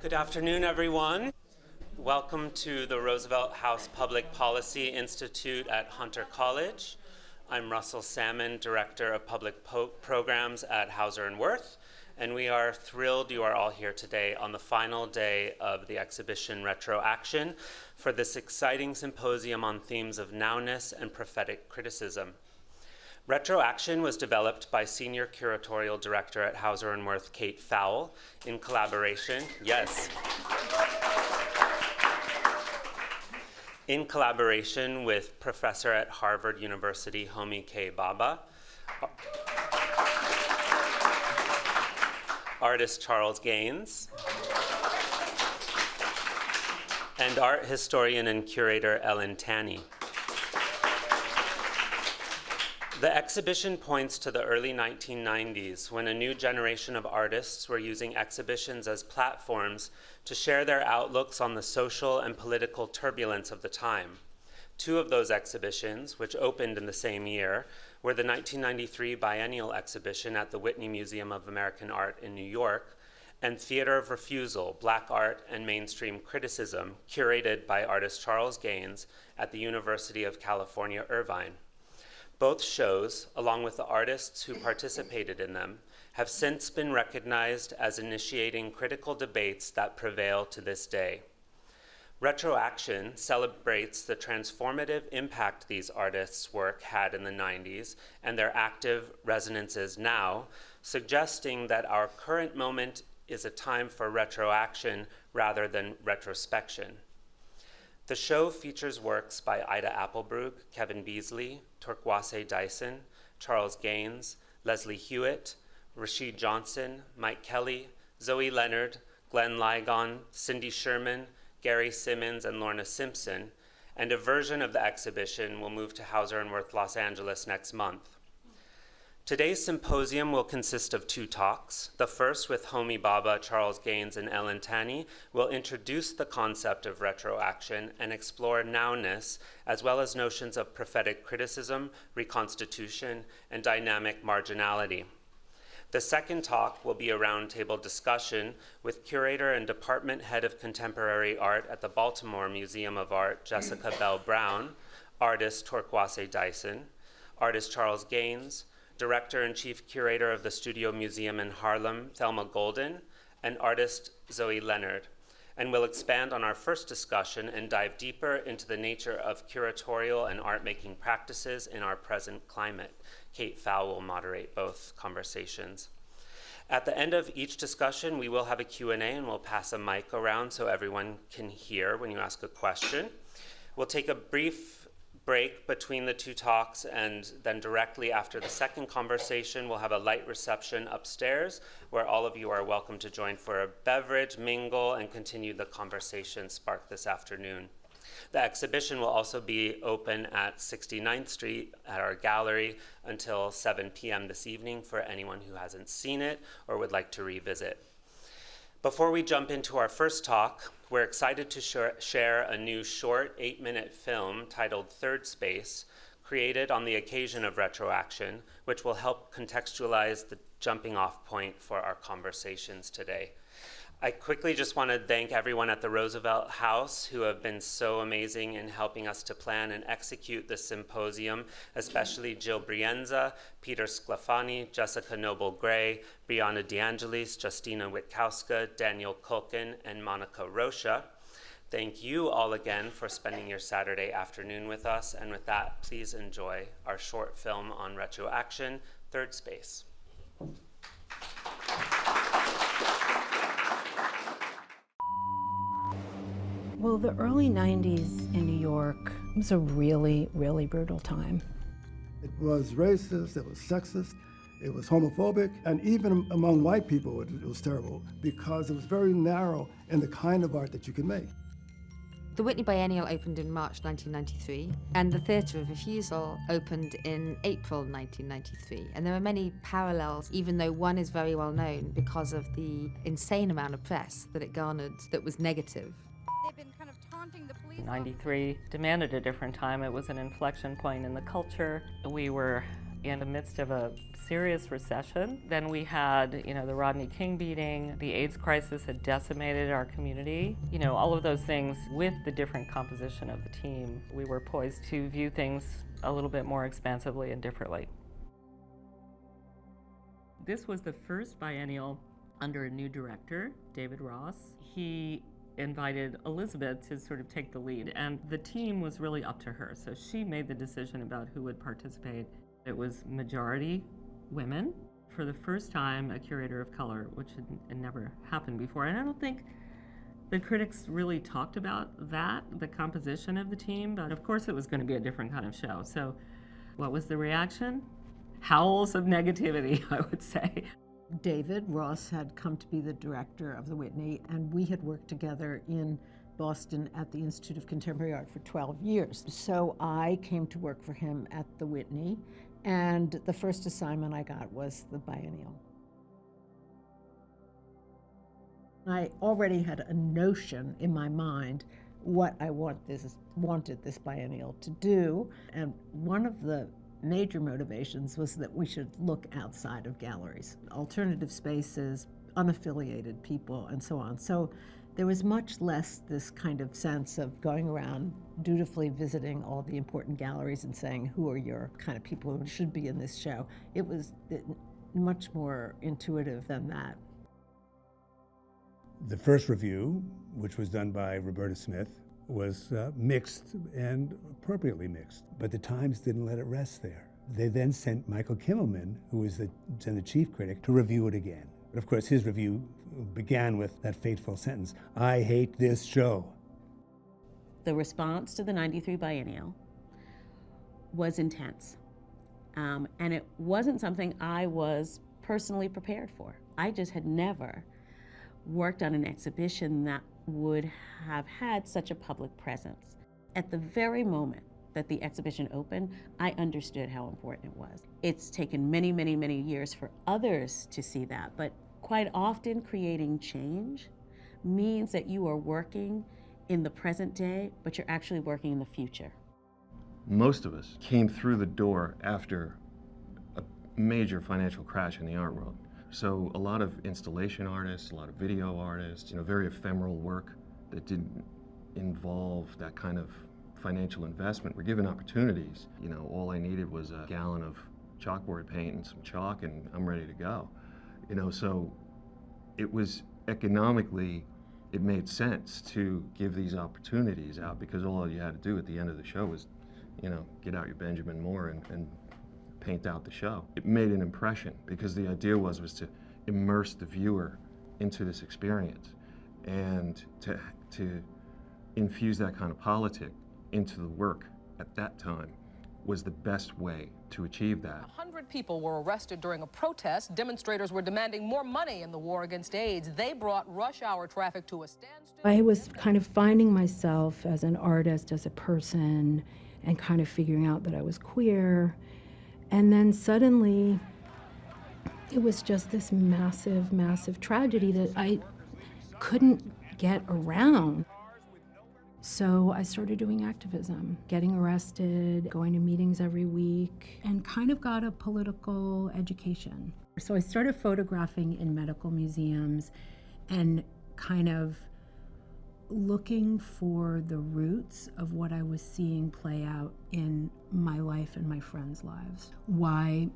Good afternoon, everyone. Welcome to the Roosevelt House Public Policy Institute at Hunter College. I'm Russell Salmon, Director of Public Programs at Hauser Wirth, and we are thrilled you are all here today on the final day of the exhibition RETROaction for this exciting symposium on themes of Now-ness and Prophetic Criticism. RETROaction was developed by Senior Curatorial Director at Hauser Wirth, Kate Fowle, in collaboration, in collaboration with Professor at Harvard University, Homi K. Bhabha, artist Charles Gaines, and art historian and curator Ellen Tani. The exhibition points to the early 1990s when a new generation of artists were using exhibitions as platforms to share their outlooks on the social and political turbulence of the time. Two of those exhibitions, which opened in the same year, were the 1993 Biennial Exhibition at the Whitney Museum of American Art in New York and Theater of Refusal, Black Art and Mainstream Criticism, curated by artist Charles Gaines at the University of California, Irvine. Both shows, along with the artists who participated in them, have since been recognized as initiating critical debates that prevail to this day. RETROaction celebrates the transformative impact these artists' work had in the 90s and their active resonances now, suggesting that our current moment is a time for retroaction rather than retrospection. The show features works by Ida Applebrug, Kevin Beasley, Torkwase Dyson, Charles Gaines, Leslie Hewitt, Rashid Johnson, Mike Kelly, Zoe Leonard, Glenn Ligon, Cindy Sherman, Gary Simmons, and Lorna Simpson, and a version of the exhibition will move to Hauser Wirth, Los Angeles next month. Today's symposium will consist of two talks. The first, with Homi Bhabha, Charles Gaines, and Ellen Tani, will introduce the concept of retroaction and explore now-ness, as well as notions of prophetic criticism, reconstitution, and dynamic marginality. The second talk will be a roundtable discussion with curator and department head of contemporary art at the Baltimore Museum of Art, Jessica Bell Brown, artist Torkwase Dyson, artist Charles Gaines, Director and Chief Curator of the Studio Museum in Harlem, Thelma Golden, and artist Zoe Leonard, and will expand on our first discussion and dive deeper into the nature of curatorial and art-making practices in our present climate. Kate Fowle will moderate both conversations. At the end of each discussion, we will have a Q&A, and we'll pass a mic around so everyone can hear when you ask a question. We'll take a brief break between the two talks, and then directly after the second conversation, we'll have a light reception upstairs where all of you are welcome to join for a beverage, mingle, and continue the conversation sparked this afternoon. The exhibition will also be open at 69th Street at our gallery until 7 p.m. this evening for anyone who hasn't seen it or would like to revisit. Before we jump into our first talk, we're excited to share a new short 8-minute film titled Third Space, created on the occasion of RETROaction, which will help contextualize the jumping off point for our conversations today. I quickly just want to thank everyone at the Roosevelt House who have been so amazing in helping us to plan and execute this symposium, especially Jill Brienza, Peter Sclafani, Jessica Noble-Gray, Brianna DeAngelis, Justina Witkowska, Daniel Kulkin, and Monica Rocha. Thank you all again for spending your Saturday afternoon with us. And with that, please enjoy our short film on RETROaction, Third Space. Well, the early 90s in New York was a really, really brutal time. It was racist, it was sexist, it was homophobic, and even among white people it was terrible because it was very narrow in the kind of art that you could make. The Whitney Biennial opened in March 1993, and the Theatre of Refusal opened in April 1993. And there are many parallels, even though one is very well known because of the insane amount of press that it garnered that was negative. They've been kind of taunting the police. 93 demanded a different time. It was an inflection point in the culture. We were in the midst of a serious recession. Then we had, the Rodney King beating, the AIDS crisis had decimated our community. All of those things with the different composition of the team, we were poised to view things a little bit more expansively and differently. This was the first biennial under a new director, David Ross. He invited Elizabeth to sort of take the lead, and the team was really up to her. So she made the decision about who would participate. It was majority women. For the first time, a curator of color, which had never happened before. And I don't think the critics really talked about that, the composition of the team, but of course it was going to be a different kind of show. So what was the reaction? Howls of negativity, I would say. David Ross had come to be the director of the Whitney, and we had worked together in Boston at the Institute of Contemporary Art for 12 years. So I came to work for him at the Whitney, and the first assignment I got was the biennial. I already had a notion in my mind what I wanted this biennial to do, and one of the major motivations was that we should look outside of galleries, alternative spaces, unaffiliated people, and so on. So there was much less this kind of sense of going around dutifully visiting all the important galleries and saying, who are your kind of people who should be in this show? It was much more intuitive than that. The first review, which was done by Roberta Smith, was mixed and appropriately mixed, but the Times didn't let it rest there. They then sent Michael Kimmelman, who was the chief critic, to review it again. But of course, his review began with that fateful sentence, "I hate this show." The response to the 93 biennial was intense. And it wasn't something I was personally prepared for. I just had never worked on an exhibition that would have had such a public presence. At the very moment that the exhibition opened, I understood how important it was. It's taken many, many, many years for others to see that, but quite often creating change means that you are working in the present day, but you're actually working in the future. Most of us came through the door after a major financial crash in the art world. So a lot of installation artists, a lot of video artists, very ephemeral work that didn't involve that kind of financial investment were given opportunities. All I needed was a gallon of chalkboard paint and some chalk, and I'm ready to go. So it was economically, it made sense to give these opportunities out, because all you had to do at the end of the show was, get out your Benjamin Moore and paint out the show. It made an impression, because the idea was to immerse the viewer into this experience and to infuse that kind of politic into the work at that time was the best way to achieve that. 100 people were arrested during a protest. Demonstrators were demanding more money in the war against AIDS. They brought rush hour traffic to a standstill. I was kind of finding myself as an artist, as a person, and kind of figuring out that I was queer. And then suddenly, it was just this massive, massive tragedy that I couldn't get around. So I started doing activism, getting arrested, going to meetings every week, and kind of got a political education. So I started photographing in medical museums and kind of looking for the roots of what I was seeing play out in my life and my friends' lives. Why,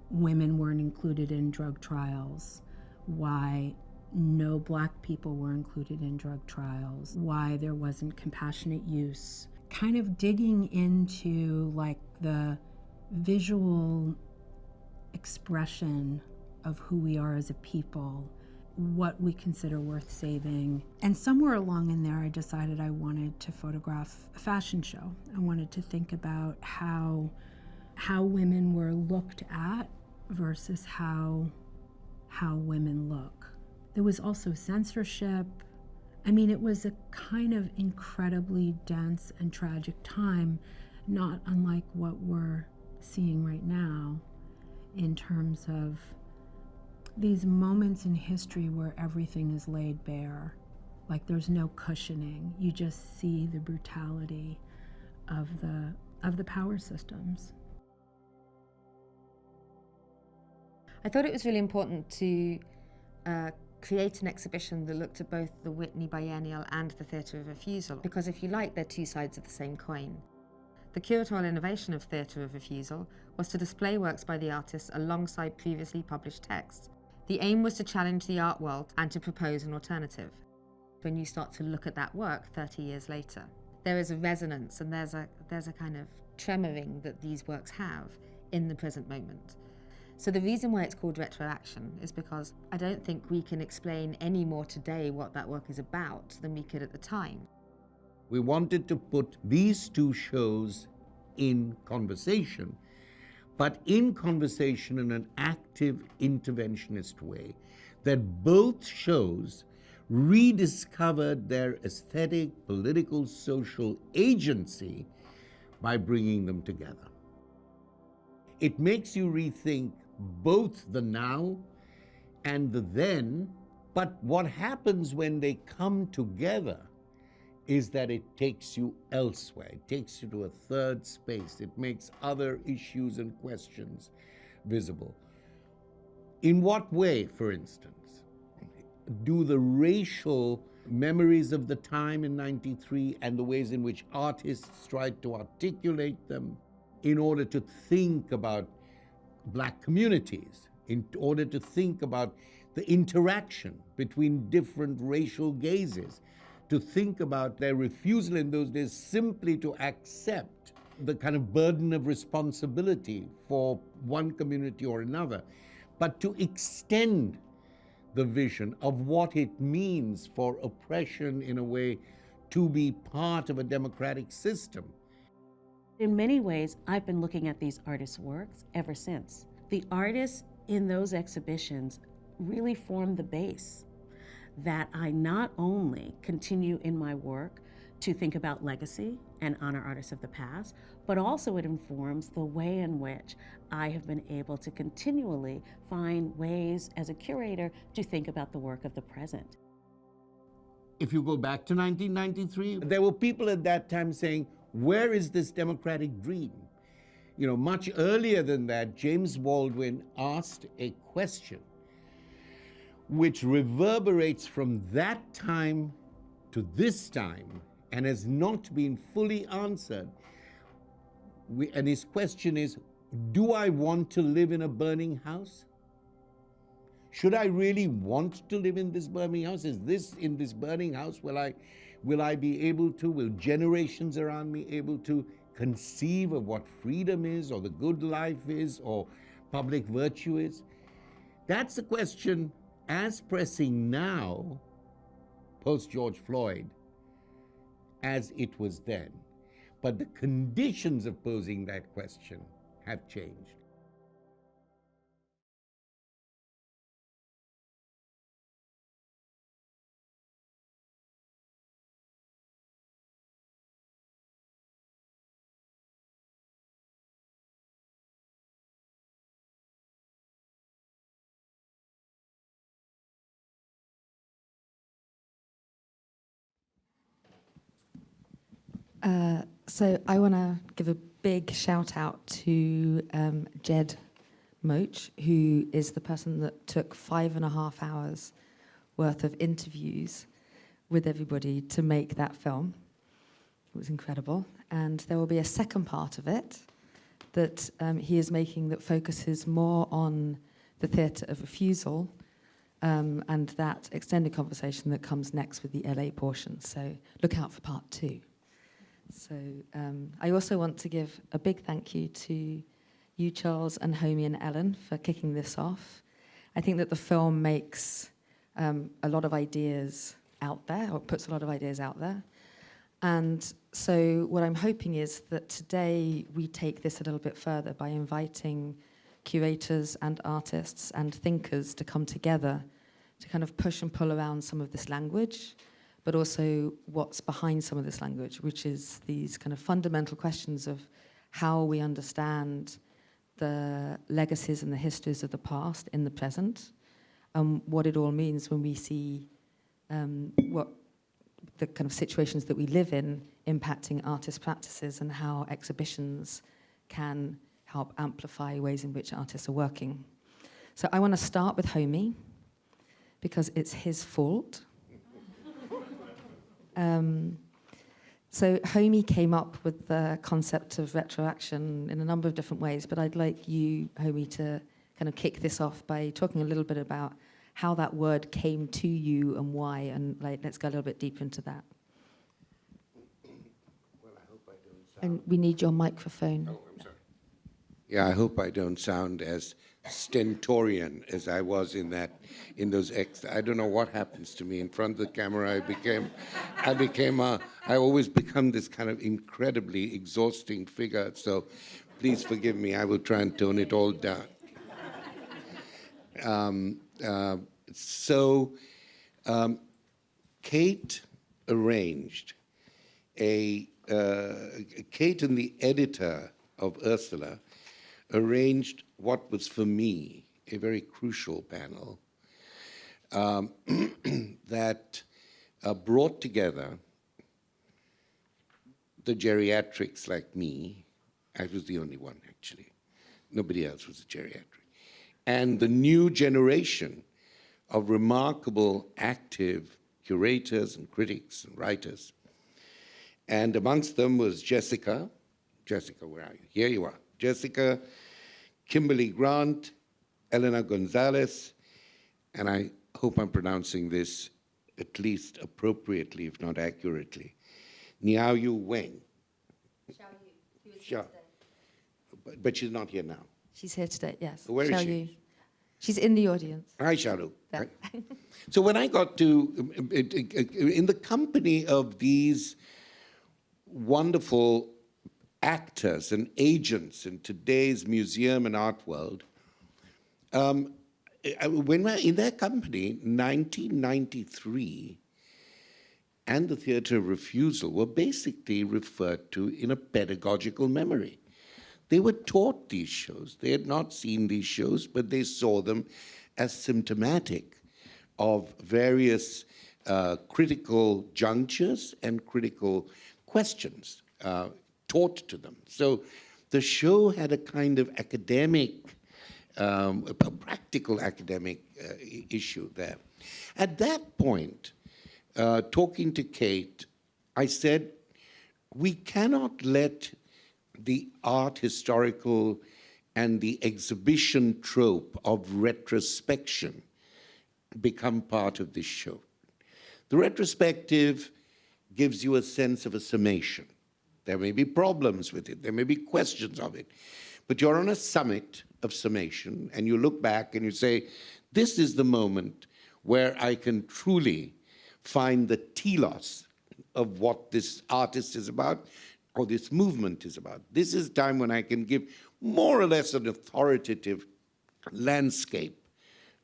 women weren't included in drug trials, why no Black people were included in drug trials, why there wasn't compassionate use. Kind of digging into the visual expression of who we are as a people, what we consider worth saving. And somewhere along in there, I decided I wanted to photograph a fashion show. I wanted to think about how women were looked at versus how women look. There was also censorship. It was a kind of incredibly dense and tragic time, not unlike what we're seeing right now in terms of these moments in history where everything is laid bare. There's no cushioning. You just see the brutality of the power systems. I thought it was really important to create an exhibition that looked at both the Whitney Biennial and the Theatre of Refusal, because if you like, they're two sides of the same coin. The curatorial innovation of Theatre of Refusal was to display works by the artists alongside previously published texts. The aim was to challenge the art world and to propose an alternative. When you start to look at that work 30 years later, there is a resonance and there's a kind of tremoring that these works have in the present moment. So the reason why it's called RETROaction is because I don't think we can explain any more today what that work is about than we could at the time. We wanted to put these two shows in conversation, but in conversation in an active interventionist way, that both shows rediscovered their aesthetic, political, social agency by bringing them together. It makes you rethink both the now and the then, but what happens when they come together is that it takes you elsewhere. It takes you to a third space. It makes other issues and questions visible. In what way, for instance, do the racial memories of the time in '93 and the ways in which artists tried to articulate them in order to think about Black communities, in order to think about the interaction between different racial gazes, to think about their refusal in those days simply to accept the kind of burden of responsibility for one community or another, but to extend the vision of what it means for oppression in a way to be part of a democratic system. In many ways, I've been looking at these artists' works ever since. The artists in those exhibitions really form the base that I not only continue in my work to think about legacy and honor artists of the past, but also it informs the way in which I have been able to continually find ways as a curator to think about the work of the present. If you go back to 1993, there were people at that time saying, where is this democratic dream? You know, much earlier than that, James Baldwin asked a question which reverberates from that time to this time and has not been fully answered. And his question is, do I want to live in a burning house? Should I really want to live in this burning house? Is this, in this burning house, will I be able to, will generations around me able to conceive of what freedom is, or the good life is, or public virtue is? That's a question as pressing now, post-George Floyd, as it was then. But the conditions of posing that question have changed. So I want to give a big shout out to Jed Moach, who is the person that took 5.5 hours worth of interviews with everybody to make that film. It was incredible. And there will be a second part of it that he is making that focuses more on the theatre of refusal and that extended conversation that comes next with the LA portion. So look out for part 2. So I also want to give a big thank you to you, Charles, and Homi and Ellen for kicking this off. I think that the film makes a lot of ideas out there, or puts a lot of ideas out there. And so what I'm hoping is that today we take this a little bit further by inviting curators and artists and thinkers to come together to kind of push and pull around some of this language, but also what's behind some of this language, which is these kind of fundamental questions of how we understand the legacies and the histories of the past in the present, and what it all means when we see what the kind of situations that we live in impacting artist practices, and how exhibitions can help amplify ways in which artists are working. So I want to start with Homi, because it's his fault. So Homi came up with the concept of retroaction in a number of different ways, but I'd like you, Homi, to kind of kick this off by talking a little bit about how that word came to you and why, and let's go a little bit deeper into that. Well, I hope I don't sound... And we need your microphone. Oh, I'm sorry. Yeah, I hope I don't sound as stentorian as I was in those I don't know what happens to me in front of the camera. I always become this kind of incredibly exhausting figure. So please forgive me. I will try and tone it all down. Kate arranged Kate and the editor of Ursula arranged what was for me a very crucial panel that brought together the geriatrics like me. I was the only one, actually. Nobody else was a geriatric. And the new generation of remarkable, active curators and critics and writers. And amongst them was Jessica. Jessica, where are you? Here you are. Jessica, Kimberly Grant, Elena Gonzalez, and I hope I'm pronouncing this at least appropriately, if not accurately, Niao Yu Weng. Xiao. But she's not here now. She's here today, yes. Where is she? Yu. She's in the audience. Hi, Xiaolu. So when I got to, in the company of these wonderful actors and agents in today's museum and art world, when we're in their company, 1993 and the Theatre of Refusal were basically referred to in a pedagogical memory. They were taught these shows. They had not seen these shows, but they saw them as symptomatic of various critical junctures and critical questions taught to them. So the show had a kind of academic, a practical academic issue there. At that point, talking to Kate, I said, we cannot let the art historical and the exhibition trope of retrospection become part of this show. The retrospective gives you a sense of a summation. There may be problems with it, there may be questions of it, but you're on a summit of summation and you look back and you say, this is the moment where I can truly find the telos of what this artist is about, or this movement is about. This is time when I can give more or less an authoritative landscape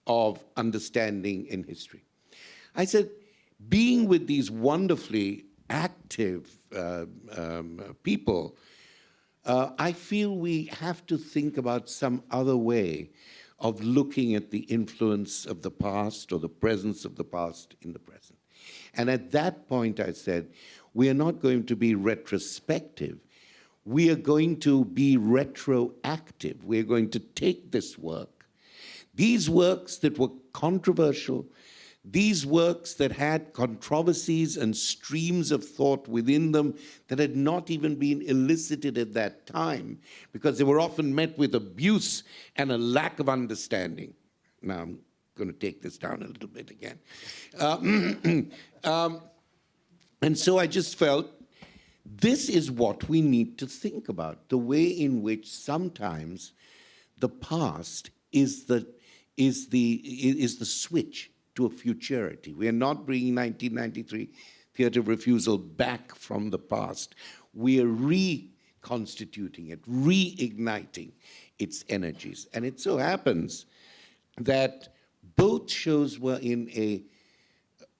of understanding in history. I said, being with these wonderfully active people, I feel we have to think about some other way of looking at the influence of the past or the presence of the past in the present. And at that point I said, we are not going to be retrospective. We are going to be retroactive. We are going to take this work, these works that were controversial, these works that had controversies and streams of thought within them that had not even been elicited at that time because they were often met with abuse and a lack of understanding. Now I'm going to take this down a little bit again. And so I just felt this is what we need to think about, the way in which sometimes the past is the switch to a futurity. We are not bringing 1993 Theatre of Refusal back from the past. We are reconstituting it, reigniting its energies. And it so happens that both shows were in a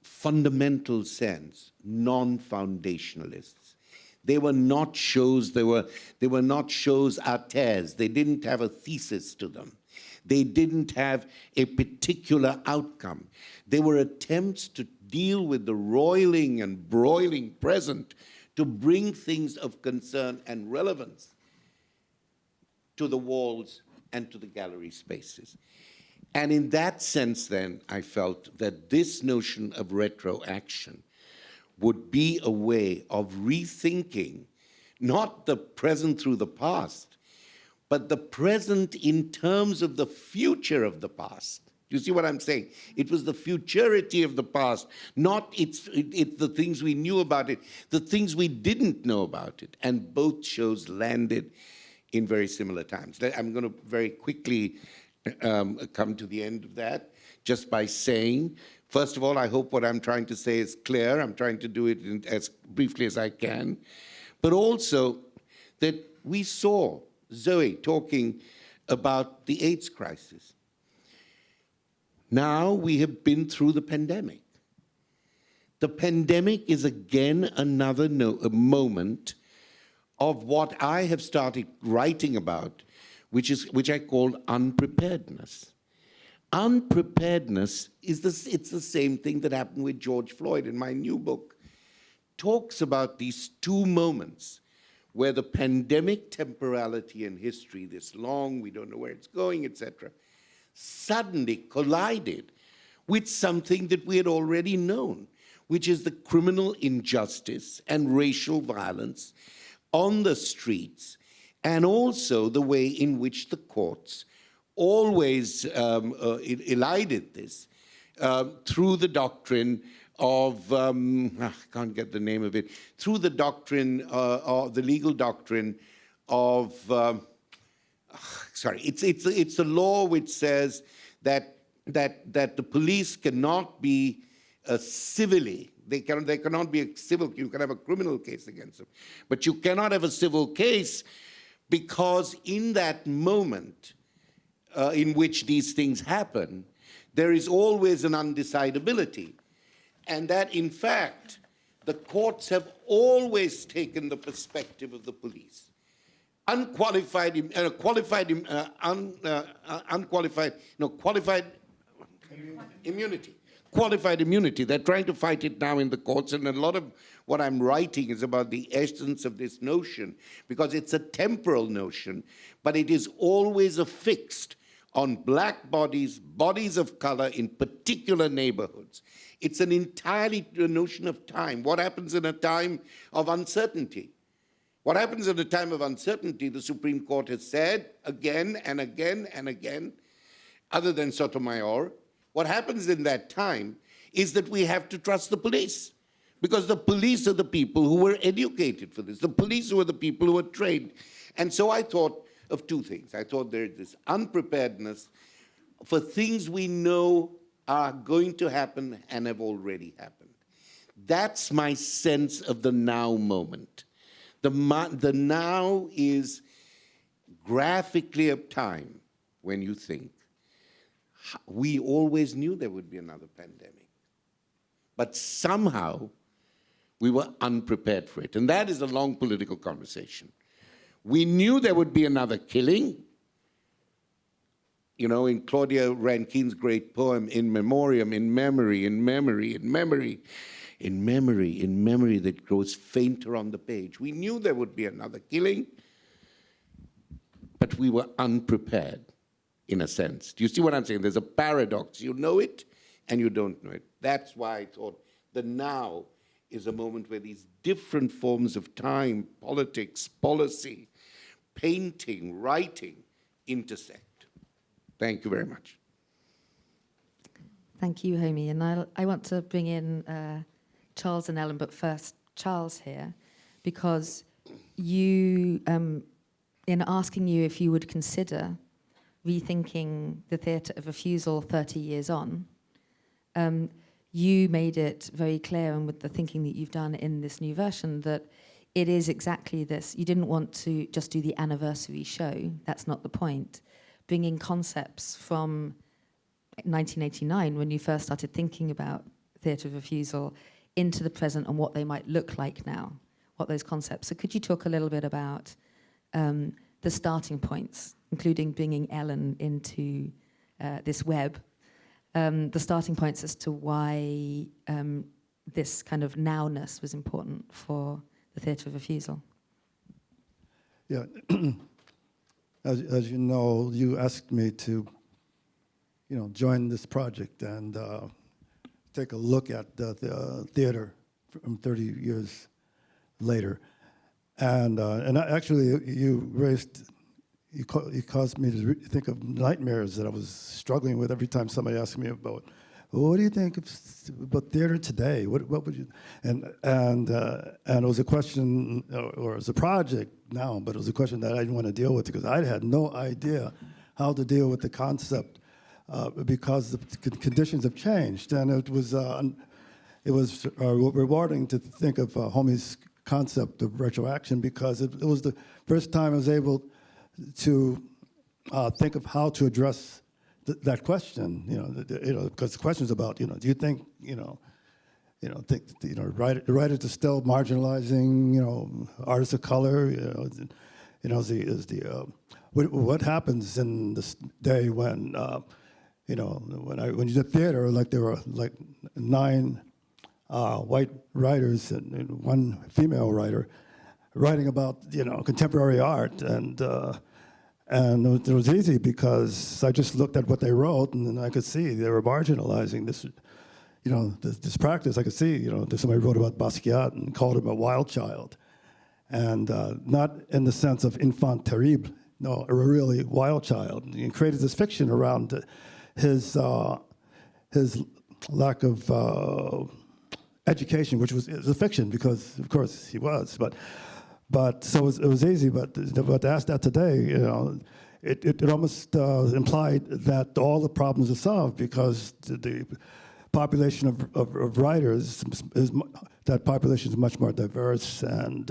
fundamental sense non-foundationalists. They were not shows, they were not shows à thèse. They didn't have a thesis to them. They didn't have a particular outcome. They were attempts to deal with the roiling and broiling present, to bring things of concern and relevance to the walls and to the gallery spaces. And in that sense, then, I felt that this notion of retroaction would be a way of rethinking not the present through the past, but the present in terms of the future of the past. You see what I'm saying? It was the futurity of the past, not it's the things we knew about it, the things we didn't know about it. And both shows landed in very similar times. I'm going to very quickly come to the end of that just by saying, first of all, I hope what I'm trying to say is clear. I'm trying to do it as briefly as I can. But also that we saw Zoe talking about the AIDS crisis. Now we have been through the pandemic. The pandemic is again another moment of what I have started writing about, which I call unpreparedness. Unpreparedness it's the same thing that happened with George Floyd in my new book. Talks about these two moments where the pandemic temporality in history, this long, we don't know where it's going, etc., suddenly collided with something that we had already known, which is the criminal injustice and racial violence on the streets, and also the way in which the courts always elided this through the doctrine of, I can't get the name of it, through the doctrine, the legal doctrine of, sorry, it's a law which says that the police cannot be civilly, they cannot be civil, you can have a criminal case against them, but you cannot have a civil case because in that moment in which these things happen, there is always an undecidability. And that, in fact, the courts have always taken the perspective of the police. Qualified immunity. Qualified immunity. They're trying to fight it now in the courts, and a lot of what I'm writing is about the essence of this notion, because it's a temporal notion, but it is always affixed on black bodies, bodies of color in particular neighborhoods. It's an entirely notion of time. What happens in a time of uncertainty? What happens in a time of uncertainty, the Supreme Court has said again and again and again, other than Sotomayor, what happens in that time is that we have to trust the police, because the police are the people who were educated for this. The police were the people who were trained. And so I thought of two things. I thought there's this unpreparedness for things we know are going to happen and have already happened. That's my sense of the now moment. The now is graphically a time when you think, we always knew there would be another pandemic, but somehow we were unprepared for it. And that is a long political conversation. We knew there would be another killing. You know, in Claudia Rankine's great poem, In Memoriam, in memory, in memory, in memory, in memory, in memory that grows fainter on the page. We knew there would be another killing, but we were unprepared, in a sense. Do you see what I'm saying? There's a paradox. You know it, and you don't know it. That's why I thought the now is a moment where these different forms of time, politics, policy, painting, writing, intersect. Thank you very much. Thank you, Homi. And I want to bring in Charles and Ellen, but first Charles here, because you, in asking you if you would consider rethinking the theatre of refusal 30 years on, you made it very clear, and with the thinking that you've done in this new version, that it is exactly this. You didn't want to just do the anniversary show. That's not the point. Bringing concepts from 1989, when you first started thinking about theatre of refusal, into the present and what they might look like now, what those concepts. So could you talk a little bit about the starting points, including bringing Ellen into this web, the starting points as to why this kind of now-ness was important for the theatre of refusal? Yeah, as you know, you asked me to join this project and take a look at the theater from 30 years later. And actually, you caused me to think of nightmares that I was struggling with every time somebody asked me about, well, what do you think about theater today? What would you? And it was a question, or it was a project now, but it was a question that I didn't want to deal with because I had no idea how to deal with the concept because the conditions have changed, and it was rewarding to think of Homi's concept of retroaction because it was the first time I was able to think of how to address that question. Because the question is about, do you think, writers are still marginalizing, artists of color, what happens in this day when, when you did theater, like there were like 9 white writers and 1 female writer writing about, contemporary art, and it was easy because I just looked at what they wrote and then I could see they were marginalizing this, this practice. I could see, somebody wrote about Basquiat and called him a wild child, and not in the sense of enfant terrible, no, a really wild child. And created this fiction around his lack of education, which was a fiction because, of course, he was. But so it was easy. But to ask that today, it almost implied that all the problems are solved because the population of writers that population is much more diverse. And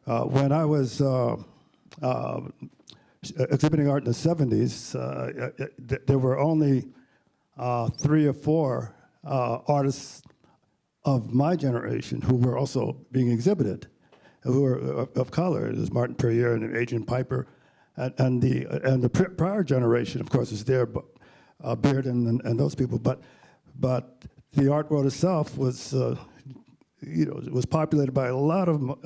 when I was exhibiting art in the 70s, there were only 3 or 4 artists of my generation who were also being exhibited, who were of color. There's Martin Perrier and Adrian Piper, and the prior generation, of course, was there, Beard and those people. But the art world itself was, was populated by a lot of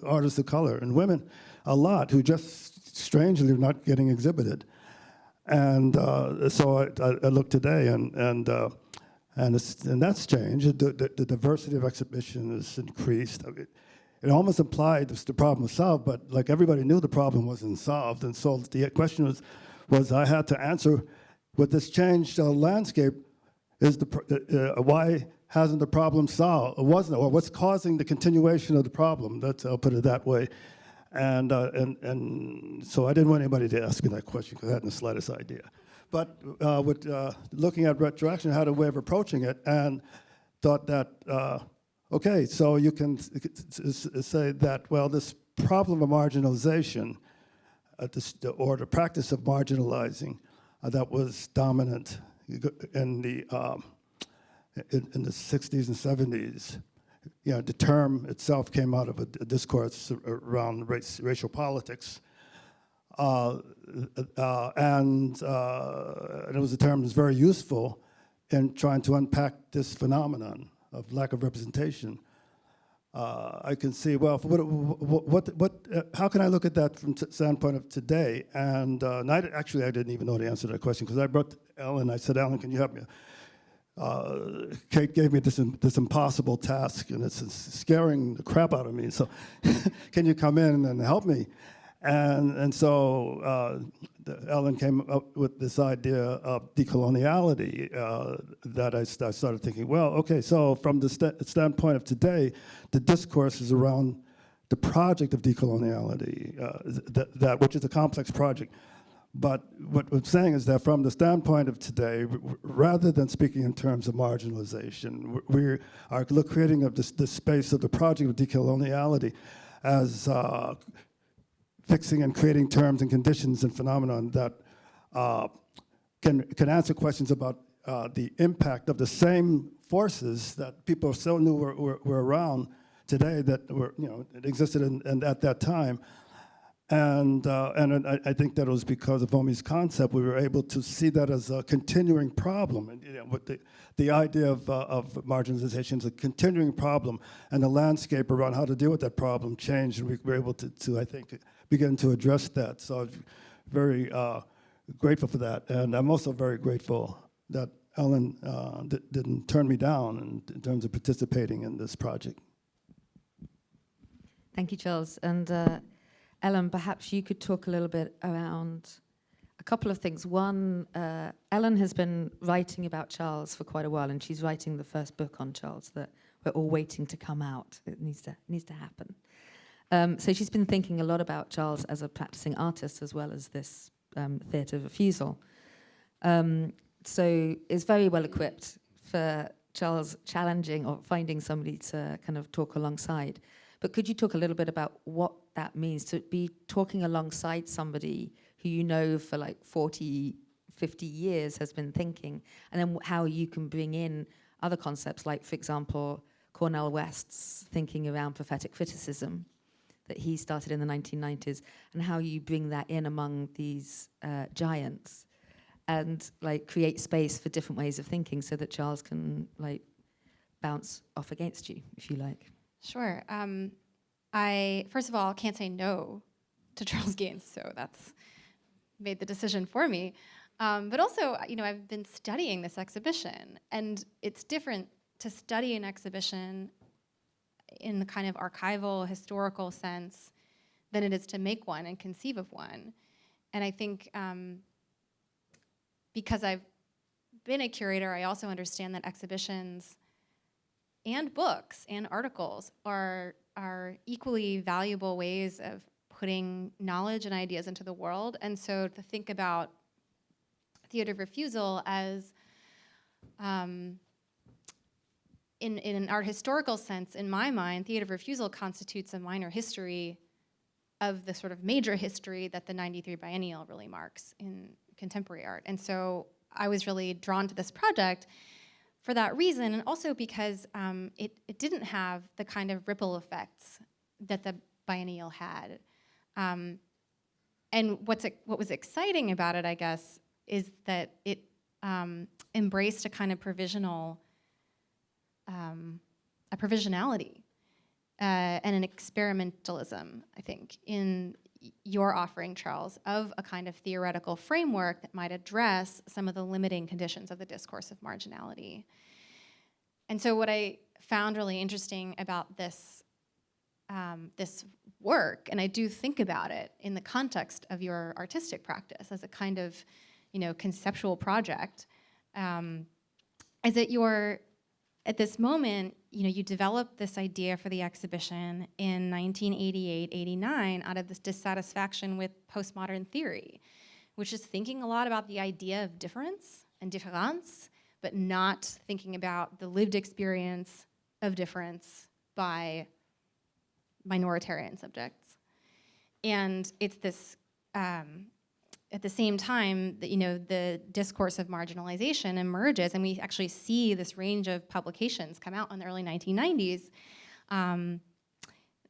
artists of color and women, a lot who just strangely were not getting exhibited. And so I look today, and that's changed. The diversity of exhibition has increased. It almost implied the problem was solved, but like everybody knew the problem wasn't solved. And so the question was I had to answer, with this changed landscape, why hasn't the problem solved? Or what's causing the continuation of the problem? I'll put it that way. And so I didn't want anybody to ask me that question because I hadn't the slightest idea. But with looking at retroaction, I had a way of approaching it and thought that, okay, so you can say that, well, this problem of marginalization, or the practice of marginalizing that was dominant in the 60s and 70s, the term itself came out of a discourse around racial politics. And it was a term that was very useful in trying to unpack this phenomenon of lack of representation. I can see, well, how can I look at that from the standpoint of today? And I didn't even know the answer to that question because I brought Ellen. I said, Ellen, can you help me? Kate gave me this impossible task, and it's scaring the crap out of me. So, can you come in and help me? And so Ellen came up with this idea of decoloniality that I started thinking, well, okay, so from the standpoint of today, the discourse is around the project of decoloniality, which is a complex project. But what I'm saying is that from the standpoint of today, rather than speaking in terms of marginalization, we are creating this space of the project of decoloniality as fixing and creating terms and conditions and phenomenon that can answer questions about the impact of the same forces that people so knew were around today that were it existed at that time. And I think that it was because of Homi's concept we were able to see that as a continuing problem. And with the idea of marginalization is a continuing problem, and the landscape around how to deal with that problem changed, and we were able to I think, begin to address that. So I'm very grateful for that. And I'm also very grateful that Ellen didn't turn me down in terms of participating in this project. Thank you, Charles. And Ellen, perhaps you could talk a little bit around a couple of things. One, Ellen has been writing about Charles for quite a while, and she's writing the first book on Charles that we're all waiting to come out. It needs to happen. So she's been thinking a lot about Charles as a practicing artist as well as this theatre of refusal. So is very well equipped for Charles challenging or finding somebody to kind of talk alongside. But could you talk a little bit about what that means, to be talking alongside somebody who you know for like 40, 50 years has been thinking, and then how you can bring in other concepts like, for example, Cornel West's thinking around prophetic criticism that he started in the 1990s, and how you bring that in among these giants and like create space for different ways of thinking so that Charles can like bounce off against you, if you like. Sure. I, first of all, can't say no to Charles Gaines, so that's made the decision for me. But also, you know, I've been studying this exhibition, and it's different to study an exhibition in the kind of archival, historical sense than it is to make one and conceive of one. And I think because I've been a curator, I also understand that exhibitions and books and articles are equally valuable ways of putting knowledge and ideas into the world. And so to think about theater of refusal as, in an art historical sense, in my mind, theater of refusal constitutes a minor history of the sort of major history that the 93 biennial really marks in contemporary art. And so I was really drawn to this project for that reason, and also because it didn't have the kind of ripple effects that the biennial had. And what was exciting about it, I guess, is that it embraced a kind of provisionality and an experimentalism, I think, in your offering, Charles, of a kind of theoretical framework that might address some of the limiting conditions of the discourse of marginality. And so what I found really interesting about this work, and I do think about it in the context of your artistic practice as a kind of, you know, conceptual project, is that you're, at this moment, you know, you developed this idea for the exhibition in 1988-89 out of this dissatisfaction with postmodern theory, which is thinking a lot about the idea of difference and différance, but not thinking about the lived experience of difference by minoritarian subjects. And it's this, at the same time that, you know, the discourse of marginalization emerges, and we actually see this range of publications come out in the early 1990s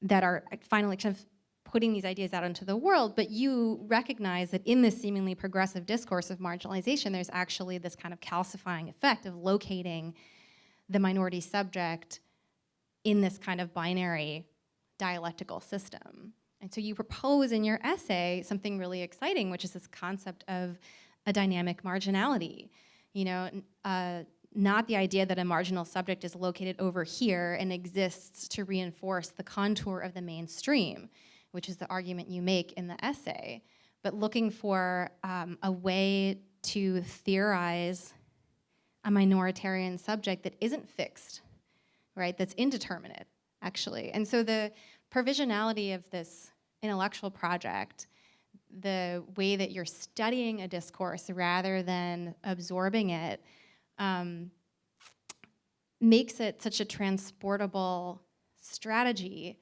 that are finally kind of putting these ideas out into the world, but you recognize that in this seemingly progressive discourse of marginalization, there's actually this kind of calcifying effect of locating the minority subject in this kind of binary dialectical system. And so you propose in your essay something really exciting, which is this concept of a dynamic marginality. You know, not the idea that a marginal subject is located over here and exists to reinforce the contour of the mainstream, which is the argument you make in the essay, but looking for a way to theorize a minoritarian subject that isn't fixed, right? That's indeterminate, actually. And so the provisionality of this intellectual project, the way that you're studying a discourse rather than absorbing it, makes it such a transportable strategy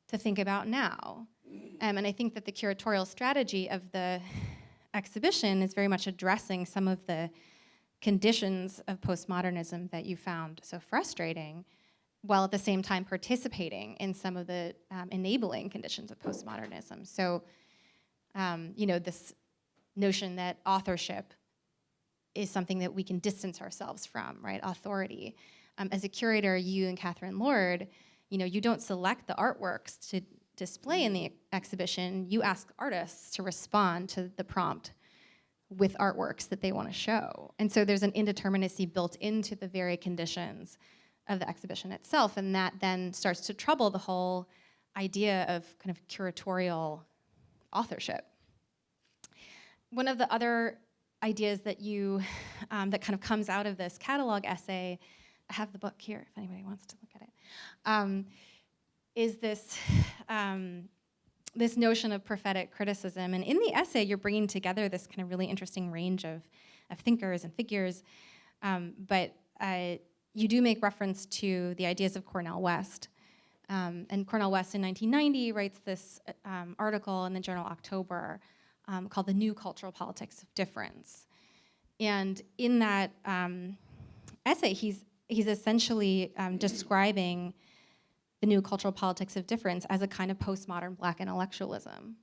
to think about now. And I think that the curatorial strategy of the exhibition is very much addressing some of the conditions of postmodernism that you found so frustrating, while at the same time participating in some of the enabling conditions of postmodernism. So, you know, this notion that authorship is something that we can distance ourselves from, right? Authority. As a curator, you and Catherine Lord, you know, you don't select the artworks to display in the exhibition. You ask artists to respond to the prompt with artworks that they want to show. And so there's an indeterminacy built into the very conditions of the exhibition itself, and that then starts to trouble the whole idea of kind of curatorial authorship. One of the other ideas that you, that kind of comes out of this catalog essay, I have the book here if anybody wants to look at it, is this, this notion of prophetic criticism. And in the essay, you're bringing together this kind of really interesting range of thinkers and figures, but you do make reference to the ideas of Cornel West. And Cornel West in 1990 writes this article in the journal October called The New Cultural Politics of Difference. And in that essay, he's essentially describing the new cultural politics of difference as a kind of postmodern Black intellectualism.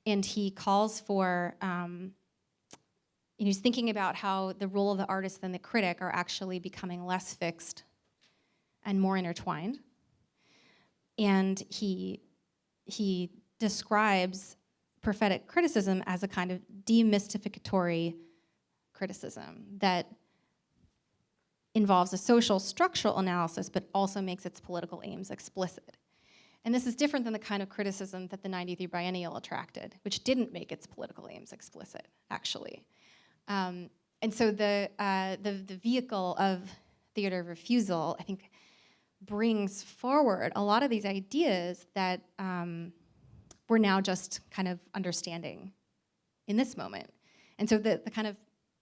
And he calls for, he's thinking about how the role of the artist and the critic are actually becoming less fixed and more intertwined. And he describes prophetic criticism as a kind of demystificatory criticism that involves a social structural analysis, but also makes its political aims explicit. And this is different than the kind of criticism that the 93 biennial attracted, which didn't make its political aims explicit, actually. And so the vehicle of theater of refusal, I think, brings forward a lot of these ideas that we're now just kind of understanding in this moment. And so the kind of,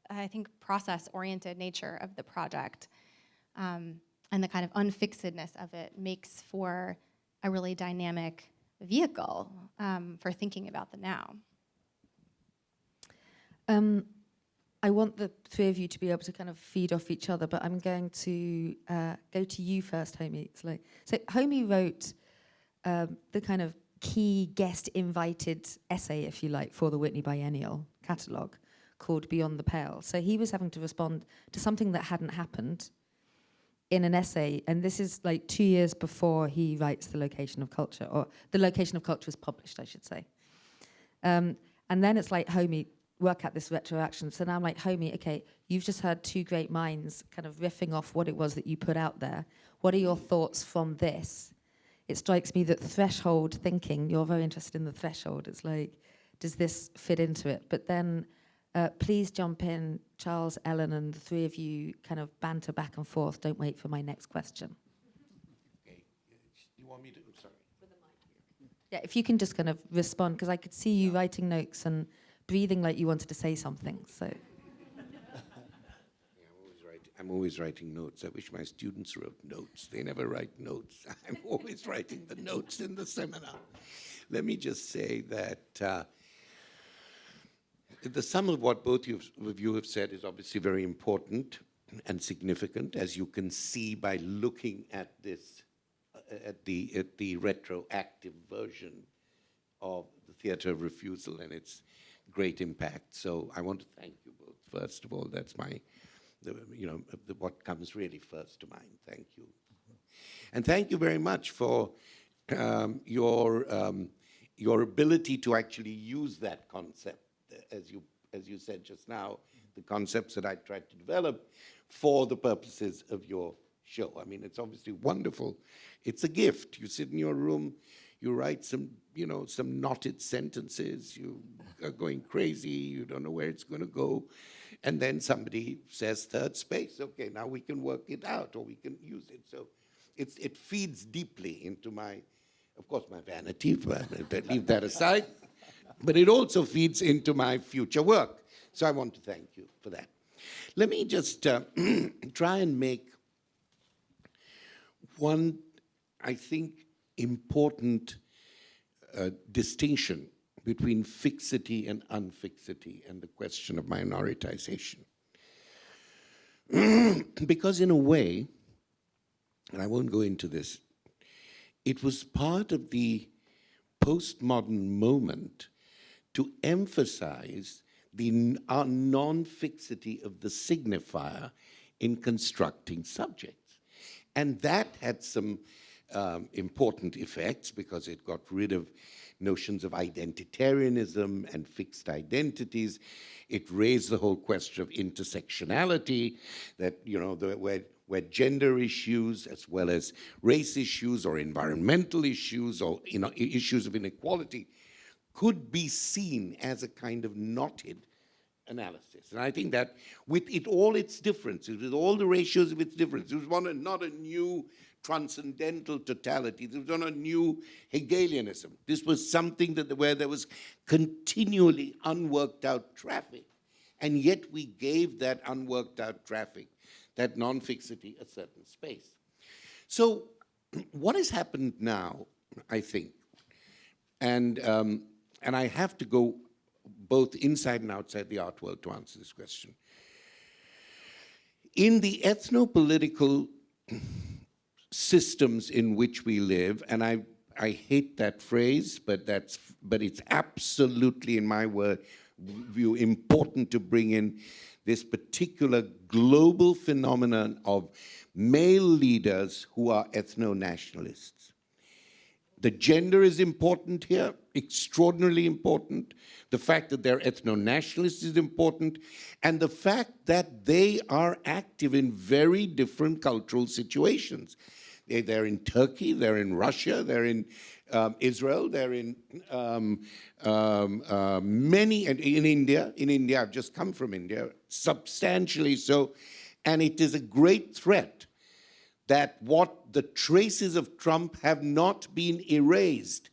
I think, process-oriented nature of the project and the kind of unfixedness of it makes for a really dynamic vehicle for thinking about the now. I want the three of you to be able to kind of feed off each other, but I'm going to go to you first, Homi. So Homi wrote the kind of key guest invited essay, if you like, for the Whitney Biennial catalogue called Beyond the Pale. So he was having to respond to something that hadn't happened in an essay, and this is like 2 years before he writes The Location of Culture, or The Location of Culture is published, I should say. And then it's like, Homi, work at this retroaction. So now I'm like, Homi, okay, you've just heard two great minds kind of riffing off what it was that you put out there. What are your thoughts from this? It strikes me that threshold thinking, you're very interested in the threshold. It's like, does this fit into it? But then please jump in, Charles, Ellen, and the three of you kind of banter back and forth. Don't wait for my next question. Okay. You want me to? Sorry. Yeah, if you can just kind of respond, because I could see you writing notes and breathing like you wanted to say something. So. I'm always writing notes. I wish my students wrote notes. They never write notes. I'm always writing the notes in the seminar. Let me just say that the sum of what both of you have said is obviously very important and significant, as you can see by looking at this, at the retroactive version of the theater of refusal and its great impact. So I want to thank you both. First of all, that's what comes really first to mind. Thank you. And thank you very much for your ability to actually use that concept, as you said just now, the concepts that I tried to develop for the purposes of your show. I mean, it's obviously wonderful. It's a gift. You sit in your room, you write some knotted sentences, you are going crazy, you don't know where it's going to go, and then somebody says third space. Okay, now we can work it out, or we can use it. So it feeds deeply into my vanity, but leave that aside, but it also feeds into my future work. So I want to thank you for that. Let me just try and make one, I think, important distinction between fixity and unfixity and the question of minoritization. Because in a way, and I won't go into this, it was part of the postmodern moment to emphasize the non-fixity of the signifier in constructing subjects. And that had some important effects because it got rid of notions of identitarianism and fixed identities. It raised the whole question of intersectionality, that, you know, where gender issues as well as race issues or environmental issues or, you know, issues of inequality could be seen as a kind of knotted analysis. And I think that with it all its differences, with all the ratios of its differences, it was not a new transcendental totality. This was not a new Hegelianism. This was something where there was continually unworked out traffic. And yet we gave that unworked out traffic, that non-fixity, a certain space. So what has happened now, I think, and I have to go both inside and outside the art world to answer this question. In the ethno-political systems in which we live, and I hate that phrase, but it's absolutely, in my view, important to bring in this particular global phenomenon of male leaders who are ethno-nationalists. The gender is important here, extraordinarily important. The fact that they're ethno-nationalists is important. And the fact that they are active in very different cultural situations. They're in Turkey, they're in Russia, they're in Israel, they're in many, and in India. In India, I've just come from India, substantially so. And it is a great threat that what the traces of Trump have not been erased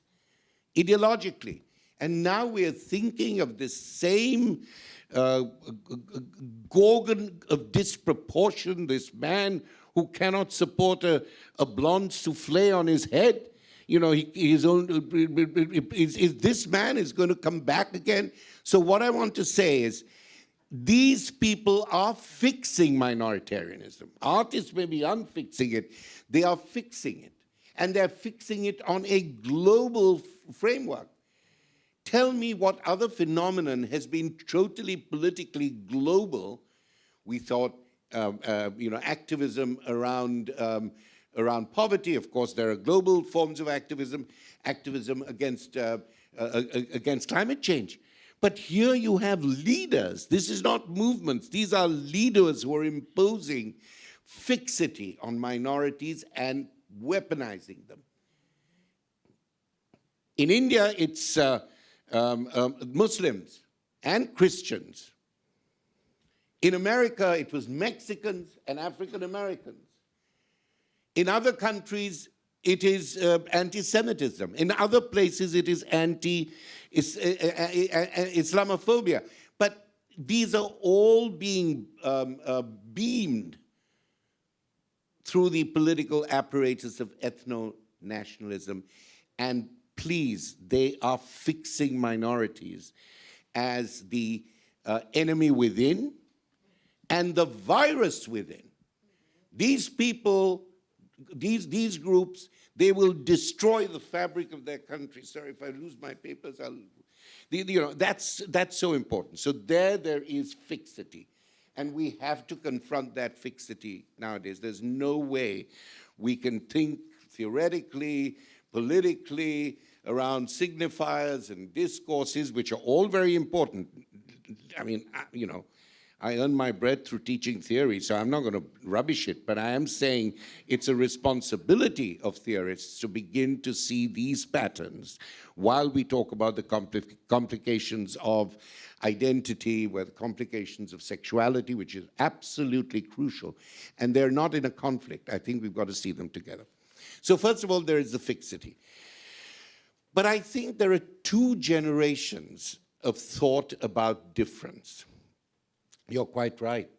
ideologically. And now we're thinking of this same gorgon of disproportion, this man who cannot support a blonde souffle on his head. You know, is this man is going to come back again? So what I want to say is, these people are fixing minoritarianism. Artists may be unfixing it. They are fixing it. And they're fixing it on a global framework. Tell me what other phenomenon has been totally politically global. We thought, you know, activism around poverty. Of course, there are global forms of activism against climate change. But here you have leaders. This is not movements. These are leaders who are imposing fixity on minorities and weaponizing them. In India, it's Muslims and Christians. In America, it was Mexicans and African Americans. In other countries, it is anti-Semitism. In other places, it is Islamophobia. But these are all being beamed through the political apparatus of ethno-nationalism. And please, they are fixing minorities as the enemy within and the virus within. These people, these groups, they will destroy the fabric of their country. Sorry, if I lose my papers, you know, that's so important. So there is fixity. And we have to confront that fixity nowadays. There's no way we can think theoretically, politically, around signifiers and discourses, which are all very important. I mean, you know, I earn my bread through teaching theory, so I'm not going to rubbish it, but I am saying it's a responsibility of theorists to begin to see these patterns while we talk about the complications of identity, where the complications of sexuality, which is absolutely crucial, and they're not in a conflict. I think we've got to see them together. So first of all, there is the fixity. But I think there are two generations of thought about difference. You're quite right.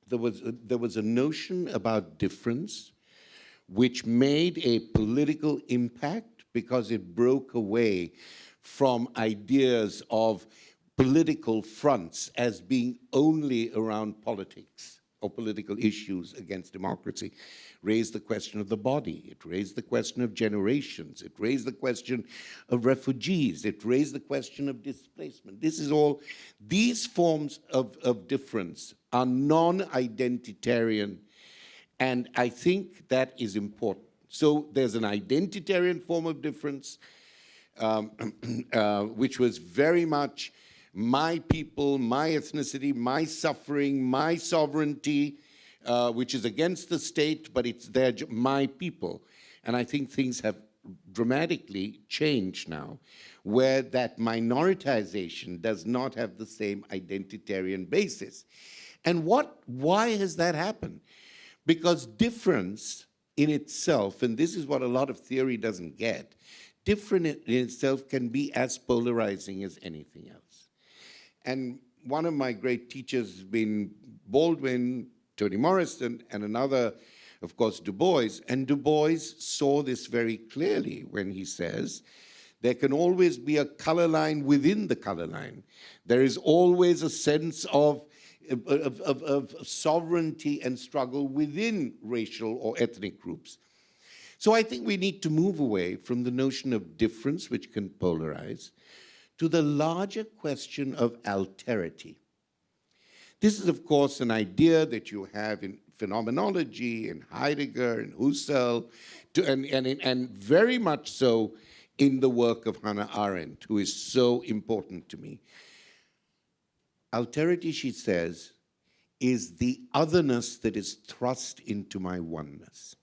There was a notion about difference which made a political impact because it broke away from ideas of political fronts as being only around politics or political issues against democracy. Raised the question of the body. It raised the question of generations. It raised the question of refugees. It raised the question of displacement. This is all, these forms of difference are non-identitarian, and I think that is important. So there's an identitarian form of difference, which was very much my people, my ethnicity, my suffering, my sovereignty, which is against the state, but it's my people. And I think things have dramatically changed now, where that minoritization does not have the same identitarian basis. And why has that happened? Because difference in itself, and this is what a lot of theory doesn't get, different in itself can be as polarizing as anything else. And one of my great teachers has been Baldwin, Toni Morrison, and another, of course, Du Bois. And Du Bois saw this very clearly when he says, there can always be a color line within the color line. There is always a sense of sovereignty and struggle within racial or ethnic groups. So I think we need to move away from the notion of difference, which can polarize, to the larger question of alterity. This is, of course, an idea that you have in phenomenology, in Heidegger, in Husserl, and very much so in the work of Hannah Arendt, who is so important to me. Alterity, she says, is the otherness that is thrust into my oneness.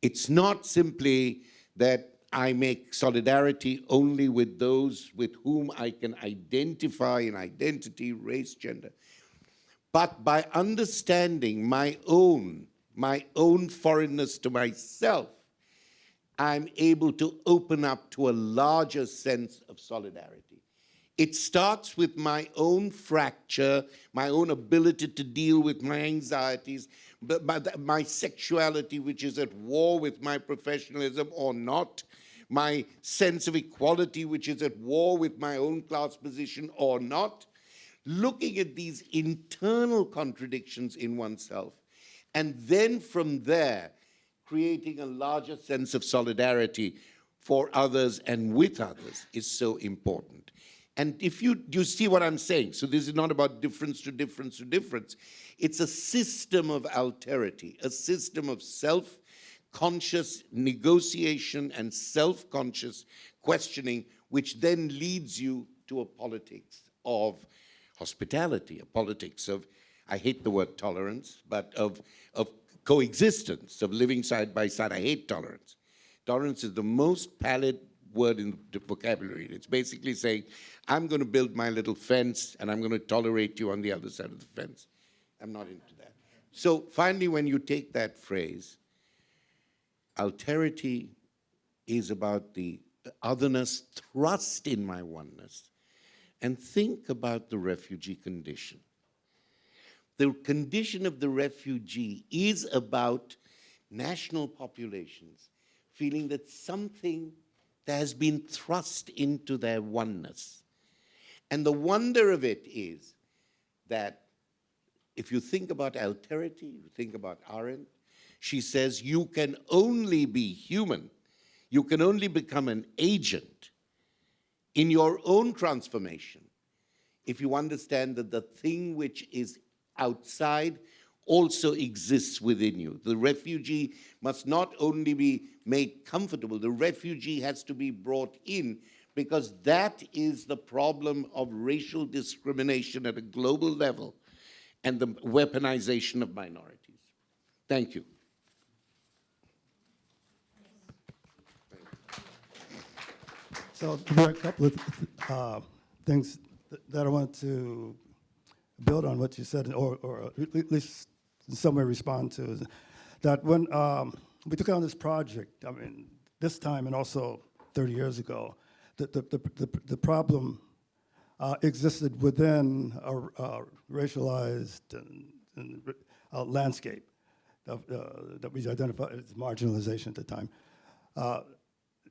It's not simply that I make solidarity only with those with whom I can identify in identity, race, gender, but by understanding my own foreignness to myself, I'm able to open up to a larger sense of solidarity. It starts with my own fracture, my own ability to deal with my anxieties, but my sexuality, which is at war with my professionalism or not, my sense of equality, which is at war with my own class position or not, looking at these internal contradictions in oneself, and then from there, creating a larger sense of solidarity for others and with others is so important. And if you see what I'm saying, so this is not about difference to difference to difference. It's a system of alterity, a system of self-conscious negotiation and self-conscious questioning, which then leads you to a politics of hospitality, a politics of, I hate the word tolerance, but of coexistence, of living side by side. I hate tolerance. Tolerance is the most pallid word in the vocabulary. It's basically saying, I'm going to build my little fence and I'm going to tolerate you on the other side of the fence. I'm not into that. So finally, when you take that phrase, alterity is about the otherness thrust in my oneness, and think about the refugee condition. The condition of the refugee is about national populations feeling that something that has been thrust into their oneness. And the wonder of it is that if you think about alterity, you think about Arendt, she says you can only be human, you can only become an agent in your own transformation if you understand that the thing which is outside also exists within you. The refugee must not only be made comfortable, the refugee has to be brought in, because that is the problem of racial discrimination at a global level and the weaponization of minorities. Thank you. So there are a couple of things that I want to build on what you said, or at least in some way respond to, is that when we took on this project, I mean, this time and also 30 years ago, the problem existed within a racialized and landscape that we identified as marginalization at the time.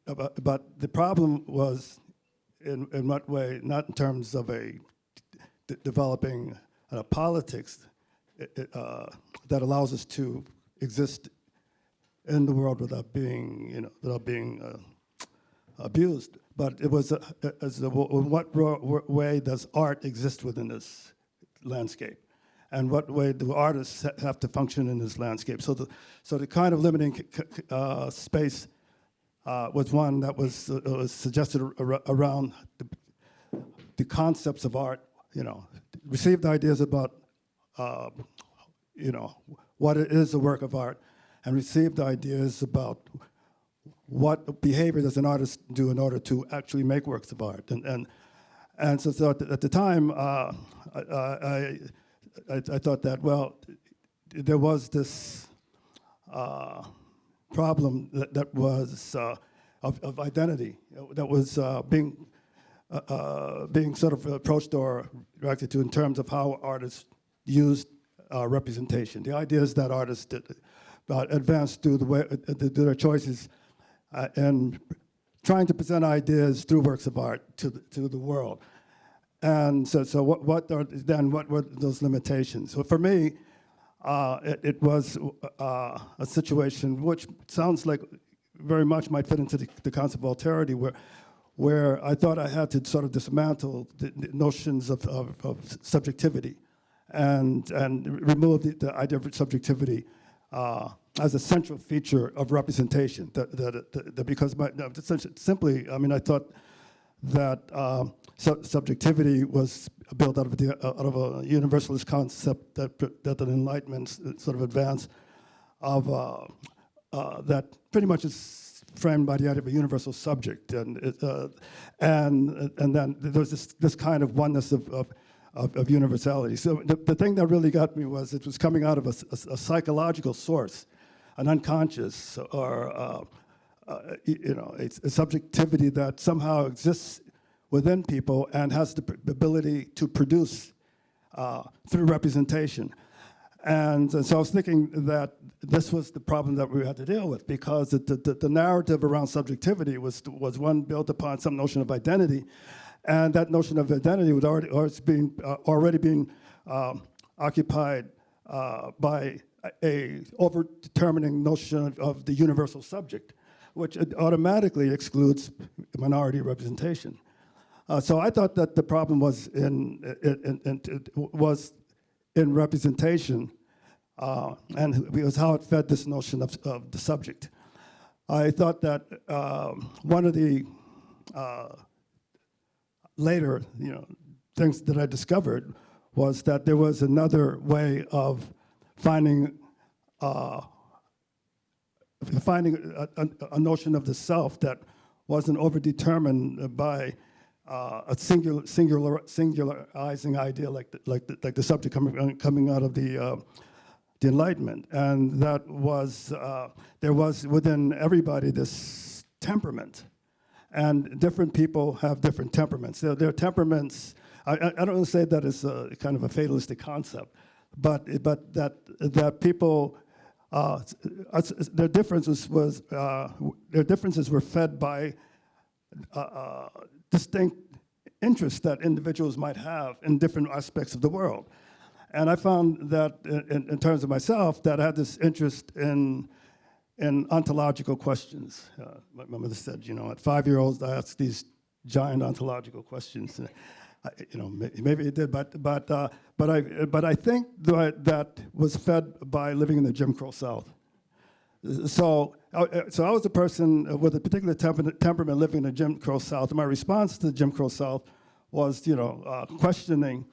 But the problem was in what way, not in terms of a developing politics that allows us to exist in the world without being, abused. But it was in what way does art exist within this landscape? and what way do artists have to function in this landscape. So the kind of limiting space was one that was suggested around the concepts of art, received ideas about, what it is a work of art, and received ideas about what behavior does an artist do in order to actually make works of art. And so at the time, I thought that, well, there was this problem that was of identity that was being sort of approached or reacted to in terms of how artists used representation. The ideas that artists advanced through their choices and trying to present ideas through works of art to the world. And so what were those limitations? So for me, it was a situation which sounds like very much might fit into the concept of alterity, where I thought I had to sort of dismantle the notions of subjectivity and remove the idea of subjectivity as a central feature of representation. Because simply, I mean, I thought that subjectivity was built out of a universalist concept that the Enlightenment sort of advanced of that pretty much is framed by the idea of a universal subject, and then there's this kind of oneness of universality. So the thing that really got me was it was coming out of a psychological source, an unconscious or a subjectivity that somehow exists within people and has the ability to produce through representation. And so I was thinking that this was the problem that we had to deal with, because the narrative around subjectivity was one built upon some notion of identity, and that notion of identity was already being occupied by a over-determining notion of the universal subject, which automatically excludes minority representation. So I thought that the problem was in representation, and it was how it fed this notion of the subject. I thought that one of the later things that I discovered was that there was another way of finding a notion of the self that wasn't overdetermined by a singularizing idea like the subject coming out of the Enlightenment, and that was there was within everybody this temperament, and different people have different temperaments. Their temperaments. I don't want to say that is a kind of a fatalistic concept, but that people their differences were fed by distinct interests that individuals might have in different aspects of the world. And I found that in terms of myself, that I had this interest in ontological questions. My mother said, at 5-year-olds, I asked these giant ontological questions. Maybe it did, but I think that was fed by living in the Jim Crow South. So I was a person with a particular temperament living in the Jim Crow South. And my response to the Jim Crow South was, questioning,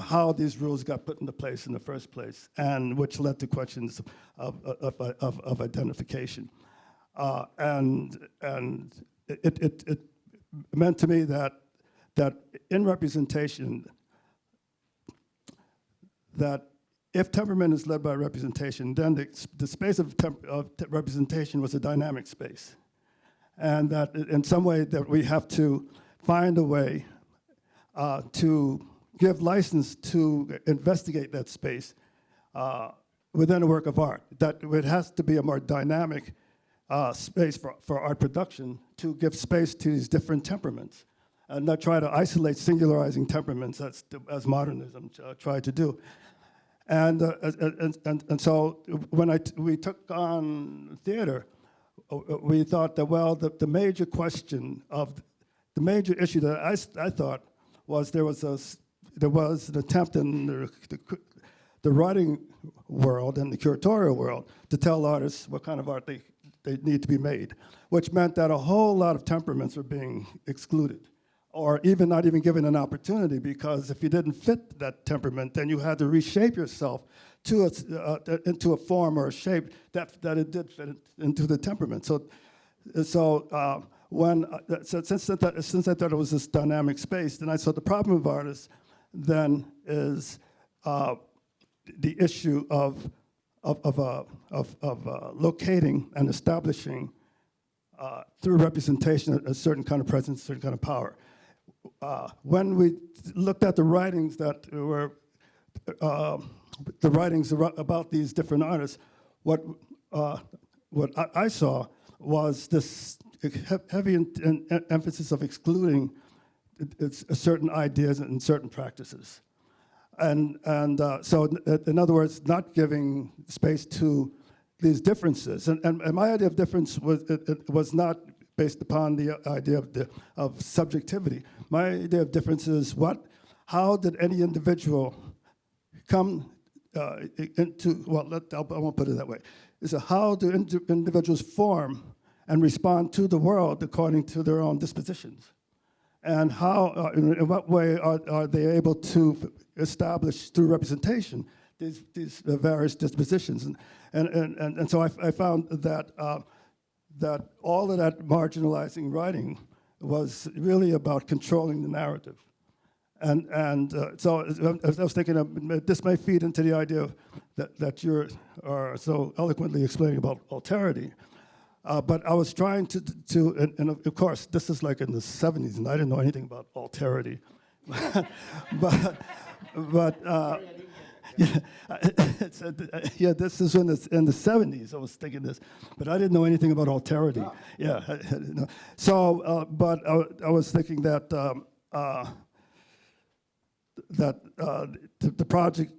how these rules got put into place in the first place, and which led to questions of identification. And it meant to me that in representation, that if temperament is led by representation, then the space of representation was a dynamic space. And that in some way that we have to find a way to give license to investigate that space within a work of art. That it has to be a more dynamic space for art production to give space to these different temperaments, and not try to isolate singularizing temperaments as modernism tried to do. And so when we took on theater, we thought that, well, the major question of the major issue that I thought was there was an attempt in the writing world and the curatorial world to tell artists what kind of art they need to be made, which meant that a whole lot of temperaments were being excluded, or even not even given an opportunity, because if you didn't fit that temperament, then you had to reshape yourself to into a form or a shape that it did fit into the temperament. Since I thought it was this dynamic space, then I saw the problem of artists then is the issue of locating and establishing through representation a certain kind of presence, a certain kind of power. When we looked at the writings that were the writings about these different artists, what I saw was this heavy emphasis of excluding certain ideas and certain practices. So in other words, not giving space to these differences. And my idea of difference was not based upon the idea of subjectivity. My idea of difference is how did any individual come into, I won't put it that way. Is how do individuals form and respond to the world according to their own dispositions? And how, in what way are they able to establish through representation these various dispositions? And so I found that that all of that marginalizing writing was really about controlling the narrative. So I was thinking this may feed into the idea that you are so eloquently explaining about alterity. But I was trying to, and of course, this is like in the 70s, and I didn't know anything about alterity. Yeah, this is in the 70s. I was thinking this, but I didn't know anything about alterity. Wow. Yeah, no. So, but I was thinking that the project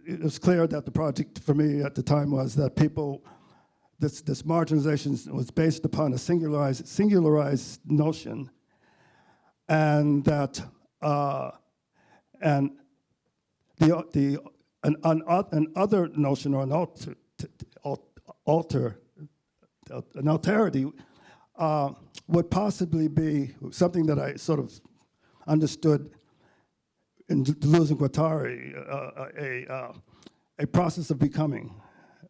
it was clear that the project for me at the time was that this marginalization was based upon a singularized notion, and that and an other notion or an alterity would possibly be something that I sort of understood in Deleuze and Guattari, a process of becoming.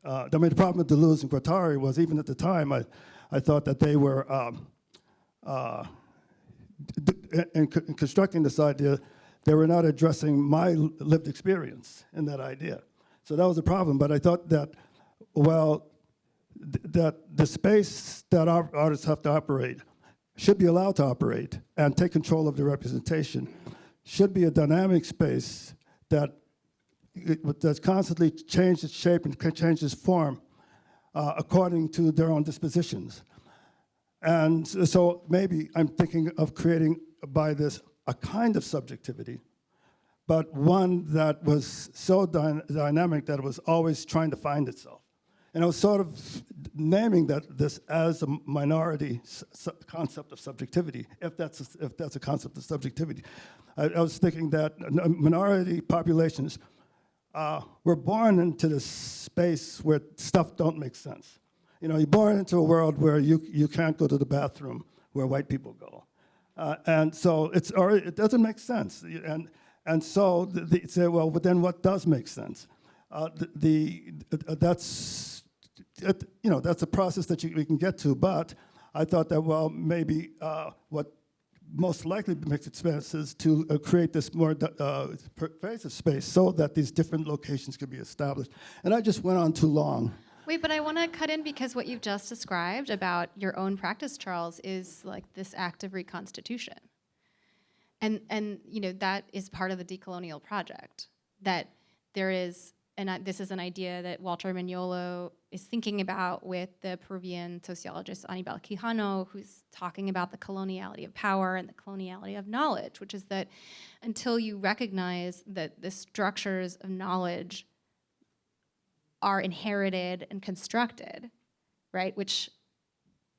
The problem with Deleuze and Guattari was, even at the time, I thought that they were, in constructing this idea, they were not addressing my lived experience in that idea. So that was a problem, but I thought that, that the space that our artists have to operate should be allowed to operate and take control of the representation, should be a dynamic space that's constantly changed its shape and changed its form according to their own dispositions. And so maybe I'm thinking of creating by this a kind of subjectivity, but one that was so dynamic that it was always trying to find itself. And I was sort of naming this as a minority concept of subjectivity, if that's a concept of subjectivity. I was thinking that minority populations were born into this space where stuff don't make sense. You know, you're born into a world where you can't go to the bathroom where white people go. And so it doesn't make sense. And so they say, well, but then what does make sense? That's a process that we can get to, but I thought that, well, maybe what most likely makes it sense is to create this more pervasive space so that these different locations can be established. And I just went on too long. Wait, but I want to cut in, because what you've just described about your own practice, Charles, is like this act of reconstitution. And you know, that is part of the decolonial project, that there is, and this is an idea that Walter Mignolo is thinking about with the Peruvian sociologist Aníbal Quijano, who's talking about the coloniality of power and the coloniality of knowledge, which is that until you recognize that the structures of knowledge are inherited and constructed, right, which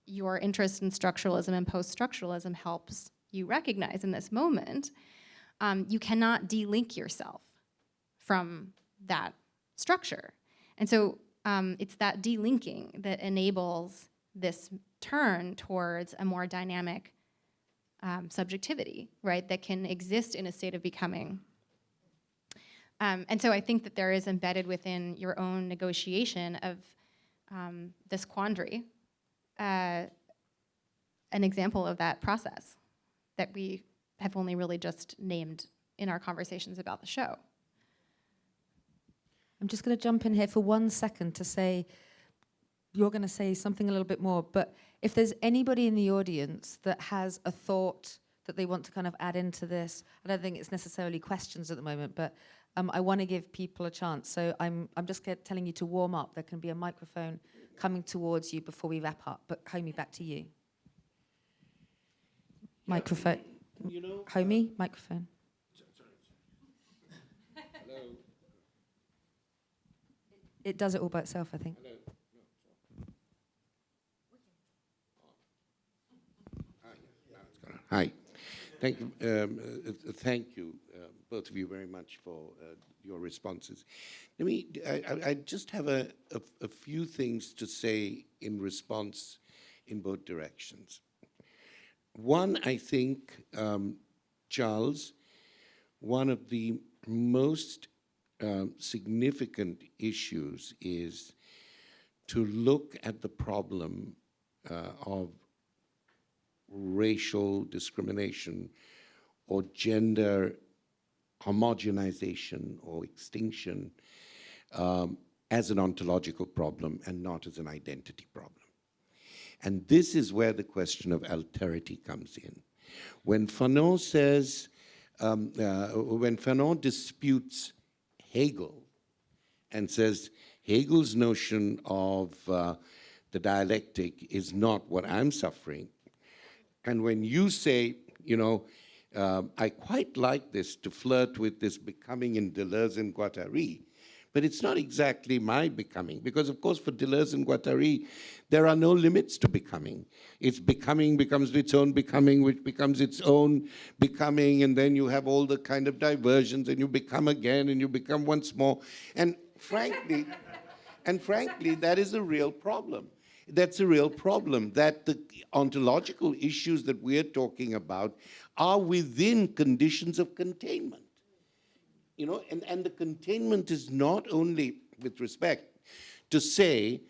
your interest in structuralism and post-structuralism helps you recognize in this moment, you cannot delink yourself from that structure. And so it's that delinking that enables this turn towards a more dynamic subjectivity, right, that can exist in a state of becoming. And so I think that there is embedded within your own negotiation of this quandary an example of that process that we have only really just named in our conversations about the show. I'm just going to jump in here for 1 second to say, you're going to say something a little bit more, but if there's anybody in the audience that has a thought that they want to kind of add into this, I don't think it's necessarily questions at the moment, but I want to give people a chance. So I'm just telling you to warm up. There can be a microphone coming towards you before we wrap up, but Homi, back to you. Microphone. You know, Homi, microphone. Hello. It does it all by itself, I think. Hello. Hi. Thank you, both of you, very much for your responses. I just have a few things to say in response in both directions. One, I think, Charles, one of the most significant issues is to look at the problem of racial discrimination or gender homogenization or extinction as an ontological problem and not as an identity problem. And this is where the question of alterity comes in. When Fanon says, when Fanon disputes Hegel and says Hegel's notion of the dialectic is not what I'm suffering, and when you say, you know, I quite like this to flirt with this becoming in Deleuze and Guattari, but it's not exactly my becoming, because of course for Deleuze and Guattari, there are no limits to becoming. It's becoming becomes its own becoming, which becomes its own becoming, and then you have all the kind of diversions, and you become again, and you become once more. And frankly, that is a real problem. That's a real problem, that the ontological issues that we're talking about are within conditions of containment. You know, and the containment is not only with respect to say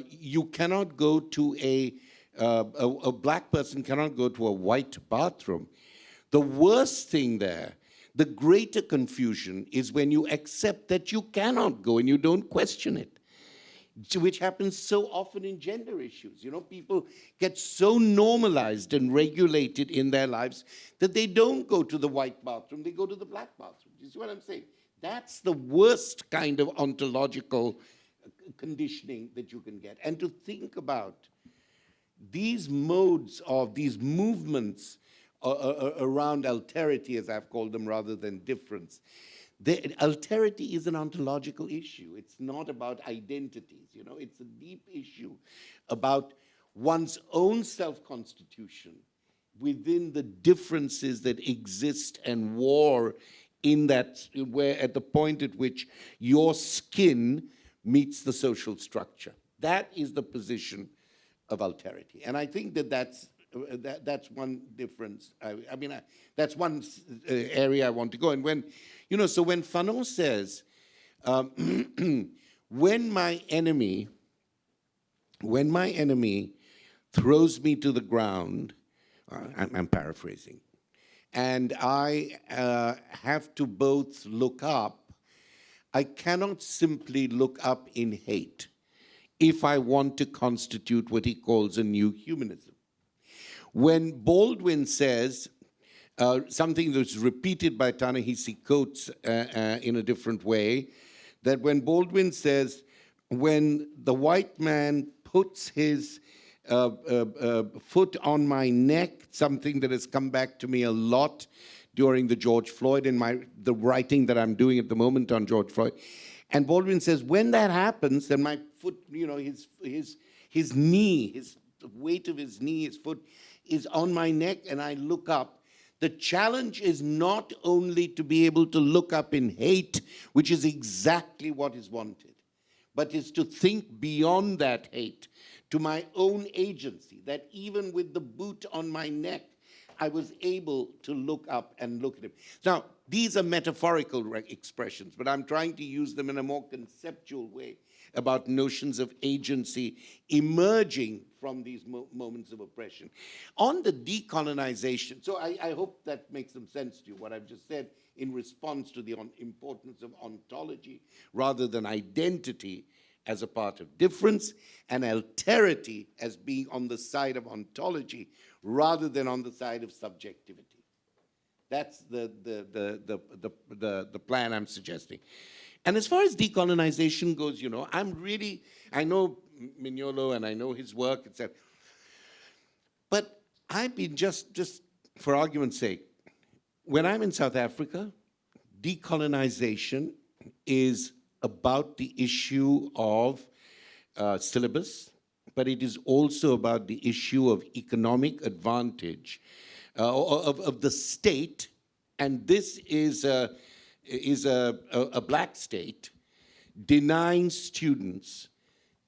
you cannot go to a black person cannot go to a white bathroom. The worst thing there, the greater confusion, is when you accept that you cannot go and you don't question it, which happens so often in gender issues. You know, people get so normalized and regulated in their lives that they don't go to the white bathroom, they go to the black bathroom. You see what I'm saying? That's the worst kind of ontological conditioning that you can get. And to think about these modes of these movements around alterity, as I've called them, rather than difference. Alterity is an ontological issue. It's not about identities, you know. It's a deep issue about one's own self-constitution within the differences that exist and war in that, where at the point at which your skin meets the social structure. That is the position of alterity. And I think that that's one difference. I mean, that's one area I want to go. And when, you know, so when Fanon says, when my enemy throws me to the ground, I'm paraphrasing, and I have to both look up, I cannot simply look up in hate if I want to constitute what he calls a new humanism. When Baldwin says something that's repeated by Tani, he quotes in a different way, that when Baldwin says, when the white man puts his foot on my neck, something that has come back to me a lot during the George Floyd and the writing that I'm doing at the moment on George Floyd, and Baldwin says, when that happens, then my foot, you know, his knee, the weight of his knee, his foot, is on my neck, and I look up, The challenge is not only to be able to look up in hate, which is exactly what is wanted, but is to think beyond that hate to my own agency, that even with the boot on my neck, I was able to look up and look at him. Now, these are metaphorical expressions, but I'm trying to use them in a more conceptual way about notions of agency emerging from these moments of oppression. On the decolonization, so I hope that makes some sense to you, what I've just said in response to the importance of ontology rather than identity as a part of difference, and alterity as being on the side of ontology rather than on the side of subjectivity. That's the plan I'm suggesting. And as far as decolonization goes, you know, I know Mignolo and I know his work, etc. But I've been just for argument's sake, when I'm in South Africa, decolonization is about the issue of syllabus, but it is also about the issue of economic advantage of the state, and this is a black state denying students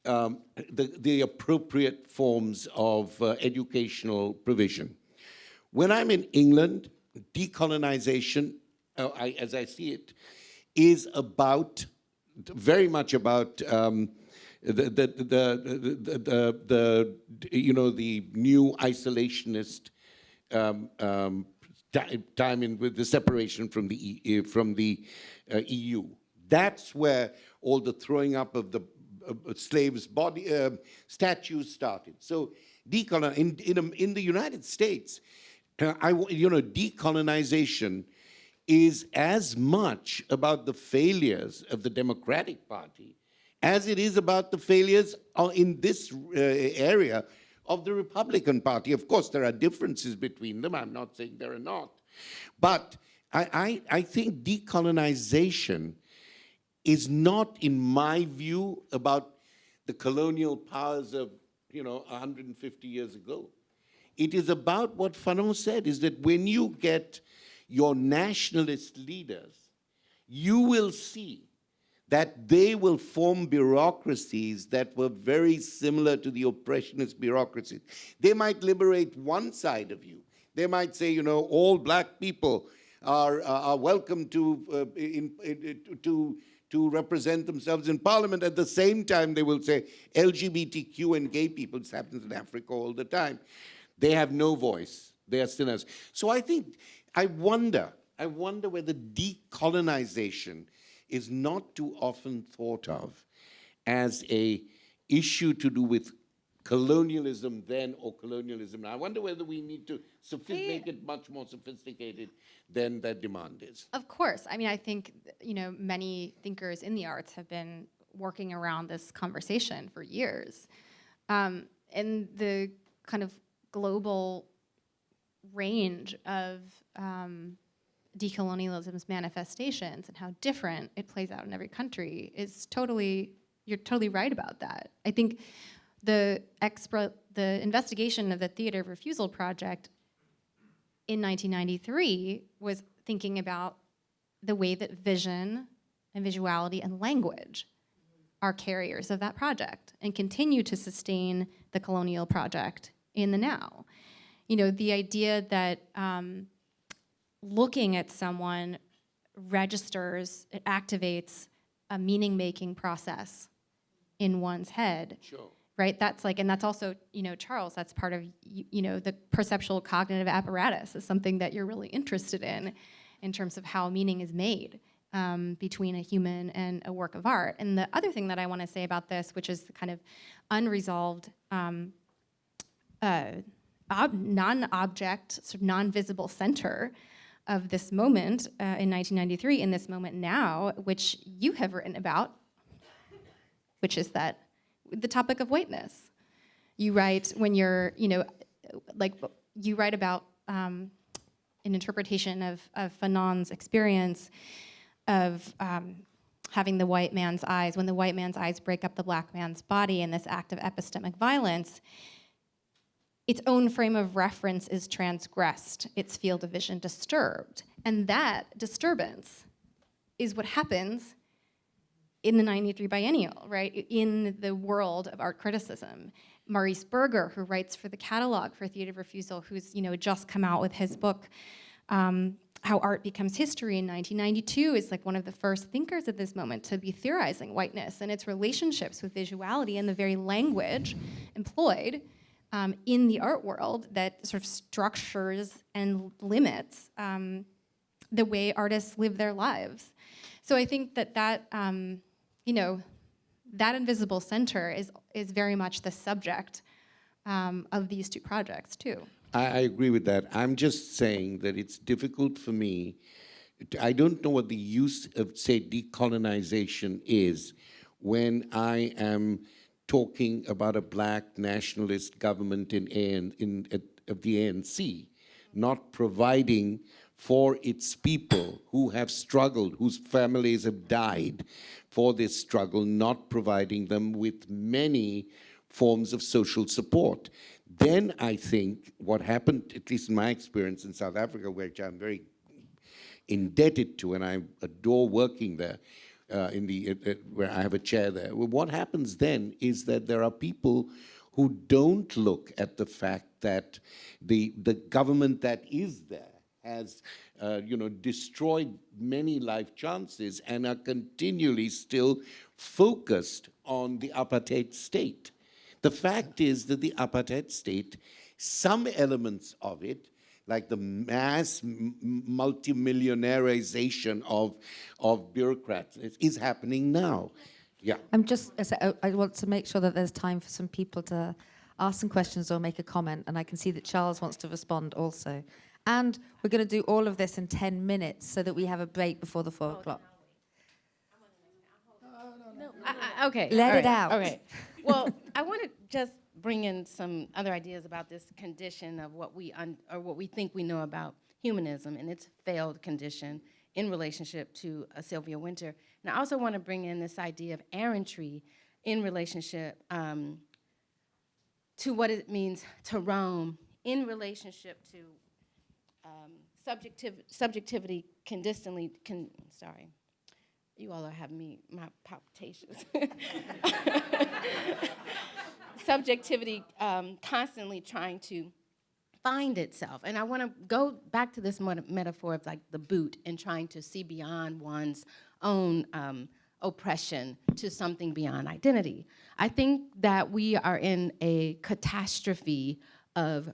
the appropriate forms of educational provision. When I'm in England, decolonization, as I see it, is about very much about the new isolationist time with the separation from the EU. That's where all the throwing up of the slaves' body statues started. So in the United States, decolonization is as much about the failures of the Democratic Party as it is about the failures in this area of the Republican Party. Of course, there are differences between them. I'm not saying there are not. But I think decolonization is not, in my view, about the colonial powers of 150 years ago. It is about what Fanon said, is that when you get your nationalist leaders, you will see that they will form bureaucracies that were very similar to the oppressionist bureaucracies. They might liberate one side of you. They might say, all black people are welcome to represent themselves in parliament. At the same time, they will say LGBTQ and gay people, this happens in Africa all the time, they have no voice. They are sinners. So I wonder whether decolonization is not too often thought of as an issue to do with colonialism then or colonialism now. I wonder whether we need to make it much more sophisticated than that demand is. Of course. I mean, I think, many thinkers in the arts have been working around this conversation for years. And the kind of global range of decolonialism's manifestations and how different it plays out in every country is you're totally right about that. I think the investigation of the Theater of Refusal Project in 1993 was thinking about the way that vision and visuality and language are carriers of that project and continue to sustain the colonial project in the now. The idea that looking at someone registers, it activates a meaning-making process in one's head. Sure. Right? That's and that's also, Charles, that's part of, the perceptual cognitive apparatus is something that you're really interested in terms of how meaning is made between a human and a work of art. And the other thing that I want to say about this, which is the kind of unresolved non-object, sort of non-visible center of this moment in 1993, in this moment now, which you have written about, which is that the topic of whiteness. You write when you're, you write about an interpretation of Fanon's experience of having the white man's eyes, when the white man's eyes break up the black man's body in this act of epistemic violence. its own frame of reference is transgressed, its field of vision disturbed. And that disturbance is what happens in the 93 biennial, right? In the world of art criticism. Maurice Berger, who writes for the catalog for Theater of Refusal, who's just come out with his book, How Art Becomes History in 1992, is like one of the first thinkers at this moment to be theorizing whiteness and its relationships with visuality and the very language employed in the art world that sort of structures and limits the way artists live their lives. So I think that that invisible center is very much the subject of these two projects too. I agree with that. I'm just saying that it's difficult for me. I don't know what the use of, say, decolonization is when I am talking about a black nationalist government of the ANC, not providing for its people who have struggled, whose families have died for this struggle, not providing them with many forms of social support. Then I think what happened, at least in my experience in South Africa, which I'm very indebted to, and I adore working there, where I have a chair there. Well, what happens then is that there are people who don't look at the fact that the government that is there has destroyed many life chances and are continually still focused on the apartheid state. The fact is that the apartheid state, some elements of it, like the mass multimillionairization of bureaucrats, is happening now. Yeah. I want to make sure that there's time for some people to ask some questions or make a comment, and I can see that Charles wants to respond also. And we're going to do all of this in 10 minutes so that we have a break before the 4 o'clock. Okay. Let it out. Okay. Well, I want to just bring in some other ideas about this condition of what we think we know about humanism and its failed condition in relationship to Sylvia Wynter. And I also want to bring in this idea of errantry in relationship to what it means to roam, in relationship to subjectivity sorry. You all are having my palpitations. Subjectivity constantly trying to find itself. And I want to go back to this metaphor of like the boot and trying to see beyond one's own oppression to something beyond identity. I think that we are in a catastrophe of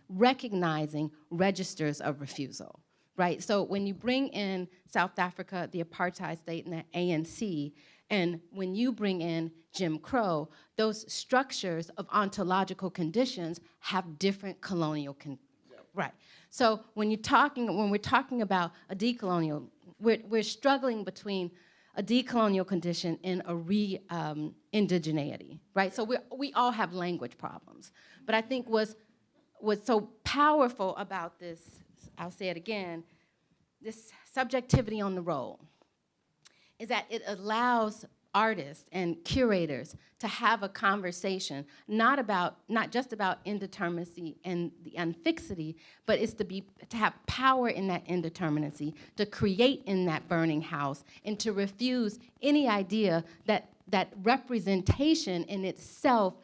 recognizing registers of refusal. Right, so when you bring in South Africa, the apartheid state, and the ANC, and when you bring in Jim Crow, those structures of ontological conditions have different colonial, right. So when we're talking about a decolonial, we're struggling between a decolonial condition and a indigeneity, right? So we all have language problems. But I think what's so powerful about this, I'll say it again, this subjectivity on the roll, is that it allows artists and curators to have a conversation, not just about indeterminacy and the unfixity, but it's to have power in that indeterminacy, to create in that burning house, and to refuse any idea that representation in itself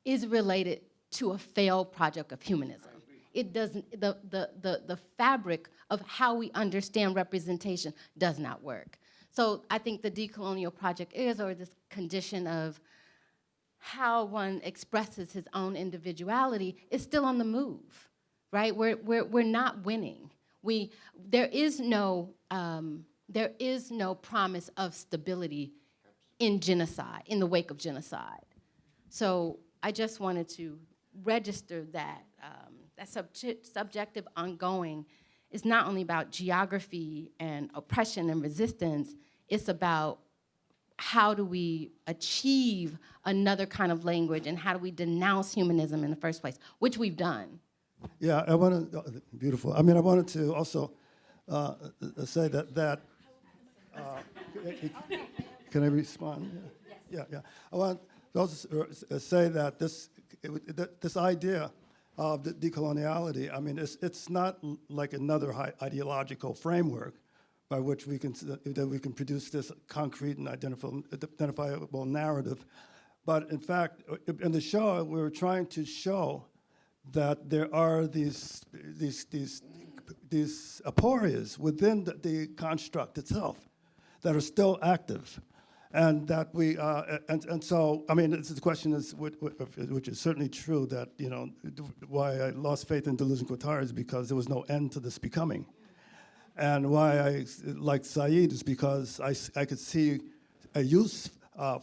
is related to a failed project of humanism. It doesn't, the fabric of how we understand representation does not work. So I think the decolonial project or this condition of how one expresses his own individuality is still on the move, right? We're not winning. There is no promise of stability in genocide, in the wake of genocide. So I just wanted to register that subjective ongoing is not only about geography and oppression and resistance, it's about how do we achieve another kind of language and how do we denounce humanism in the first place, which we've done. Yeah, I want to, beautiful. I mean, I wanted to also say that can I respond? Yeah. I want to also say that this this idea of the decoloniality, I mean, it's not like another ideological framework by which we can produce this concrete and identifiable narrative. But in fact, in the show, we were trying to show that there are these aporias within the construct itself that are still active, and that we and so I mean, the question is, which is certainly true, that why I lost faith in Deleuze and Guattari is because there was no end to this becoming, and why I liked Said is because I could see a use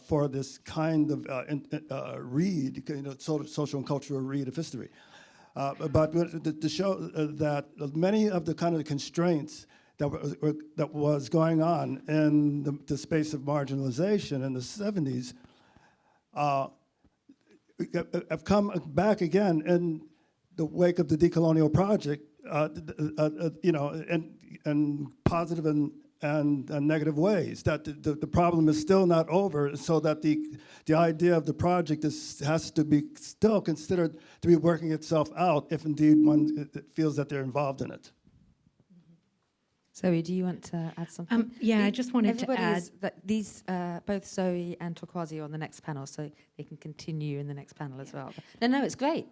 for this kind of read, social and cultural read of history. But to show that many of the kind of constraints that was going on in the space of marginalization in the 70s have come back again in the wake of the decolonial project, in positive and negative ways. That the problem is still not over, so that the idea of the project has to be still considered to be working itself out, if indeed one feels that they're involved in it. Zoe, do you want to add something? Yeah, I just wanted to add that these both Zoe and Torkwase are on the next panel, so they can continue in the next panel as well. No, it's great.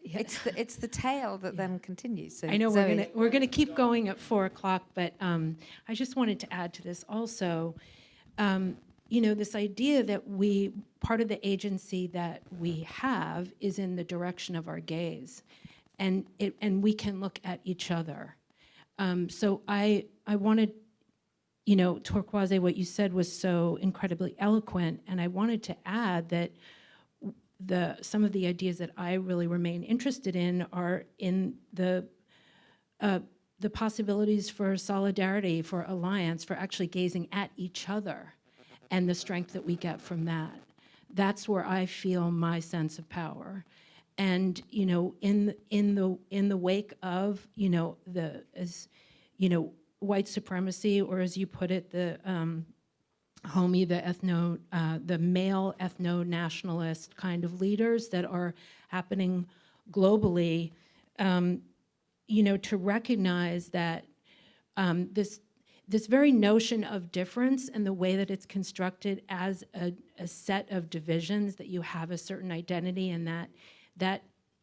Yeah. It's the tale that then continues. So I know Zoe. we're gonna keep going at 4:00, but I just wanted to add to this also. This idea that part of the agency that we have is in the direction of our gaze, and we can look at each other. So I wanted, Torkwase, what you said was so incredibly eloquent, and I wanted to add that some of the ideas that I really remain interested in are in the possibilities for solidarity, for alliance, for actually gazing at each other, and the strength that we get from that. That's where I feel my sense of power. And in the wake of white supremacy, or as you put it, the Homi, the male ethno-nationalist kind of leaders that are happening globally, to recognize that this very notion of difference and the way that it's constructed as a set of divisions, that you have a certain identity, and that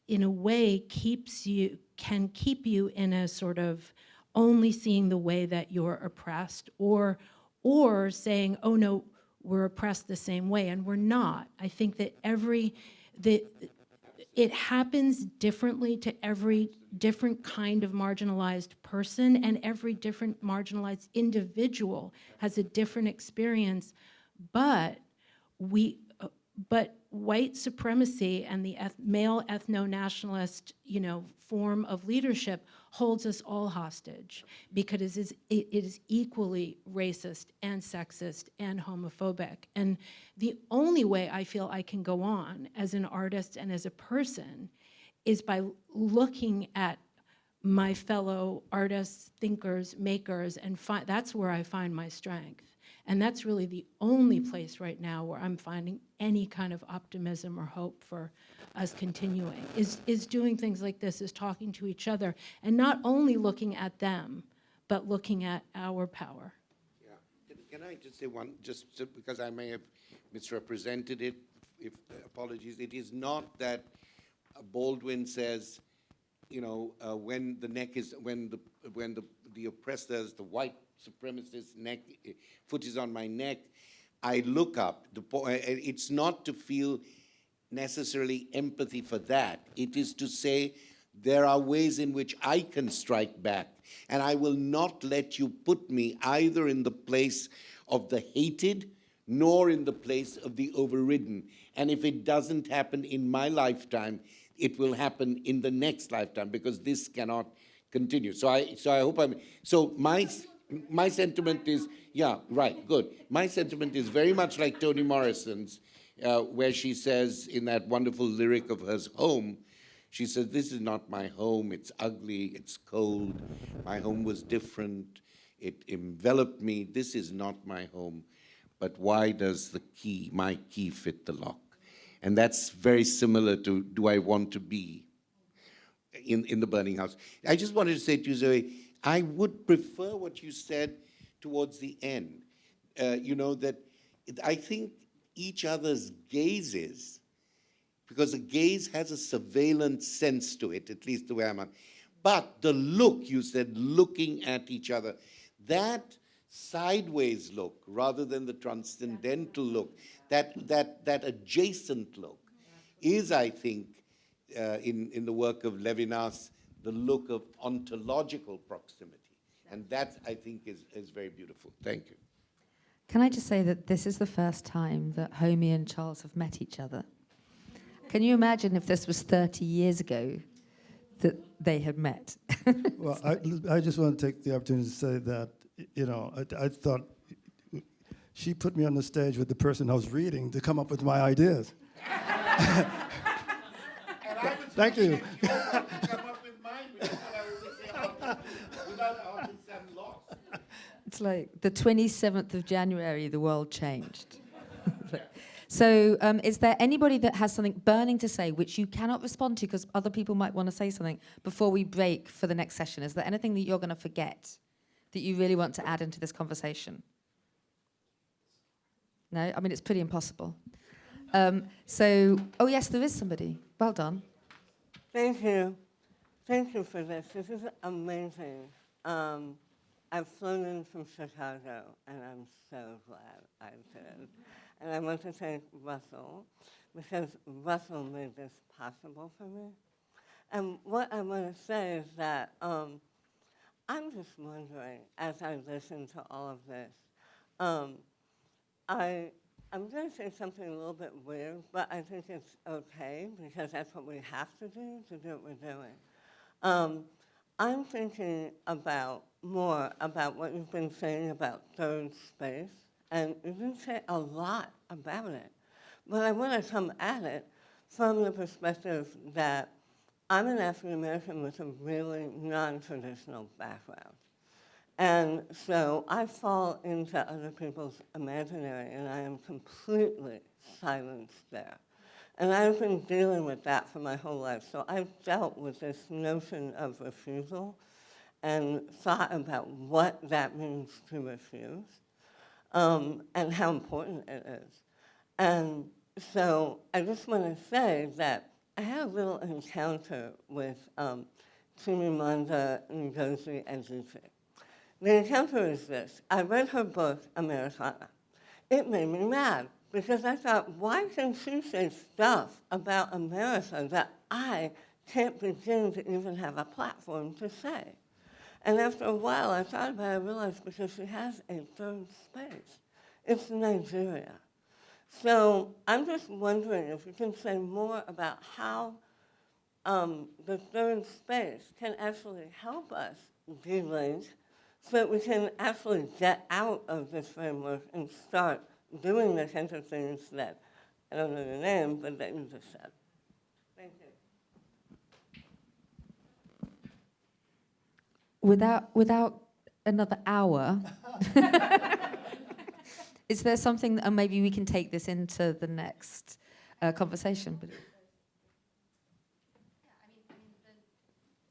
in a way can keep you in a sort of only seeing the way that you're oppressed, or saying, oh no, we're oppressed the same way, and we're not. I think that it happens differently to every different kind of marginalized person, and every different marginalized individual has a different experience, but white supremacy and the male ethno-nationalist, form of leadership holds us all hostage, because it is equally racist and sexist and homophobic. And the only way I feel I can go on as an artist and as a person is by looking at my fellow artists, thinkers, makers, and that's where I find my strength. And that's really the only place right now where I'm finding any kind of optimism or hope for us continuing, is doing things like this, is talking to each other, and not only looking at them, but looking at our power. Yeah. Can I just say one, just because I may have misrepresented it, apologies. It is not that Baldwin says, when the oppressor's, the white supremacist foot is on my neck, I look up. It's not to feel necessarily empathy for that. It is to say there are ways in which I can strike back, and I will not let you put me either in the place of the hated nor in the place of the overridden. And if it doesn't happen in my lifetime, it will happen in the next lifetime, because this cannot continue. So I hope my sentiment is, yeah, right, good. My sentiment is very much like Toni Morrison's, where she says in that wonderful lyric of hers, Home, she says, this is not my home, it's ugly, it's cold, my home was different, it enveloped me, this is not my home, but why does my key fit the lock? And that's very similar to Do I Want to Be in the burning house. I just wanted to say to you, Zoe, I would prefer what you said towards the end. That I think each other's gazes, because a gaze has a surveillance sense to it, at least the way I'm on. But the look, you said, looking at each other, that sideways look rather than the transcendental look, that adjacent look is, I think, in the work of Levinas, the look of ontological proximity. And that, I think, is very beautiful. Thank you. Can I just say that this is the first time that Homi and Charles have met each other? Can you imagine if this was 30 years ago that they had met? Well, I just want to take the opportunity to say that, I thought she put me on the stage with the person I was reading to come up with my ideas. Thank you. It's like the 27th of January, the world changed. So is there anybody that has something burning to say which you cannot respond to because other people might want to say something before we break for the next session? Is there anything that you're going to forget that you really want to add into this conversation? No? I mean, it's pretty impossible. Oh yes, there is somebody. Well done. Thank you. Thank you for this. This is amazing. I've flown in from Chicago, and I'm so glad I did. And I want to thank Russell, because Russell made this possible for me. And what I want to say is that I'm just wondering, as I listen to all of this, I'm going to say something a little bit weird, but I think it's okay, because that's what we have to do what we're doing. I'm thinking more about what you've been saying about third space, and you didn't say a lot about it. But I want to come at it from the perspective that I'm an African American with a really non-traditional background. And so I fall into other people's imaginary, and I am completely silenced there. And I've been dealing with that for my whole life. So I've dealt with this notion of refusal and thought about what that means to refuse and how important it is. And so I just want to say that I had a little encounter with Chimamanda Ngozi Adichie. The encounter is this. I read her book, Americana. It made me mad, because I thought, why can she say stuff about America that I can't begin to even have a platform to say? And after a while, I thought about it, I realized because she has a third space. It's Nigeria. So I'm just wondering if you can say more about how the third space can actually help us delink so that we can actually get out of this framework and start doing the kinds of things that, I don't know the name, but that you just said. Thank you. Without another hour, is there something, and maybe we can take this into the next conversation?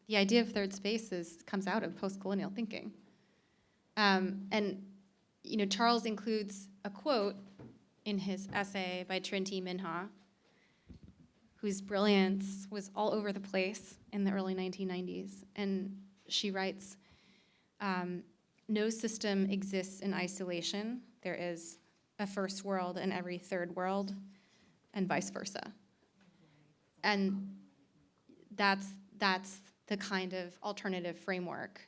The idea of third space comes out of post-colonial thinking. And Charles includes a quote in his essay by Trinity Minha, whose brilliance was all over the place in the early 1990s. And she writes, no system exists in isolation. There is a first world in every third world, and vice versa. And that's the kind of alternative framework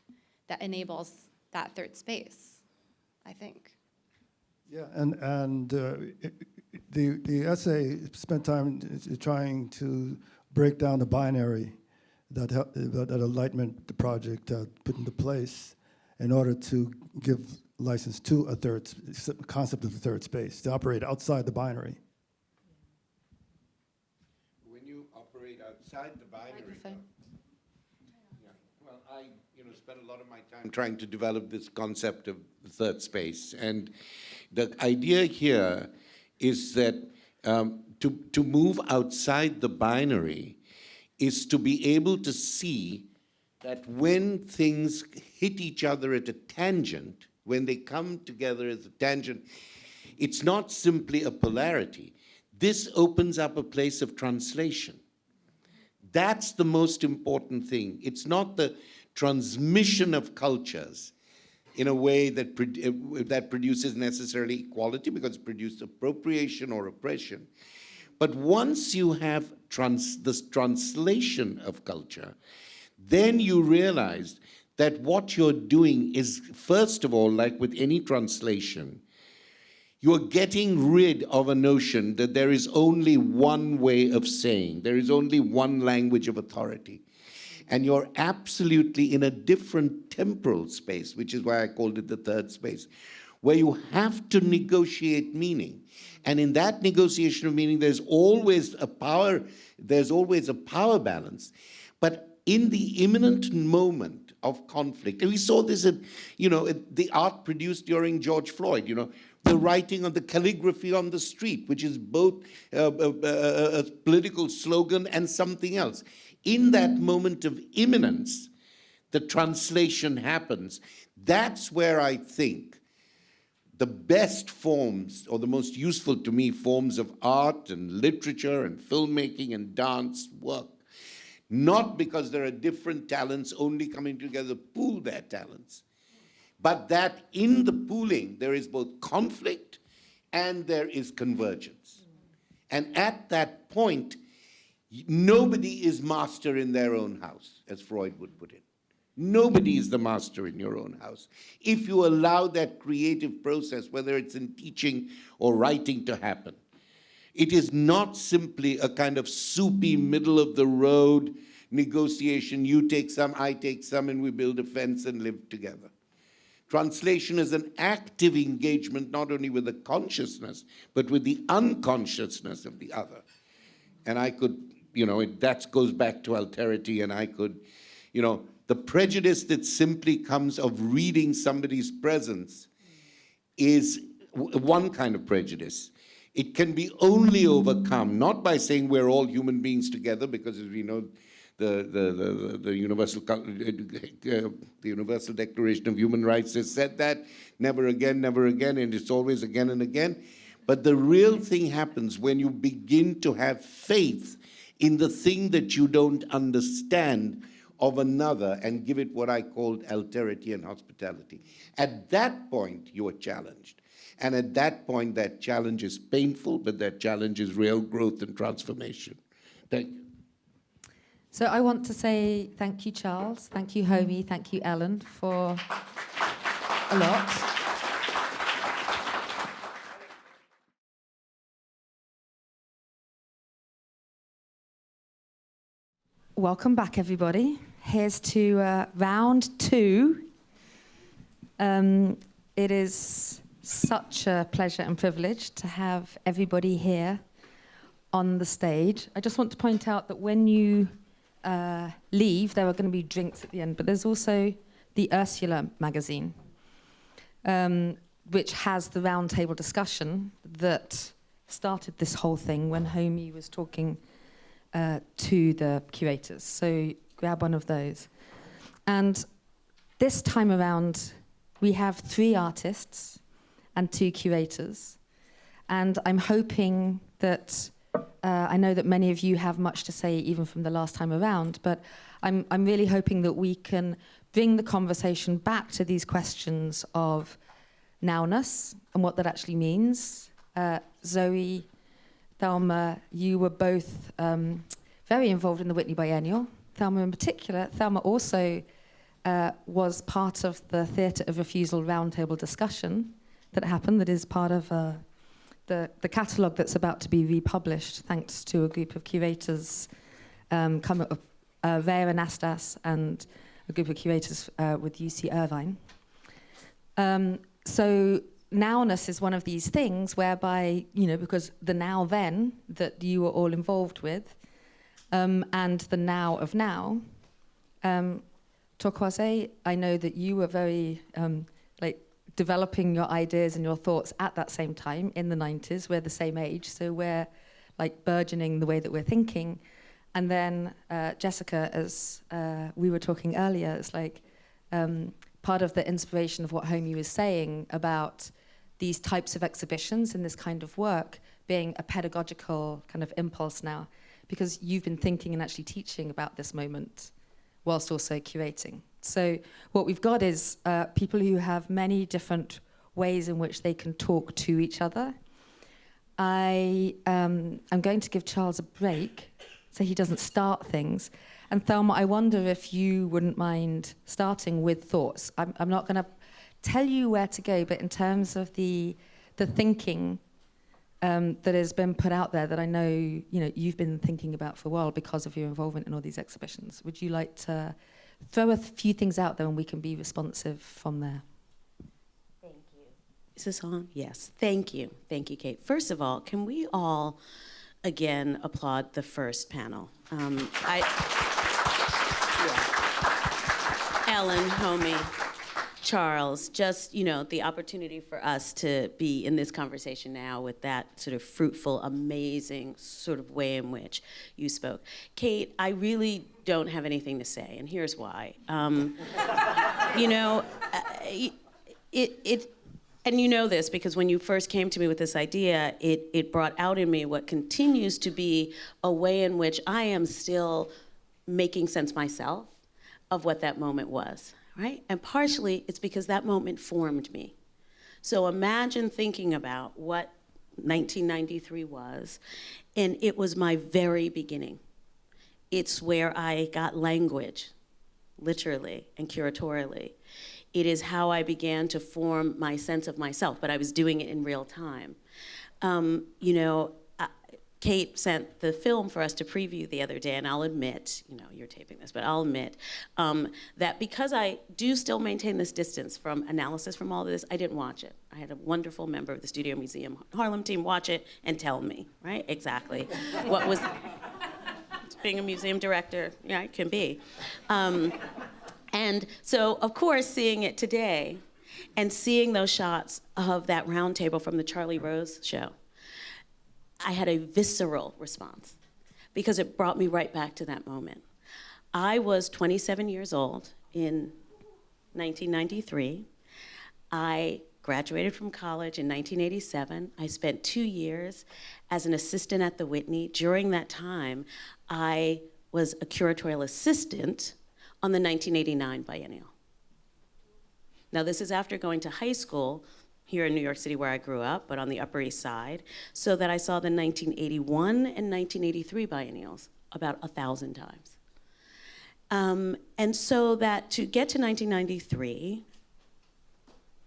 that enables that third space, I think. Yeah, and the essay spent time trying to break down the binary that Enlightenment Project put into place in order to give license to a third concept of the third space to operate outside the binary. When you operate outside the binary, well, I spent a lot of my time trying to develop this concept of the third space, and the idea here is that To move outside the binary is to be able to see that when things hit each other at a tangent, when they come together as a tangent, it's not simply a polarity. This opens up a place of translation. That's the most important thing. It's not the transmission of cultures in a way that produces necessarily equality, because it produces appropriation or oppression. But once you have this translation of culture, then you realize that what you're doing is, first of all, like with any translation, you're getting rid of a notion that there is only one way of saying, there is only one language of authority. And you're absolutely in a different temporal space, which is why I called it the third space, where you have to negotiate meaning. And in that negotiation of meaning, there's always a power balance. But in the imminent moment of conflict, and we saw this at, the art produced during George Floyd, the writing of the calligraphy on the street, which is both a political slogan and something else. In that moment of imminence, the translation happens. That's where I think the best forms, or the most useful to me forms of art and literature and filmmaking and dance work. Not because there are different talents only coming together to pool their talents, but that in the pooling there is both conflict and there is convergence. And at that point, nobody is master in their own house, as Freud would put it. Nobody is the master in your own house. If you allow that creative process, whether it's in teaching or writing, to happen, it is not simply a kind of soupy, middle-of-the-road negotiation. You take some, I take some, and we build a fence and live together. Translation is an active engagement, not only with the consciousness, but with the unconsciousness of the other. And I could, that goes back to alterity, and I could, the prejudice that simply comes of reading somebody's presence is one kind of prejudice. It can be only overcome, not by saying we're all human beings together, because as we know, the Universal Declaration of Human Rights has said that, never again, and it's always again and again. But the real thing happens when you begin to have faith in the thing that you don't understand of another and give it what I called alterity and hospitality. At that point, you are challenged. And at that point, that challenge is painful, but that challenge is real growth and transformation. Thank you. So I want to say thank you, Charles. Thank you, Homi. Thank you, Ellen, for a lot. Welcome back, everybody. Here's to round two. It is such a pleasure and privilege to have everybody here on the stage. I just want to point out that when you leave, there are going to be drinks at the end, but there's also the Ursula magazine, which has the roundtable discussion that started this whole thing when Homi was talking to the curators. So grab one of those. And this time around, we have 3 artists and 2 curators. And I'm hoping that, I know that many of you have much to say even from the last time around, but I'm really hoping that we can bring the conversation back to these questions of now-ness and what that actually means. Zoe, Thelma, you were both very involved in the Whitney Biennial. Thelma in particular. Thelma also was part of the Theatre of Refusal roundtable discussion that happened, that is part of the catalogue that's about to be republished, thanks to a group of curators, Vera Anastas and a group of curators with UC Irvine. So now-ness is one of these things whereby, because the now-then that you were all involved with, and the now of now, Torkwase, I know that you were very developing your ideas and your thoughts at that same time in the 90s. We're the same age, so we're like burgeoning the way that we're thinking. And then Jessica, as we were talking earlier, it's like part of the inspiration of what Homi was saying about these types of exhibitions and this kind of work being a pedagogical kind of impulse now, because you've been thinking and actually teaching about this moment whilst also curating. So what we've got is people who have many different ways in which they can talk to each other. I'm going to give Charles a break so he doesn't start things. And Thelma, I wonder if you wouldn't mind starting with thoughts. I'm not going to tell you where to go, but in terms of the thinking that has been put out there that I know you've been thinking about for a while because of your involvement in all these exhibitions, would you like to throw a few things out there and we can be responsive from there? Thank you. Is this on? Yes. Thank you. Thank you, Kate. First of all, can we all again applaud the first panel? Ellen, Homi, Charles, just, the opportunity for us to be in this conversation now with that sort of fruitful, amazing sort of way in which you spoke. Kate, I really don't have anything to say, and here's why. And you know this because when you first came to me with this idea, it brought out in me what continues to be a way in which I am still making sense myself of what that moment was. Right? And partially, it's because that moment formed me. So imagine thinking about what 1993 was, and it was my very beginning. It's where I got language, literally and curatorially. It is how I began to form my sense of myself, but I was doing it in real time. Kate sent the film for us to preview the other day, and I'll admit, you're taping this, but I'll admit that because I do still maintain this distance from analysis from all of this, I didn't watch it. I had a wonderful member of the Studio Museum Harlem team watch it and tell me, right, exactly what was, being a museum director, it can be. And so, of course, seeing it today and seeing those shots of that round table from the Charlie Rose show, I had a visceral response because it brought me right back to that moment. I was 27 years old in 1993. I graduated from college in 1987. I spent 2 years as an assistant at the Whitney. During that time, I was a curatorial assistant on the 1989 biennial. Now, this is after going to high school here in New York City where I grew up, but on the Upper East Side, so that I saw the 1981 and 1983 biennials about 1,000 times. And so that to get to 1993,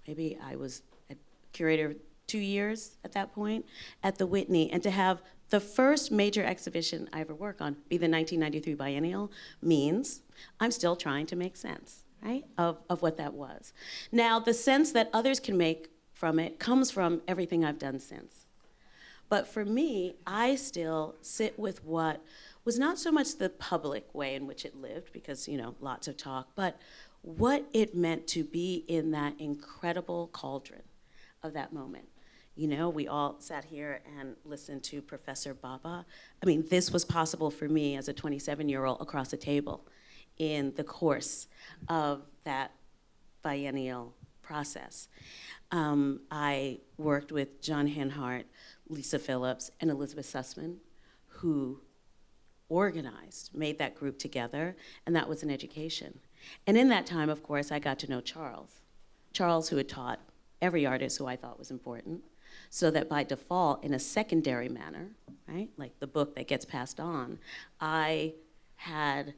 maybe I was a curator 2 years at that point at the Whitney, and to have the first major exhibition I ever work on be the 1993 biennial means I'm still trying to make sense, right, of what that was. Now, the sense that others can make from it comes from everything I've done since. But for me, I still sit with what was not so much the public way in which it lived, because, lots of talk, but what it meant to be in that incredible cauldron of that moment. We all sat here and listened to Professor Bhabha. I mean, this was possible for me as a 27-year-old across the table in the course of that biennial process. I worked with John Hanhart, Lisa Phillips, and Elizabeth Sussman, who made that group together, and that was an education. And in that time, of course, I got to know Charles, who had taught every artist who I thought was important, so that by default, in a secondary manner, right, like the book that gets passed on, I had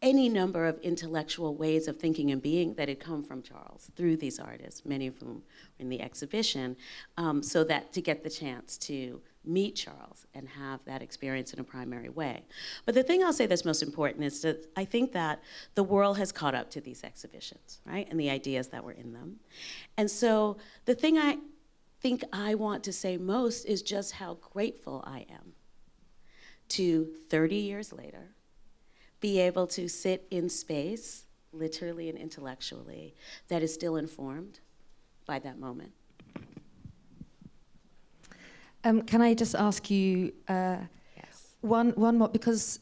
any number of intellectual ways of thinking and being that had come from Charles through these artists, many of whom were in the exhibition, so that to get the chance to meet Charles and have that experience in a primary way. But the thing I'll say that's most important is that I think that the world has caught up to these exhibitions, right, and the ideas that were in them. And so the thing I think I want to say most is just how grateful I am to 30 years later be able to sit in space literally and intellectually, that is still informed by that moment. Can I just ask you one more, because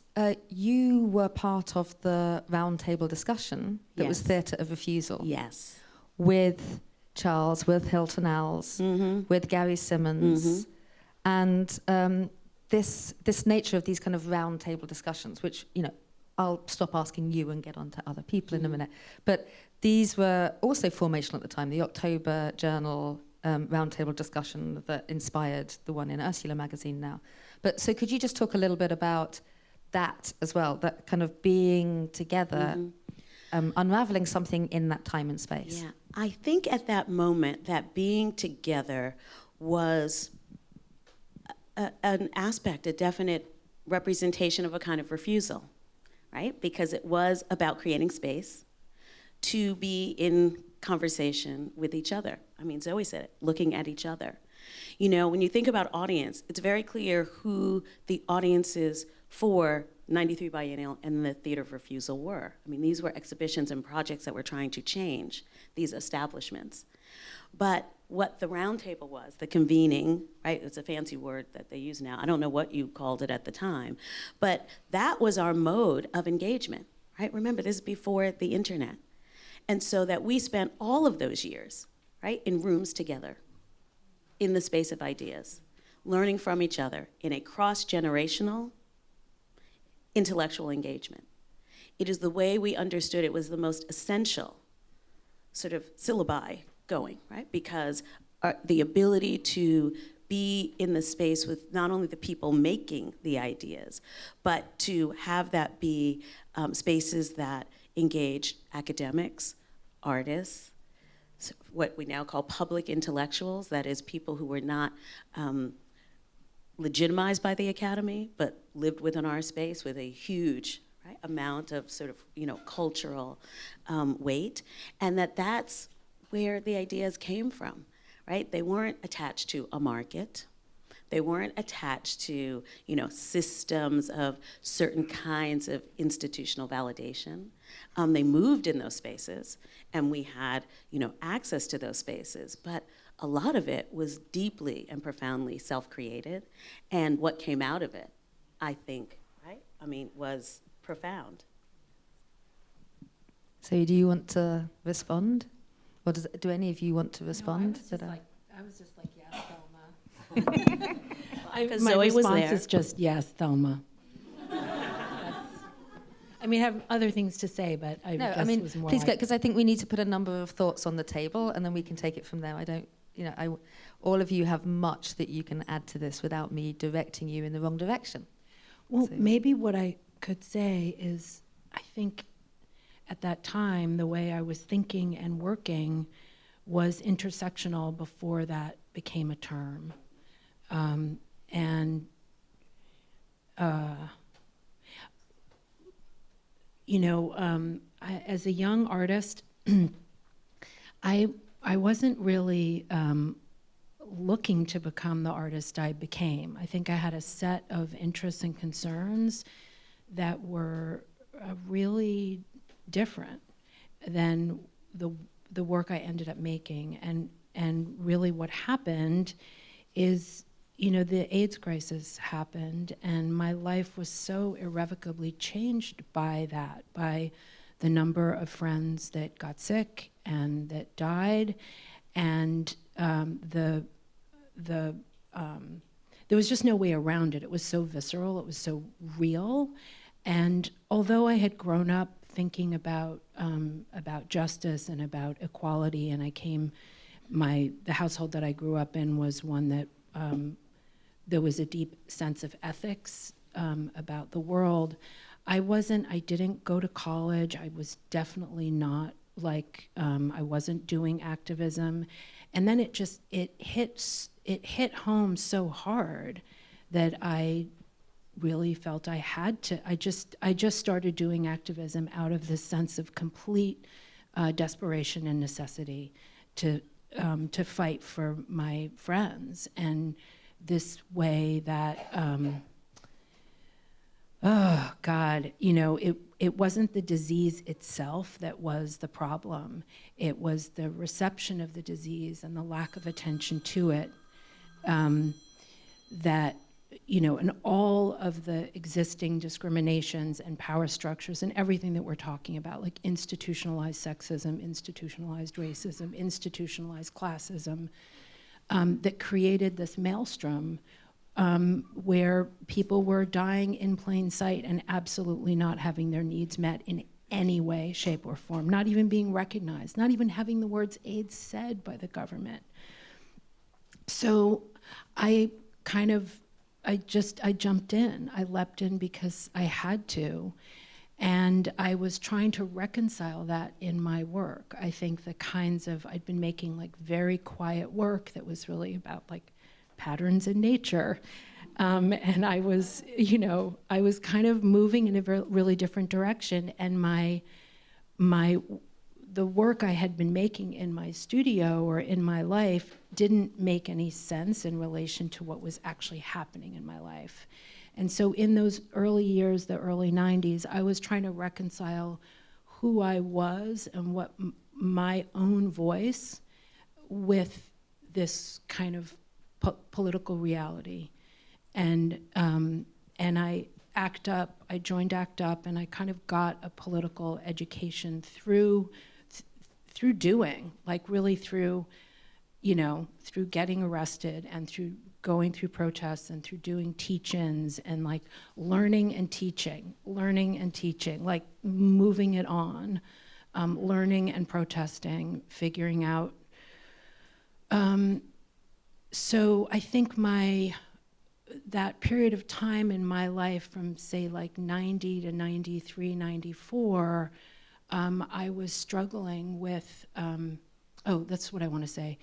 you were part of the roundtable discussion that was Yes. Theatre of Refusal. Yes. With Charles, with Hilton Els, with Gary Simmons, and this nature of these kind of roundtable discussions, which, you know, I'll stop asking you and get on to other people in a minute. But these were also formational at the time. The October Journal roundtable discussion that inspired the one in Ursula magazine now. But so could you just talk a little bit about that as well, that kind of being together, unraveling something in that time and space? Yeah, I think at that moment that being together was an aspect, a definite representation of a kind of refusal, right? Because it was about creating space to be in conversation with each other. I mean, Zoe said it, looking at each other. You know, when you think about audience, it's very clear who the audiences for 93 Biennial and the Theatre of Refusal were. I mean, these were exhibitions and projects that were trying to change these establishments. But what the roundtable was, the convening, right? It's a fancy word that they use now. I don't know what you called it at the time. But that was our mode of engagement, right? Remember, this is before the internet. And so that we spent all of those years, right, in rooms together, in the space of ideas, learning from each other in a cross-generational intellectual engagement. It is the way we understood it was the most essential sort of syllabi going, right? Because the ability to be in the space with not only the people making the ideas, but to have that be spaces that engage academics, artists, what we now call public intellectuals, that is people who were not legitimized by the academy, but lived within our space with a huge amount of sort of, you know, cultural weight, and that's where the ideas came from, right? They weren't attached to a market. They weren't attached to, you know, systems of certain kinds of institutional validation. They moved in those spaces, and we had, you know, access to those spaces. But a lot of it was deeply and profoundly self-created, and what came out of it, I think, right? I mean, was profound. So, do you want to respond, or do any of you want to respond? I was just like, yes, Thelma. Because My Zoe was response there. is just yes, Thelma. I mean, I have other things to say, but I No, guess I mean, it was more please go, like, because I think we need to put a number of thoughts on the table, and then we can take it from there. I don't, you know, all of you have much that you can add to this without me directing you in the wrong direction. well, So- maybe what I could say is, I think at that time, the way I was thinking and working was intersectional before that became a term. You know, as a young artist, I wasn't really looking to become the artist I became. I think I had a set of interests and concerns that were really different than the work I ended up making. And really what happened is, you know, the AIDS crisis happened, and my life was so irrevocably changed by that, by the number of friends that got sick and that died, and there was just no way around it. It was so visceral, it was so real, and although I had grown up thinking about justice and about equality, and the household that I grew up in was one that there was a deep sense of ethics about the world. I didn't go to college. I was definitely not I wasn't doing activism. And then it hit home so hard that I really felt I had to. I just started doing activism out of this sense of complete desperation and necessity to fight for my friends, and this way that Oh, God, you know, it wasn't the disease itself that was the problem. It was the reception of the disease and the lack of attention to it that, you know, and all of the existing discriminations and power structures and everything that we're talking about, like institutionalized sexism, institutionalized racism, institutionalized classism, that created this maelstrom where people were dying in plain sight and absolutely not having their needs met in any way, shape, or form, not even being recognized, not even having the words AIDS said by the government. So I jumped in. I leapt in because I had to. And I was trying to reconcile that in my work. I think the kinds of, I'd been making like very quiet work that was really about like patterns in nature. And I was, you know, I was kind of moving in a really different direction. And the work I had been making in my studio or in my life didn't make any sense in relation to what was actually happening in my life. And so in those early years, the early 90s, I was trying to reconcile who I was and what my own voice with this kind of political reality. And I joined ACT UP, and I kind of got a political education through doing, like really through, you know, through getting arrested and through going through protests and through doing teach-ins and like learning and teaching, like moving it on, learning and protesting, figuring out. So I think that period of time in my life from say like 90 to 93, 94, I was struggling with, that's what I want to say.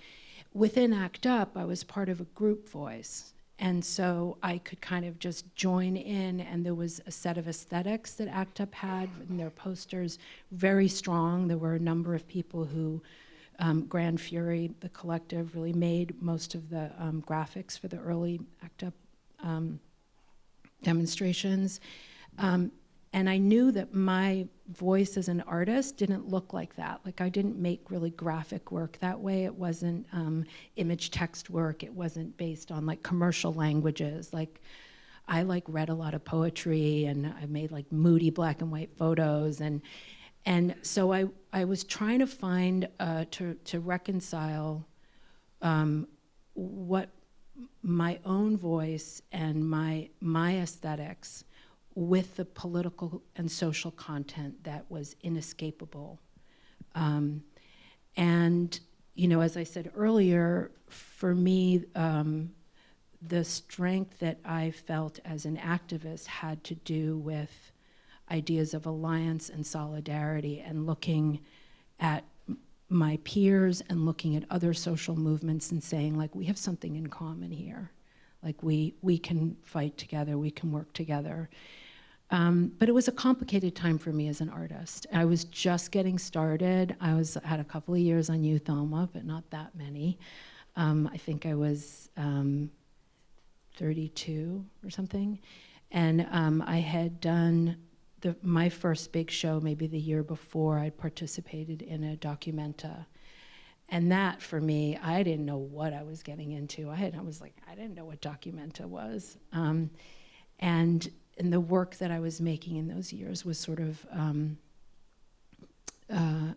Within ACT UP, I was part of a group voice. And so I could kind of just join in, and there was a set of aesthetics that ACT UP had in their posters, very strong. There were a number of people who, Grand Fury, the collective, really made most of the graphics for the early ACT UP demonstrations. And I knew that my voice as an artist didn't look like that. Like I didn't make really graphic work that way. It wasn't image text work. It wasn't based on like commercial languages. Like I like read a lot of poetry, and I made like moody black and white photos. And so I was trying to find, to reconcile what my own voice and my aesthetics with the political and social content that was inescapable. And, you know, as I said earlier, for me, the strength that I felt as an activist had to do with ideas of alliance and solidarity, and looking at my peers and looking at other social movements and saying, like, we have something in common here. Like we can fight together, we can work together. But it was a complicated time for me as an artist. I was just getting started. I had a couple of years on Thelma, but not that many. I think I was 32 or something. And I had done my first big show maybe the year before. I'd participated in a documenta. And that, for me, I didn't know what I was getting into. I didn't know what documenta was. And the work that I was making in those years was sort of,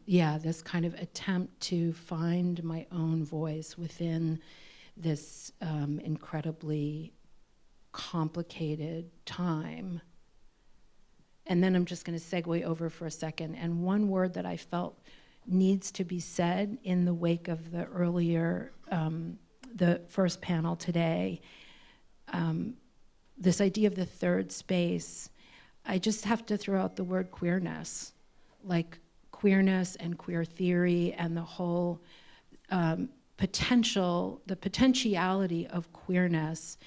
this kind of attempt to find my own voice within this incredibly complicated time. And then I'm just going to segue over for a second. And one word that I felt needs to be said in the wake of the earlier, the first panel today, this idea of the third space, I just have to throw out the word queerness, like queerness and queer theory and the whole the potentiality of queerness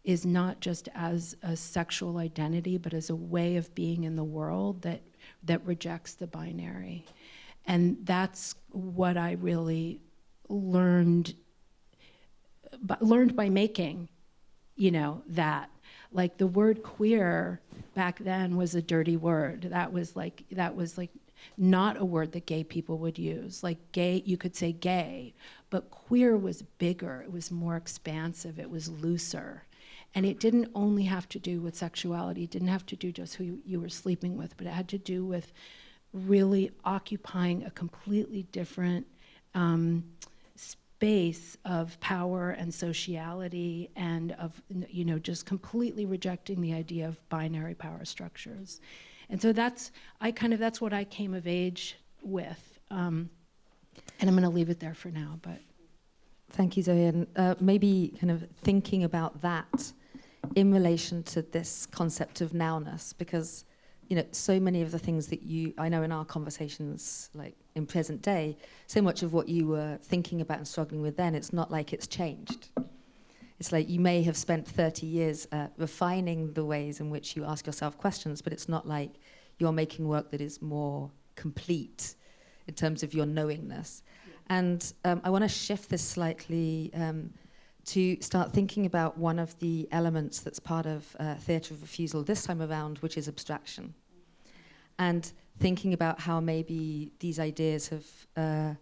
is not just as a sexual identity, but as a way of being in the world that rejects the binary. And that's what I really learned by making. that. Like the word queer back then was a dirty word. That was like not a word that gay people would use. Like gay, you could say gay, but queer was bigger. It was more expansive. It was looser. And it didn't only have to do with sexuality. It didn't have to do just who you were sleeping with, but it had to do with really occupying a completely different space of power and sociality, and of just completely rejecting the idea of binary power structures. And so that's what I came of age with, and I'm going to leave it there for now. But thank you, Zoe. And maybe kind of thinking about that in relation to this concept of nowness, because so many of the things that I know in our conversations, like in present day, so much of what you were thinking about and struggling with then, it's not like it's changed. It's like you may have spent 30 years refining the ways in which you ask yourself questions, but it's not like you're making work that is more complete in terms of your knowingness. Yeah. And I want to shift this slightly to start thinking about one of the elements that's part of theatre of refusal this time around, which is abstraction. And thinking about how maybe these ideas are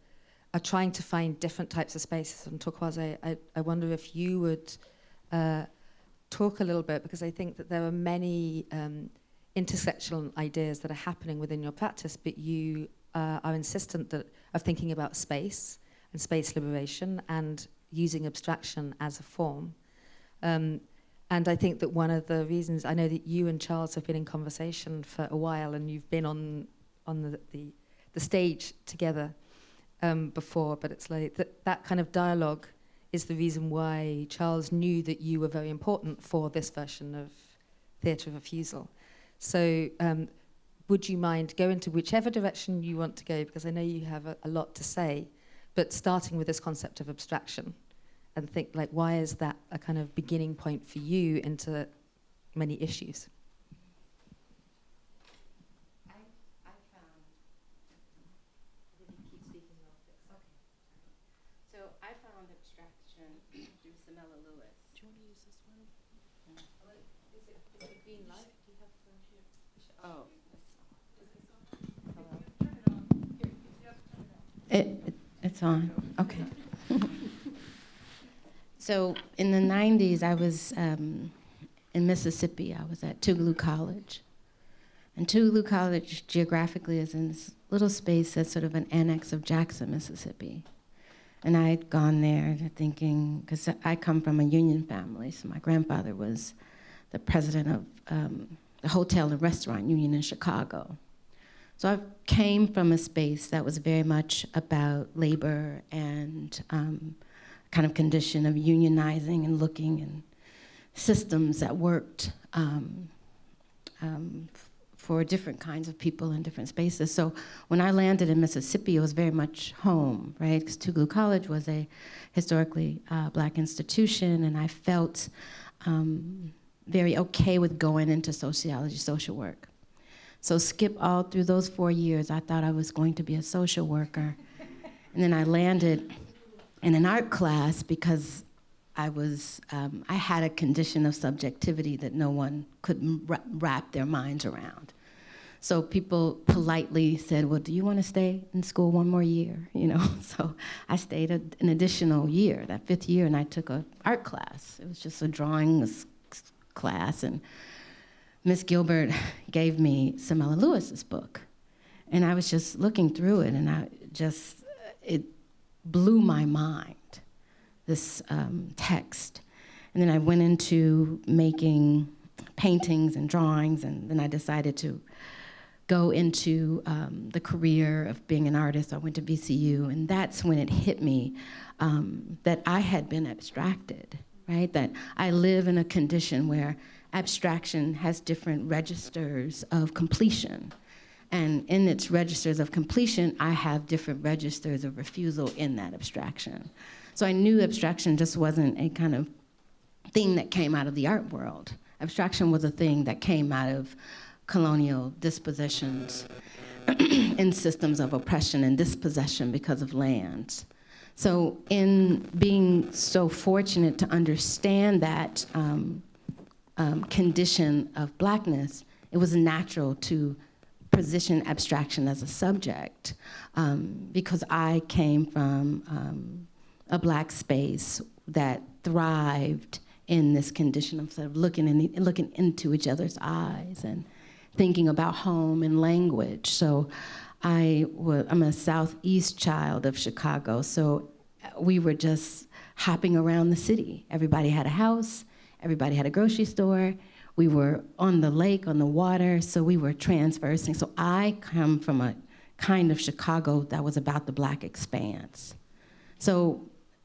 trying to find different types of spaces. And Torkwase, I wonder if you would talk a little bit, because I think that there are many intersectional ideas that are happening within your practice, but you are insistent of thinking about space and space liberation and using abstraction as a form. And I think that one of the reasons, I know that you and Charles have been in conversation for a while, and you've been on the stage together before, but it's like that kind of dialogue is the reason why Charles knew that you were very important for this version of theatre of refusal. So would you mind go into whichever direction you want to go, because I know you have a lot to say, but starting with this concept of abstraction, and think, like, why is that a kind of beginning point for you into many issues? I found, keep speaking about this. Okay. So I found abstraction through Samela Lewis. Do you want to use this one? Is it green light? Do you have some here? Oh. It's on. Okay. So in the 90s, I was in Mississippi. I was at Tougaloo College. And Tougaloo College, geographically, is in this little space that's sort of an annex of Jackson, Mississippi. And I had gone there thinking, because I come from a union family, so my grandfather was the president of the hotel and restaurant union in Chicago. So I came from a space that was very much about labor and kind of condition of unionizing and looking and systems that worked for different kinds of people in different spaces. So when I landed in Mississippi, it was very much home, right? Because Tougaloo College was a historically Black institution, and I felt very okay with going into sociology, social work. So skip all through those 4 years, I thought I was going to be a social worker. And then I landed in an art class because I had a condition of subjectivity that no one could wrap their minds around. So people politely said, well, do you want to stay in school one more year? So I stayed an additional year, that 5th year, and I took an art class. It was just a drawing class, and Miss Gilbert gave me Samela Lewis's book. And I was just looking through it, and it blew my mind, this text. And then I went into making paintings and drawings, and then I decided to go into the career of being an artist. I went to VCU, and that's when it hit me that I had been abstracted, right? That I live in a condition where abstraction has different registers of completion. And in its registers of completion, I have different registers of refusal in that abstraction. So I knew abstraction just wasn't a kind of thing that came out of the art world. Abstraction was a thing that came out of colonial dispositions in systems of oppression and dispossession because of lands. So in being so fortunate to understand that condition of Blackness, it was natural to position abstraction as a subject, because I came from a Black space that thrived in this condition of sort of looking into each other's eyes and thinking about home and language. So I'm a Southeast child of Chicago, so we were just hopping around the city. Everybody had a house, everybody had a grocery store. We were on the lake, on the water, so we were transversing. So I come from a kind of Chicago that was about the Black expanse. So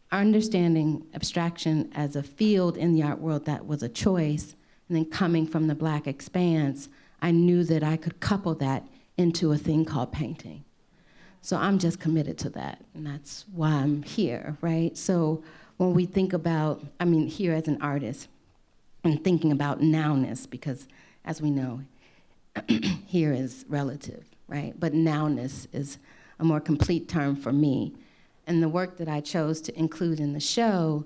understanding abstraction as a field in the art world that was a choice, and then coming from the Black expanse, I knew that I could couple that into a thing called painting. So I'm just committed to that, and that's why I'm here, right? So when we think about, here as an artist, and thinking about now-ness, because as we know, here is relative, right? But now-ness is a more complete term for me. And the work that I chose to include in the show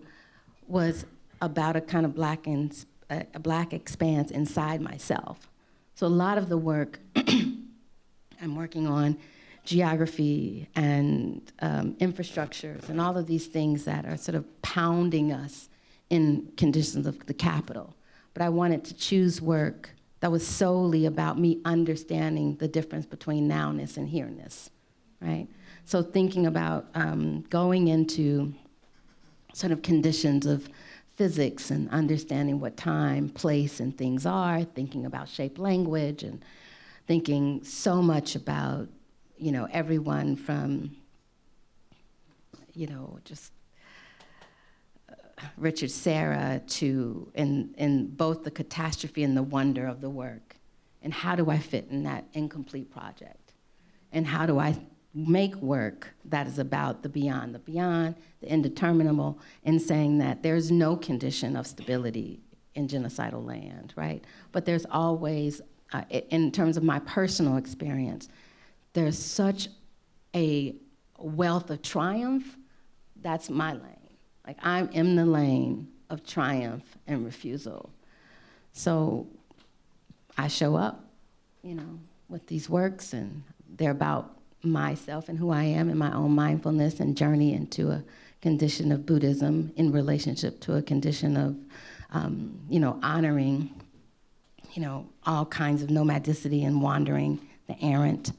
was about a kind of a Black expanse inside myself. So a lot of the work I'm working on, geography and infrastructures and all of these things that are sort of pounding us in conditions of the capital. But I wanted to choose work that was solely about me understanding the difference between now-ness and here-ness, right? So thinking about going into sort of conditions of physics and understanding what time, place, and things are, thinking about shape language, and thinking so much about, everyone from, just Richard Serra to, in both the catastrophe and the wonder of the work. And how do I fit in that incomplete project? And how do I make work that is about the beyond, the indeterminable, and saying that there's no condition of stability in genocidal land, right? But there's always, in terms of my personal experience, there's such a wealth of triumph. That's my lane. Like, I'm in the lane of triumph and refusal. So I show up, with these works, and they're about myself and who I am and my own mindfulness and journey into a condition of Buddhism in relationship to a condition of, honoring, all kinds of nomadicity and wandering, the errant.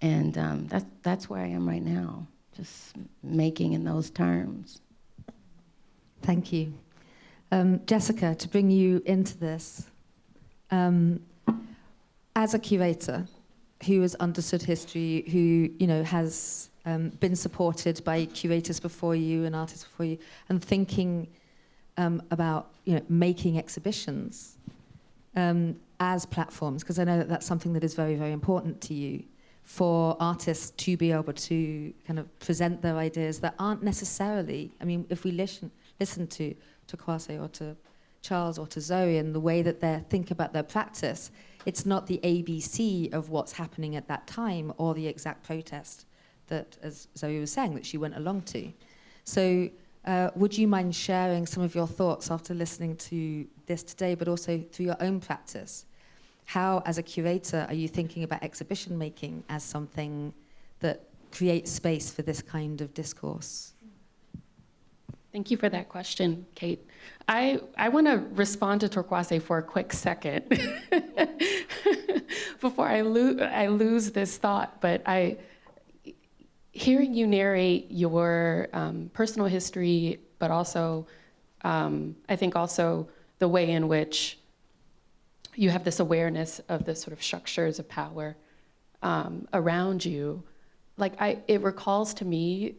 And that's where I am right now, just making in those terms. Thank you. Jessica, to bring you into this, as a curator who has understood history, who has been supported by curators before you and artists before you, and thinking about making exhibitions as platforms, because I know that that's something that is very, very important to you, for artists to be able to kind of present their ideas that aren't necessarily, if we listen to Torkwase or to Charles or to Zoe and the way that they think about their practice, it's not the ABC of what's happening at that time or the exact protest that, as Zoe was saying, that she went along to. So would you mind sharing some of your thoughts after listening to this today, but also through your own practice? How, as a curator, are you thinking about exhibition making as something that creates space for this kind of discourse? Thank you for that question, Kate. I want to respond to Torkwase for a quick second before I lose this thought. But hearing you narrate your personal history, but also, I think also the way in which you have this awareness of the sort of structures of power around you. It recalls to me,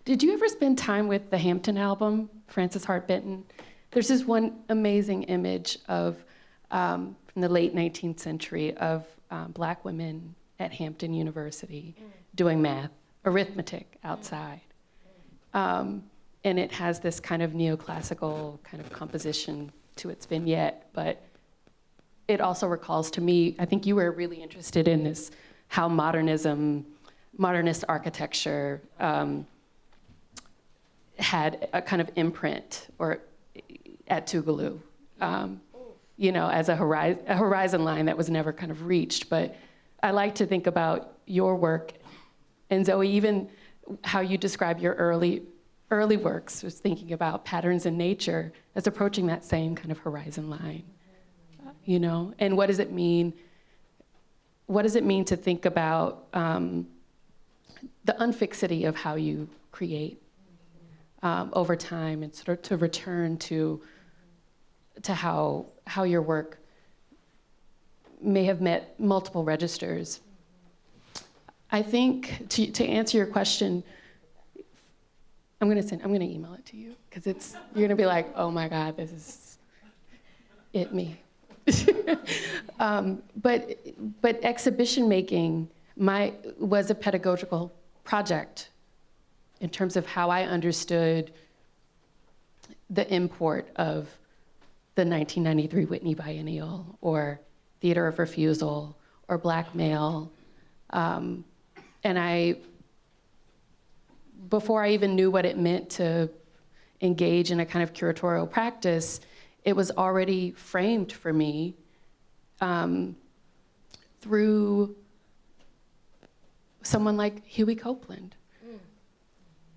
did you ever spend time with the Hampton album, Frances Hart Benton? There's this one amazing image of, from the late 19th century, of Black women at Hampton University doing math, arithmetic outside. And it has this kind of neoclassical kind of composition to its vignette, but it also recalls to me, I think you were really interested in this, how modernist architecture had a kind of imprint or at Tougaloo, you know, as a horizon line that was never kind of reached. But I like to think about your work, and Zoe, even how you describe your early works, was thinking about patterns in nature as approaching that same kind of horizon line, you know? And what does it mean? What does it mean to think about the unfixity of how you create over time, and sort of to return to how your work may have met multiple registers? I think to answer your question, I'm gonna email it to you, because you're gonna be like, oh my God, this is me. But exhibition making was a pedagogical project in terms of how I understood the import of the 1993 Whitney Biennial, or Theater of Refusal, or Blackmail. And before I even knew what it meant to engage in a kind of curatorial practice, it was already framed for me through someone like Huey Copeland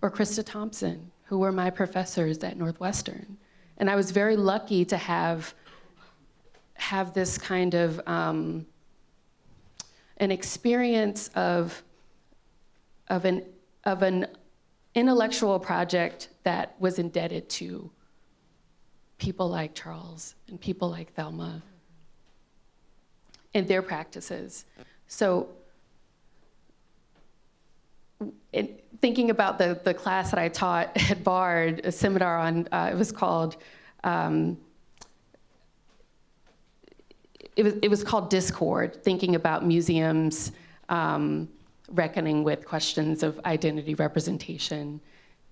or Krista Thompson, who were my professors at Northwestern. And I was very lucky to have this kind of an experience of an intellectual project that was indebted to people like Charles and people like Thelma and their practices. So thinking about the class that I taught at Bard, a seminar on, it was called Discord, thinking about museums reckoning with questions of identity, representation,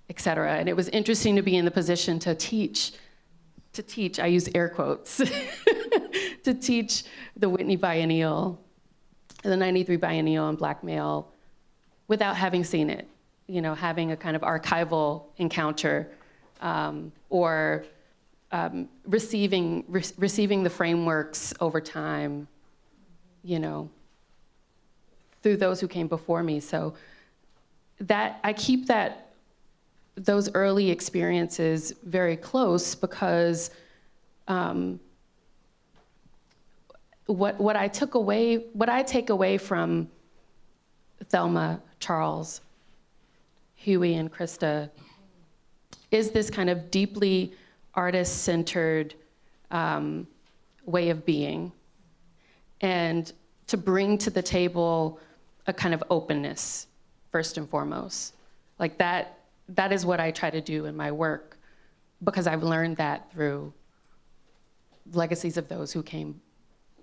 et cetera. And it was interesting to be in the position to teach, I use air quotes, to teach the Whitney Biennial, the 93 Biennial and Blackmail, without having seen it, you know, having a kind of archival encounter, or receiving the frameworks over time, you know, through those who came before me. So that I keep those early experiences very close, because what I take away from Thelma, Charles, Huey, and Krista is this kind of deeply artist-centered way of being, and to bring to the table a kind of openness, first and foremost. Like that is what I try to do in my work, because I've learned that through legacies of those who came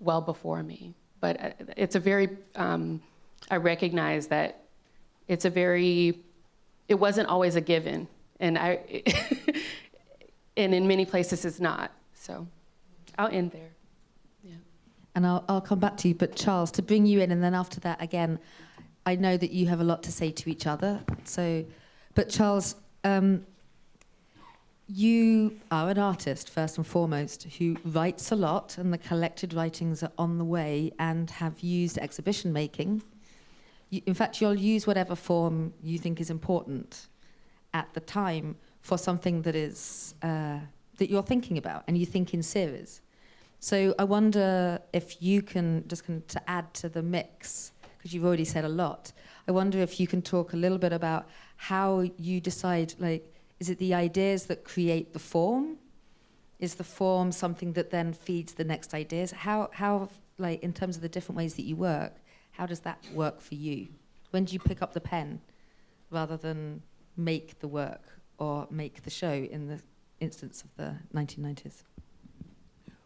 well before me. But it's a very, I recognize that it wasn't always a given, and and in many places it's not. So I'll end there. Yeah. And I'll come back to you, but Charles, to bring you in, and then after that, again, I know that you have a lot to say to each other. So, but Charles, you are an artist, first and foremost, who writes a lot, and the collected writings are on the way, and have used exhibition making. In fact, you'll use whatever form you think is important at the time for something that is that you're thinking about, and you think in series. So I wonder if you can, just to add to the mix, because you've already said a lot, I wonder if you can talk a little bit about how you decide, like, is it the ideas that create the form? Is the form something that then feeds the next ideas? How, like, in terms of the different ways that you work, how does that work for you? When do you pick up the pen rather than make the work or make the show in the instance of the 1990s?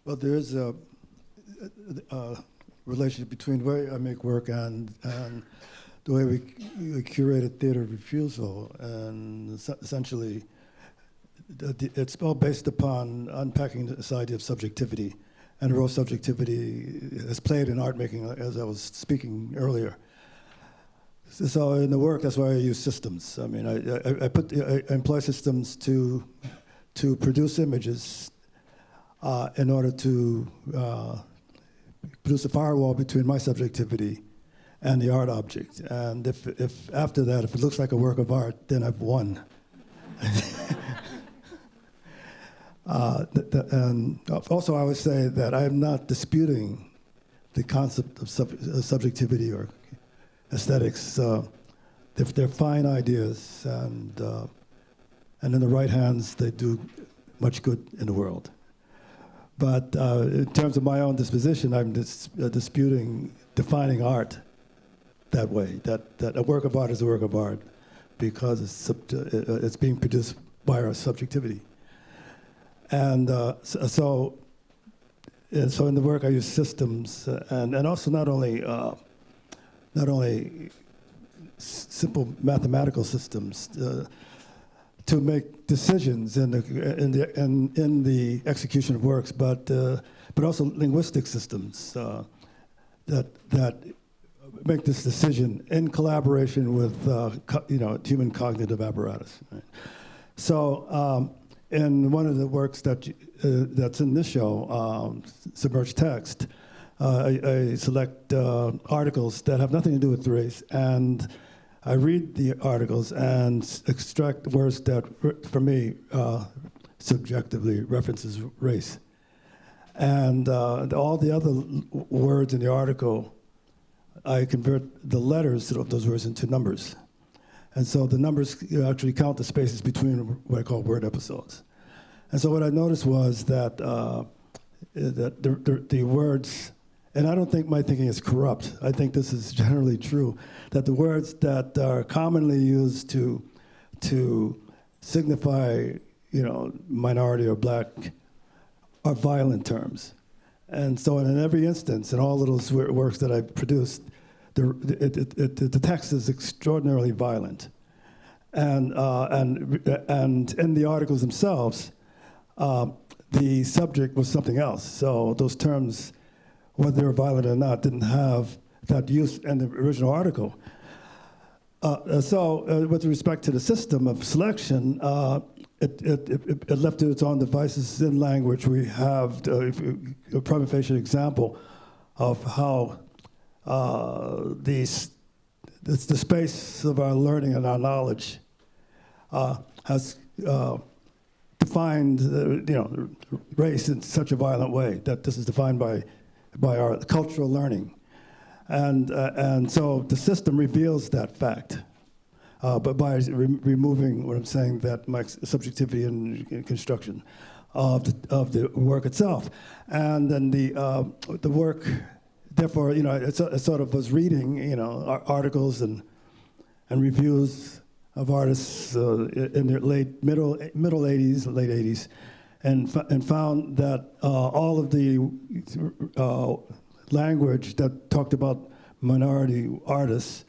Well, there is a relationship between the way I make work and the way we curated Theater of Refusal. And essentially, it's all based upon unpacking this idea of subjectivity. And the role of subjectivity is played in art making, as I was speaking earlier. So in the work, that's why I use systems. I mean, I employ systems to produce images in order to produce a firewall between my subjectivity and the art object. And if after that, if it looks like a work of art, then I've won. And also, I would say that I'm not disputing the concept of subjectivity or aesthetics. If they're fine ideas, and in the right hands, they do much good in the world. But in terms of my own disposition, I'm disputing defining art that way, that a work of art is a work of art because it's being produced by our subjectivity. And so in the work I use systems, and also not only simple mathematical systems to make decisions in the execution of works, but also linguistic systems that make this decision in collaboration with human cognitive apparatus. Right? So in one of the works that's in this show, Submerged Text, I select articles that have nothing to do with race, and I read the articles and extract words that, for me, subjectively references race. And all the other words in the article, I convert the letters of those words into numbers. And so the numbers actually count the spaces between what I call word episodes. And so what I noticed was that, the words, and I don't think my thinking is corrupt, I think this is generally true, that the words that are commonly used to signify, minority or black are violent terms. And so in every instance, in all of those works that I produced, the text is extraordinarily violent. And in the articles themselves, the subject was something else. So those terms, whether they were violent or not, didn't have that use in the original article. So with respect to the system of selection, it left to its own devices in language. We have a prima facie example of how the space of our learning and our knowledge has defined race in such a violent way that this is defined by our cultural learning. And so the system reveals that fact, but by removing what I'm saying, that my subjectivity in construction of the work itself. And then the work, therefore, it sort of was reading, articles and reviews of artists in their middle 80s, late 80s, and found that all of the language that talked about minority artists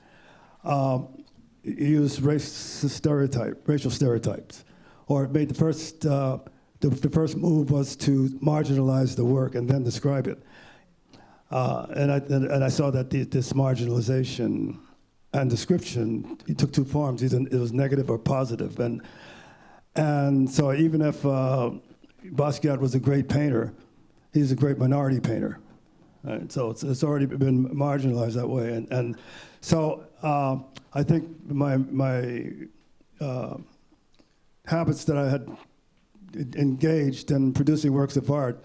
used racial stereotypes, or it made the first move was to marginalize the work and then describe it. And I saw that this marginalization and description, it took two forms. Either it was negative or positive. And so even if Basquiat was a great painter, he's a great minority painter. Right? So it's already been marginalized that way. And so I think my habits that I had engaged in producing works of art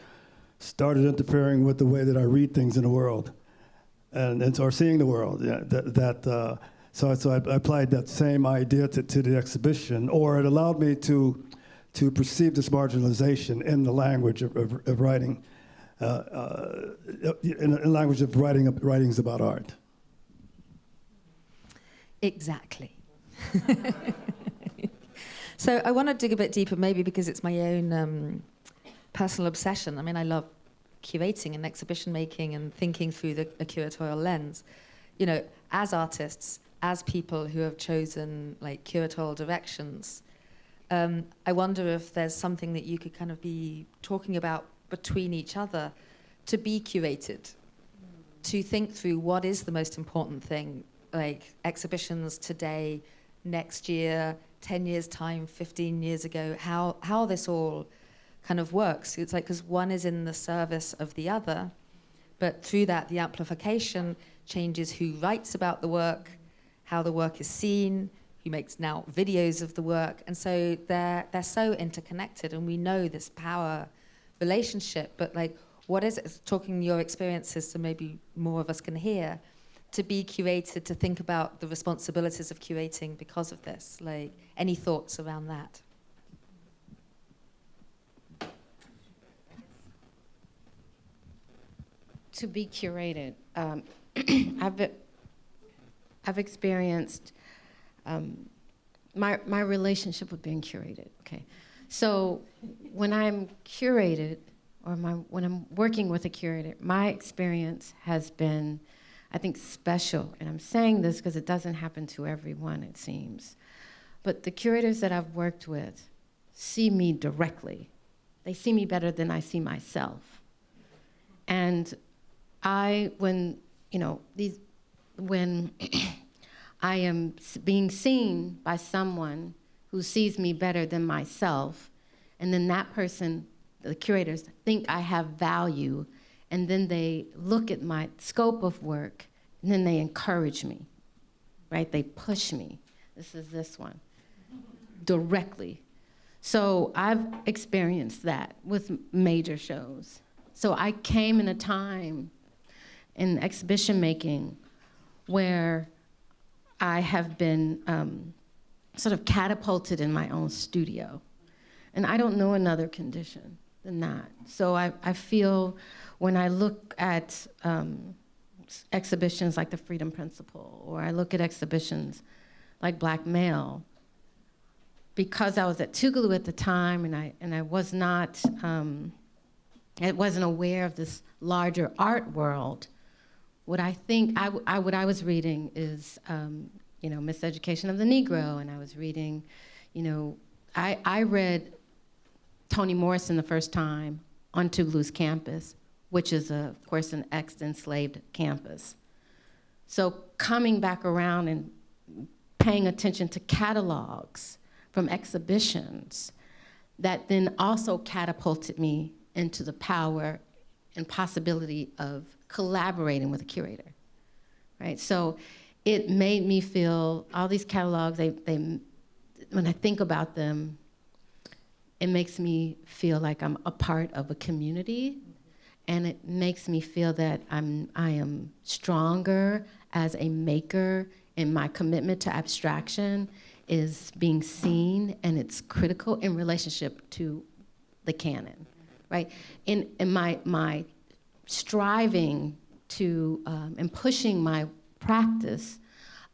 started interfering with the way that I read things in the world, or seeing the world. Yeah, so I applied that same idea to the exhibition, or it allowed me to perceive this marginalization in the language of writing, in language of writings about art. Exactly. So I want to dig a bit deeper, maybe because it's my own personal obsession. I mean, I love curating and exhibition making and thinking through a curatorial lens. As artists, as people who have chosen curatorial directions, I wonder if there's something that you could kind of be talking about between each other to be curated, to think through what is the most important thing like exhibitions today, next year, 10 years time, 15 years ago, how this all kind of works. It's like, because one is in the service of the other, but through that, the amplification changes who writes about the work, how the work is seen, who makes now videos of the work. And so they're so interconnected, and we know this power relationship, but like, what is it, talking your experiences so maybe more of us can hear, to be curated, to think about the responsibilities of curating because of this? Like, any thoughts around that? To be curated, I've experienced my relationship with being curated. Okay, so when I'm curated, or when I'm working with a curator, my experience has been, I think, special. And I'm saying this because it doesn't happen to everyone, it seems. But the curators that I've worked with see me directly. They see me better than I see myself. And when I am being seen by someone who sees me better than myself, and then that person, the curators, think I have value, and then they look at my scope of work, and then they encourage me, right? They push me. This is this one, directly. So I've experienced that with major shows. So I came in a time in exhibition making where I have been sort of catapulted in my own studio. And I don't know another condition than that. So I feel when I look at exhibitions like the Freedom Principle, or I look at exhibitions like Black Male, because I was at Tougaloo at the time, and I was not, I wasn't aware of this larger art world. What I think, what I was reading is, Miseducation of the Negro, and I was reading, I read Toni Morrison the first time on Tougaloo's campus, which is, of course, an ex-enslaved campus. So coming back around and paying attention to catalogs from exhibitions, that then also catapulted me into the power and possibility of collaborating with a curator, right? So it made me feel, all these catalogs, when I think about them, it makes me feel like I'm a part of a community, and it makes me feel that I am stronger as a maker, and my commitment to abstraction is being seen, and it's critical in relationship to the canon, right? In my striving to, and pushing my practice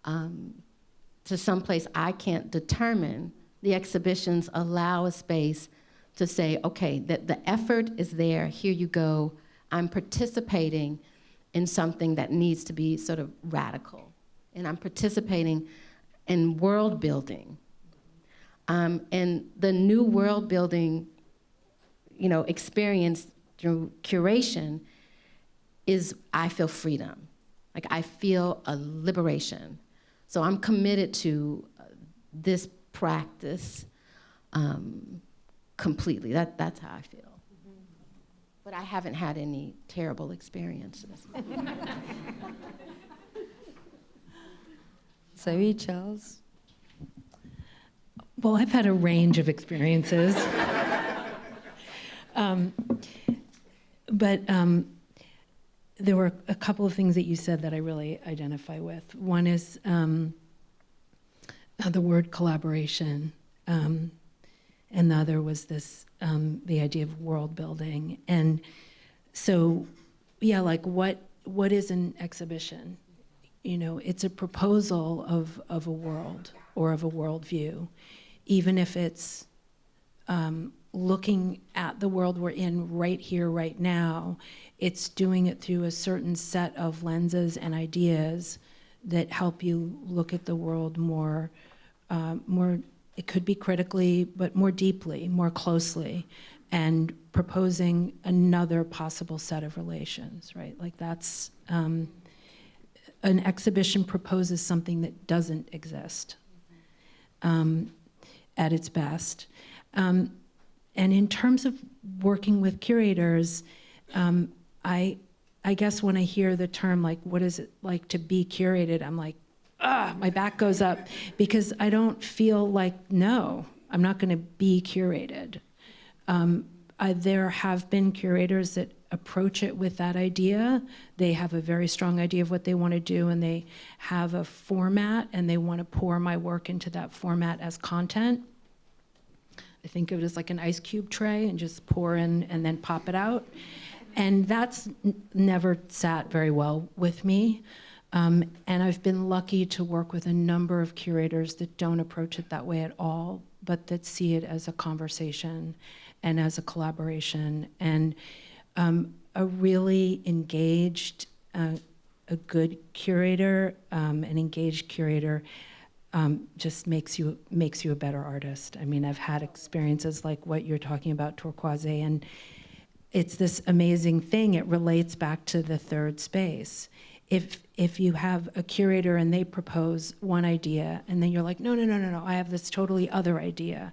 to someplace I can't determine, the exhibitions allow a space to say, okay, the effort is there, here you go. I'm participating in something that needs to be sort of radical. And I'm participating in world building. And the new world building, experience through curation is, I feel freedom. Like, I feel a liberation. So I'm committed to this practice completely. That's how I feel. But I haven't had any terrible experiences. Zoe, Charles? Well, I've had a range of experiences. But there were a couple of things that you said that I really identify with. One is the word collaboration, and the other was this, the idea of world building. And so, yeah, like what is an exhibition? It's a proposal of a world or of a worldview, even if it's looking at the world we're in right here, right now. It's doing it through a certain set of lenses and ideas that help you look at the world more, it could be critically, but more deeply, more closely, and proposing another possible set of relations, right? Like that's an exhibition proposes something that doesn't exist at its best. And in terms of working with curators, I guess when I hear the term, like, what is it like to be curated, I'm like, my back goes up, because I don't feel like, no, I'm not going to be curated. There have been curators that approach it with that idea. They have a very strong idea of what they want to do, and they have a format, and they want to pour my work into that format as content. I think of it as like an ice cube tray, and just pour in and then pop it out. And that's never sat very well with me. And I've been lucky to work with a number of curators that don't approach it that way at all, but that see it as a conversation and as a collaboration. And a really engaged, a good curator, an engaged curator, just makes you a better artist. I mean, I've had experiences like what you're talking about, Torkwase, and it's this amazing thing. It relates back to the third space. If you have a curator and they propose one idea, and then you're like, no, I have this totally other idea.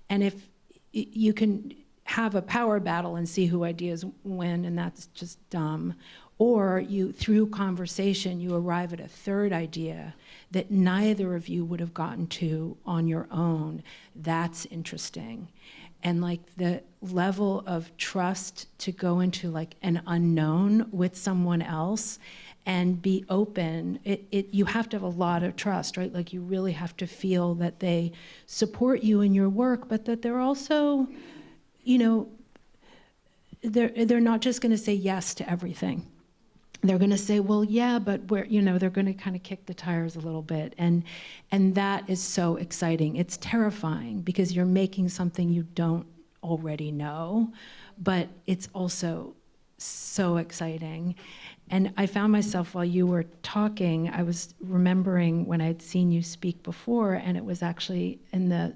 And if you can have a power battle and see who ideas win, and that's just dumb. Or you, through conversation, you arrive at a third idea that neither of you would have gotten to on your own. That's interesting. And like the level of trust to go into like an unknown with someone else and be open, you have to have a lot of trust, right? Like you really have to feel that they support you in your work, but that they're also, you know, they're not just going to say yes to everything. They're going to say, well, yeah, but we're, you know, they're going to kind of kick the tires a little bit. And that is so exciting. It's terrifying because you're making something you don't already know, but it's also so exciting. And I found myself, while you were talking, I was remembering when I'd seen you speak before, and it was actually in the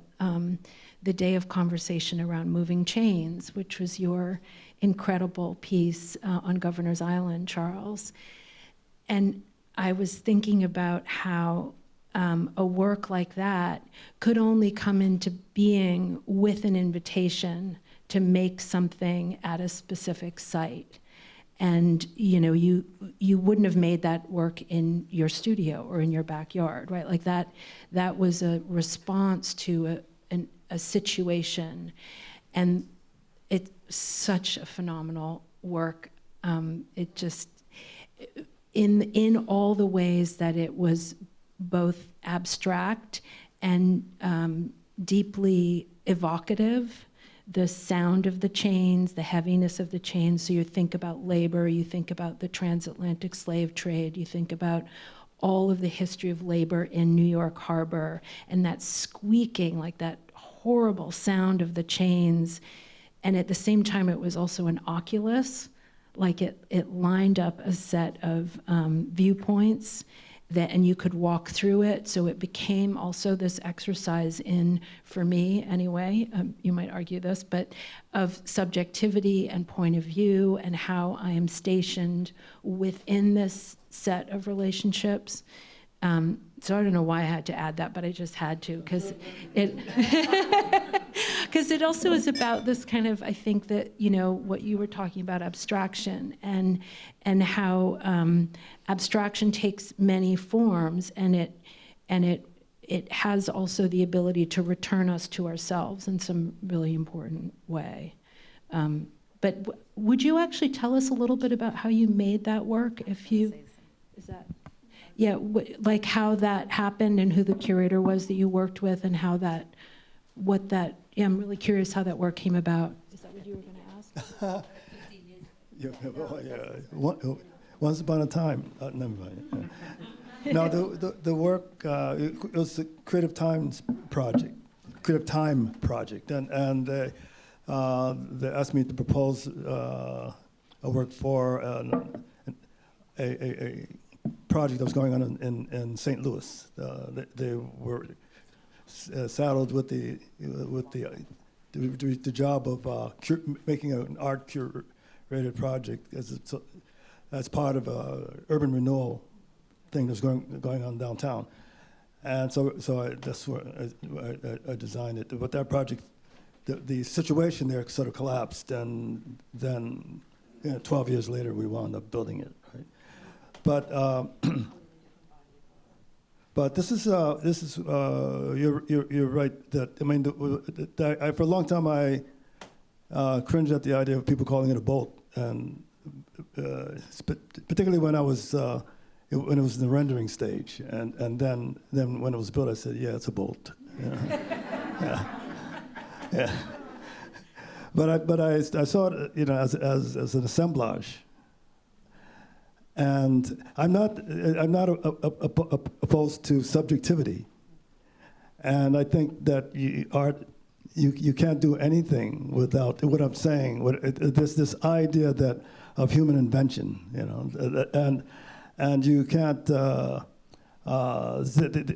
day of conversation around moving chains, which was your incredible piece on Governor's Island, Charles. And I was thinking about how a work like that could only come into being with an invitation to make something at a specific site. And you know, you wouldn't have made that work in your studio or in your backyard, right? Like that was a response to a situation. And it's such a phenomenal work. It just, in all the ways that it was both abstract and deeply evocative, the sound of the chains, the heaviness of the chains. So you think about labor, you think about the transatlantic slave trade, you think about all of the history of labor in New York Harbor, and that squeaking, like that horrible sound of the chains. And at the same time, it was also an oculus, like it lined up a set of viewpoints and you could walk through it. So it became also this exercise in, for me anyway, you might argue this, but of subjectivity and point of view and how I am stationed within this set of relationships. So I don't know why I had to add that, but I just had to, because it also is about this kind of, I think that, you know, what you were talking about, abstraction, and how abstraction takes many forms, and it has also the ability to return us to ourselves in some really important way. But would you actually tell us a little bit about how you made that work? If you, is that? Yeah, like how that happened and who the curator was that you worked with, and how that, yeah, I'm really curious how that work came about. Is that what you were going to ask? Yeah, once upon a time, never mind. No, the work, it was a Creative Time project, and they asked me to propose a work for a project that was going on in St. Louis. They were saddled with the job of making an art curated project as part of urban renewal thing that's going on downtown. And so that's where I designed it. But that project, the situation there sort of collapsed, and then 12 years later we wound up building it. Right? But this is you're right that I mean for a long time I cringed at the idea of people calling it a bolt, and particularly when I was when it was in the rendering stage, and then when it was built, I said, yeah, it's a bolt. Yeah. But I saw it as an assemblage. And I'm not opposed to subjectivity, and I think that you can't do anything without what I'm saying. This idea that of human invention, and you can't.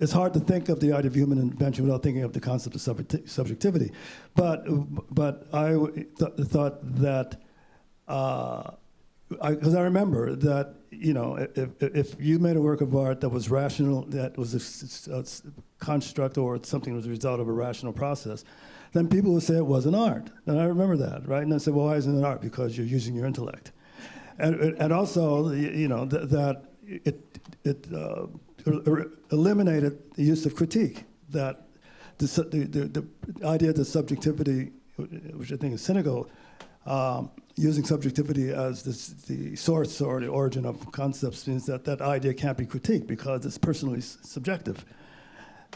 It's hard to think of the idea of human invention without thinking of the concept of subjectivity. But I thought that. Because I remember that, if you made a work of art that was rational, that was a construct or something that was a result of a rational process, then people would say it wasn't art. And I remember that, right? And I said, well, why isn't it art? Because you're using your intellect. And also, that it eliminated the use of critique, that the idea that subjectivity, which I think is cynical, using subjectivity as the source or the origin of concepts means that idea can't be critiqued because it's personally subjective.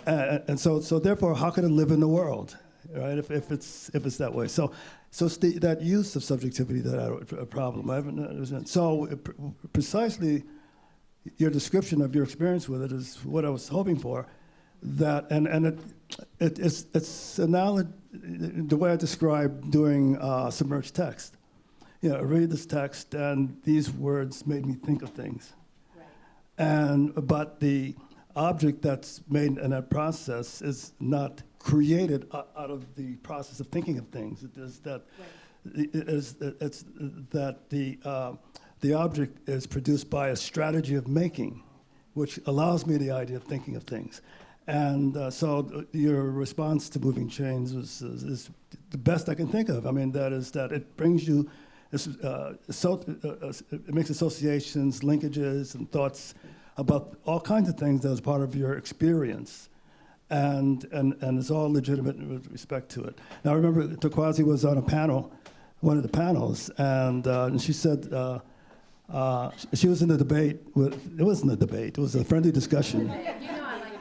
And so therefore, how can it live in the world, right? If it's that way. So it's that use of subjectivity that I have a problem. So precisely your description of your experience with it is what I was hoping for. That it's analogous the way I described doing submerged text. I read this text, and these words made me think of things. Right. But the object that's made in that process is not created out of the process of thinking of things. It is that it's that the object is produced by a strategy of making, which allows me the idea of thinking of things. And so your response to Moving Chains is the best I can think of. I mean, that is that it brings you. It makes associations, linkages, and thoughts about all kinds of things that is part of your experience, and it's all legitimate with respect to it. Now, I remember Torkwase was on a panel, one of the panels, and she said she was in a debate with. It wasn't a debate; it was a friendly discussion. I like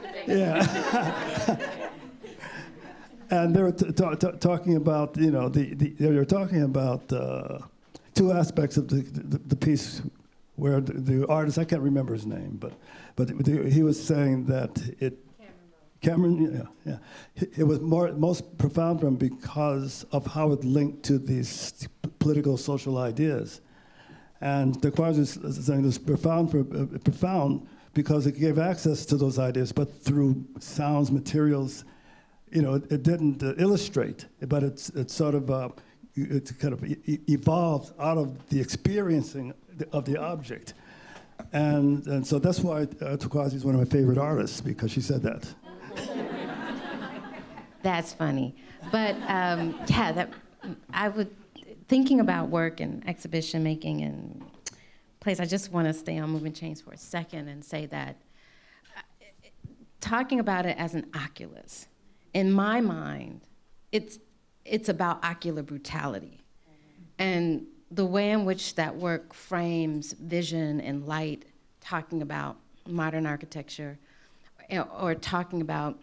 debate. Yeah. And they were talking about, they were talking about two aspects of the piece where the artist, I can't remember his name, but he was saying that Cameron, it was most profound for him because of how it linked to these political, social ideas. And Torkwase is saying this profound because it gave access to those ideas, but through sounds, materials. It didn't illustrate, but it's sort of it's kind of evolved out of the experiencing of the object, and so that's why Torkwase is one of my favorite artists, because she said that. That's funny, but thinking about work and exhibition making and plays. I just want to stay on Moving Chains for a second and say that talking about it as an oculus. In my mind, it's about ocular brutality. And the way in which that work frames vision and light, talking about modern architecture, or talking about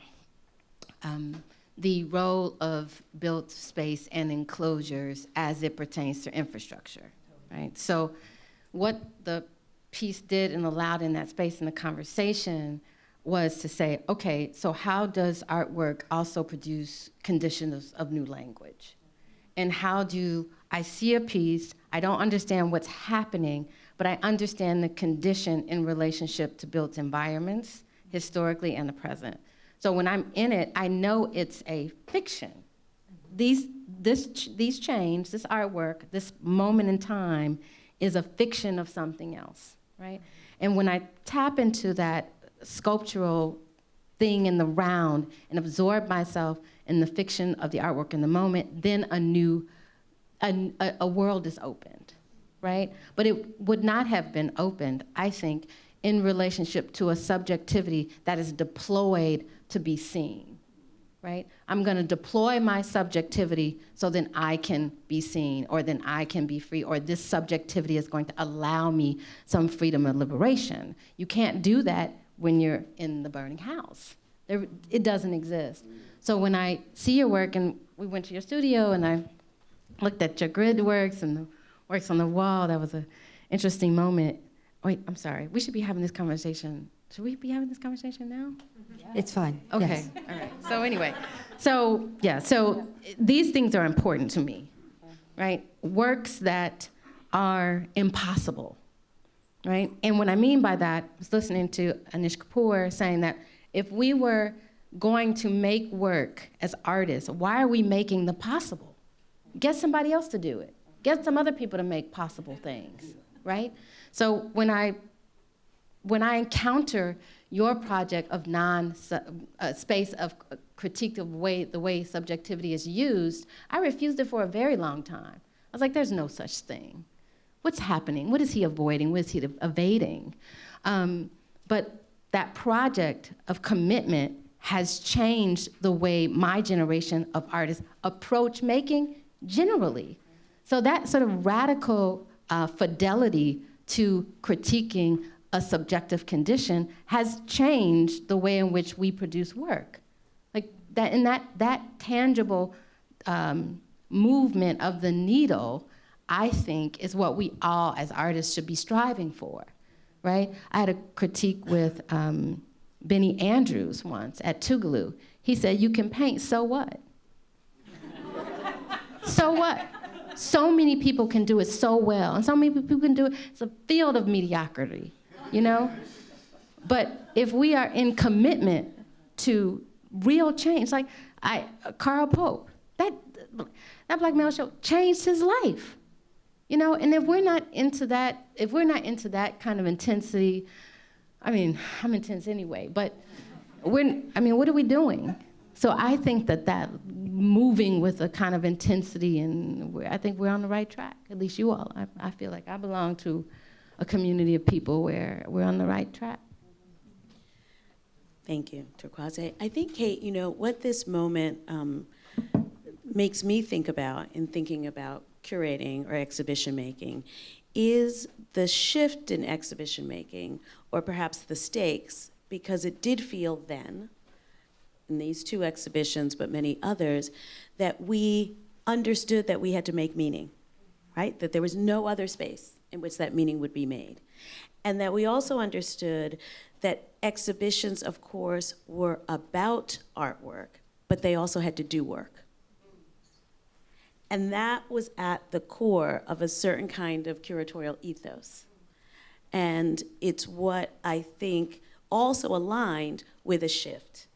the role of built space and enclosures as it pertains to infrastructure, right? So what the piece did and allowed in that space in the conversation was to say, okay, so how does artwork also produce conditions of new language? And how do I see a piece, I don't understand what's happening, but I understand the condition in relationship to built environments, historically and the present. So when I'm in it, I know it's a fiction. These chains, this artwork, this moment in time is a fiction of something else. right? And when I tap into that sculptural thing in the round and absorb myself in the fiction of the artwork in the moment, then a world is opened, right? But it would not have been opened, I think, in relationship to a subjectivity that is deployed to be seen, right? I'm gonna deploy my subjectivity so then I can be seen, or then I can be free, or this subjectivity is going to allow me some freedom and liberation. You can't do that when you're in the burning house. It doesn't exist. So when I see your work, and we went to your studio and I looked at your grid works and the works on the wall, that was an interesting moment. Wait, I'm sorry, we should be having this conversation. Should we be having this conversation now? It's fine. Okay, Yes. all right. So anyway, so these things are important to me, right? Works that are impossible, right? And what I mean by that, I was listening to Anish Kapoor saying that if we were going to make work as artists, why are we making the possible? Get somebody else to do it. Get some other people to make possible things, right? So when I encounter your project of space of critique of the way subjectivity is used, I refused it for a very long time. I was like, there's no such thing. What's happening? What is he avoiding? What is he evading? But that project of commitment has changed the way my generation of artists approach making generally. So that sort of radical fidelity to critiquing a subjective condition has changed the way in which we produce work. Like that, and that tangible movement of the needle, I think, is what we all as artists should be striving for, right? I had a critique with Benny Andrews once at Tougaloo. He said, you can paint, so what? So what? So many people can do it so well, and so many people can do it. It's a field of mediocrity, you know? But if we are in commitment to real change, like Carl Pope, that black male show changed his life, you know? And if we're not into that kind of intensity, I mean, I'm intense anyway, but what are we doing? So I think that moving with a kind of intensity, and I think we're on the right track, at least you all. I feel like I belong to a community of people where we're on the right track. Thank you, Torkwase. I think, Kate, you know, what this moment makes me think about in thinking about curating or exhibition making is the shift in exhibition making, or perhaps the stakes, because it did feel then, in these two exhibitions, but many others, that we understood that we had to make meaning, right? That there was no other space in which that meaning would be made. And that we also understood that exhibitions, of course, were about artwork, but they also had to do work. And that was at the core of a certain kind of curatorial ethos. And it's what I think also aligned with a shift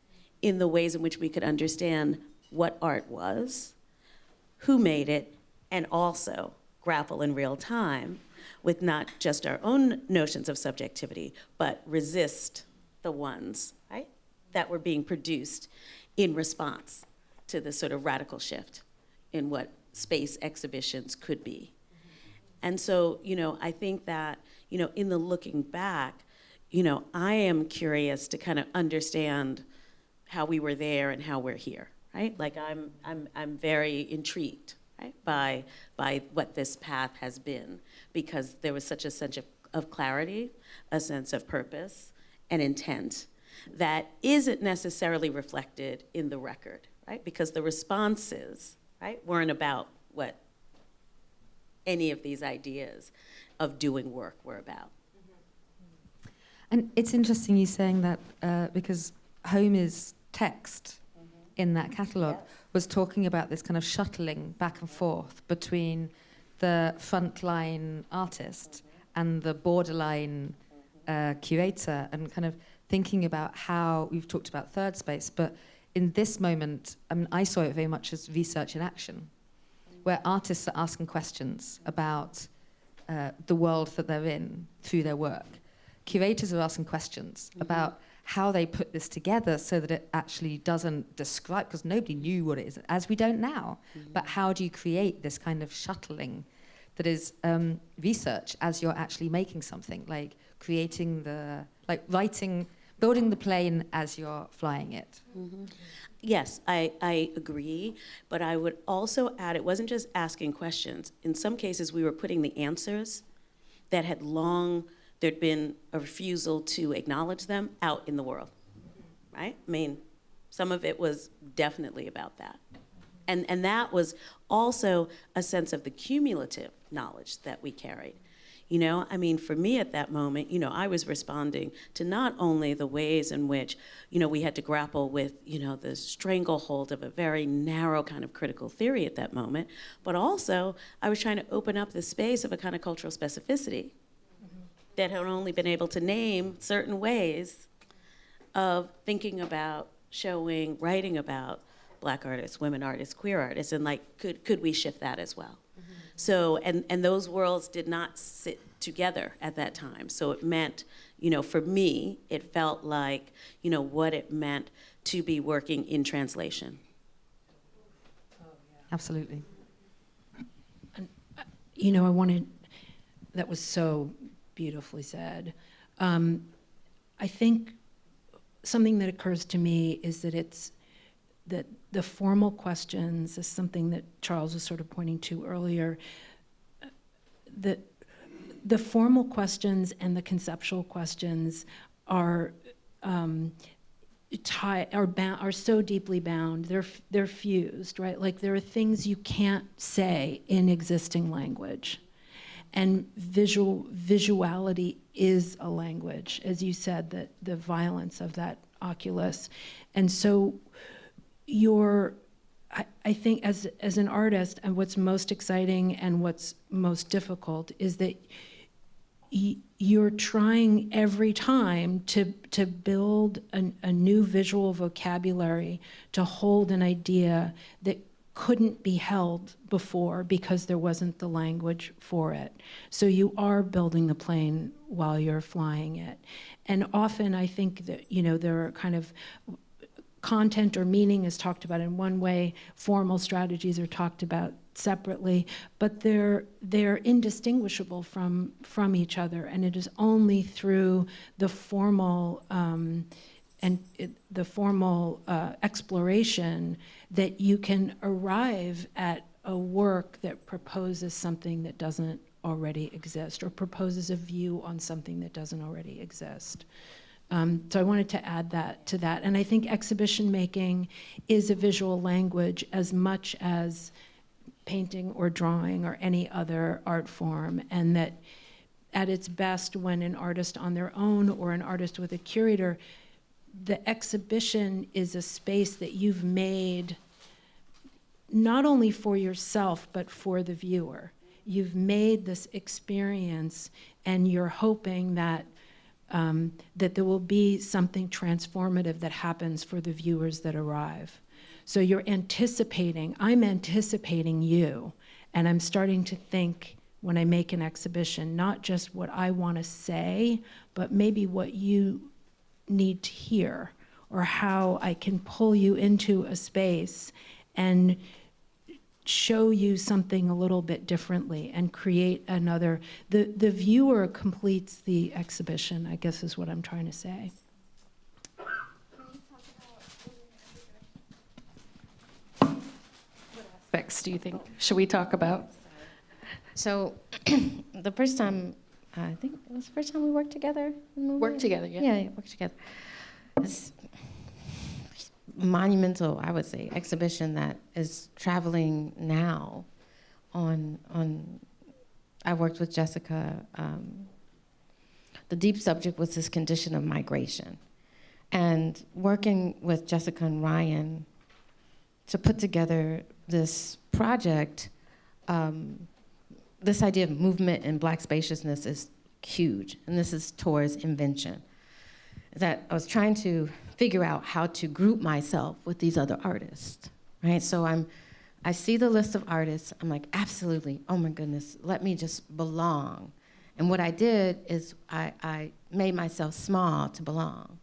in the ways in which we could understand what art was, who made it, and also grapple in real time with not just our own notions of subjectivity, but resist the ones, right, that were being produced in response to this sort of radical shift in what space exhibitions could be. And so, you know, I think that, you know, in the looking back, you know, I am curious to kind of understand how we were there and how we're here, right? Like I'm very intrigued, right, by what this path has been, because there was such a sense of clarity, a sense of purpose and intent that isn't necessarily reflected in the record, right? Because the responses, right, weren't about what any of these ideas of doing work were about. And it's interesting you saying that because Homi's text in that catalogue was talking about this kind of shuttling back and forth between the frontline artist and the borderline curator, and kind of thinking about how we've talked about third space, but in this moment, I mean, I saw it very much as research in action, where artists are asking questions about the world that they're in through their work. Curators are asking questions about how they put this together so that it actually doesn't describe, because nobody knew what it is, as we don't now. But how do you create this kind of shuttling that is research as you're actually making something, like creating building the plane as you're flying it? Yes, I agree, but I would also add, it wasn't just asking questions. In some cases, we were putting the answers that had there'd been a refusal to acknowledge them out in the world, right? I mean, some of it was definitely about that. And that was also a sense of the cumulative knowledge that we carried. You know, I mean, for me at that moment, you know, I was responding to not only the ways in which, you know, we had to grapple with, you know, the stranglehold of a very narrow kind of critical theory at that moment, but also I was trying to open up the space of a kind of cultural specificity that had only been able to name certain ways of thinking about, showing, writing about Black artists, women artists, queer artists, and like, could we shift that as well? So, and those worlds did not sit together at that time. So it meant, you know, for me, it felt like, you know, what it meant to be working in translation. Absolutely. And, you know, that was so beautifully said. I think something that occurs to me is that the formal questions is something that Charles was sort of pointing to earlier, that the formal questions and the conceptual questions are so deeply bound. They're fused, right? Like there are things you can't say in existing language. And visuality is a language, as you said, that the violence of that oculus. And so I think as an artist, and what's most exciting and what's most difficult is that you're trying every time to build a new visual vocabulary to hold an idea that couldn't be held before because there wasn't the language for it. So you are building the plane while you're flying it. And often I think that, you know, there are kind of content or meaning is talked about in one way, formal strategies are talked about separately, but they're indistinguishable from each other, and it is only through the formal exploration that you can arrive at a work that proposes something that doesn't already exist, or proposes a view on something that doesn't already exist. So I wanted to add that to that. And I think exhibition making is a visual language as much as painting or drawing or any other art form, and that at its best, when an artist on their own or an artist with a curator, the exhibition is a space that you've made not only for yourself, but for the viewer. You've made this experience, and you're hoping that that there will be something transformative that happens for the viewers that arrive. So I'm anticipating you, and I'm starting to think when I make an exhibition, not just what I want to say, but maybe what you need to hear, or how I can pull you into a space and show you something a little bit differently and create another. The viewer completes the exhibition, I guess is what I'm trying to say. What aspects do you think should we talk about? So the first time, I think it was the first time we worked together in the movie? Worked together, yeah. Yeah, worked together. This monumental, I would say, exhibition that is traveling now on I worked with Jessica. The deep subject was this condition of migration. And working with Jessica and Ryan to put together this project, this idea of movement and Black spaciousness is huge, and this is towards invention. That I was trying to figure out how to group myself with these other artists, right? So I'm I see the list of artists. I'm like, absolutely. Oh my goodness, let me just belong. And what I did is I made myself small to belong,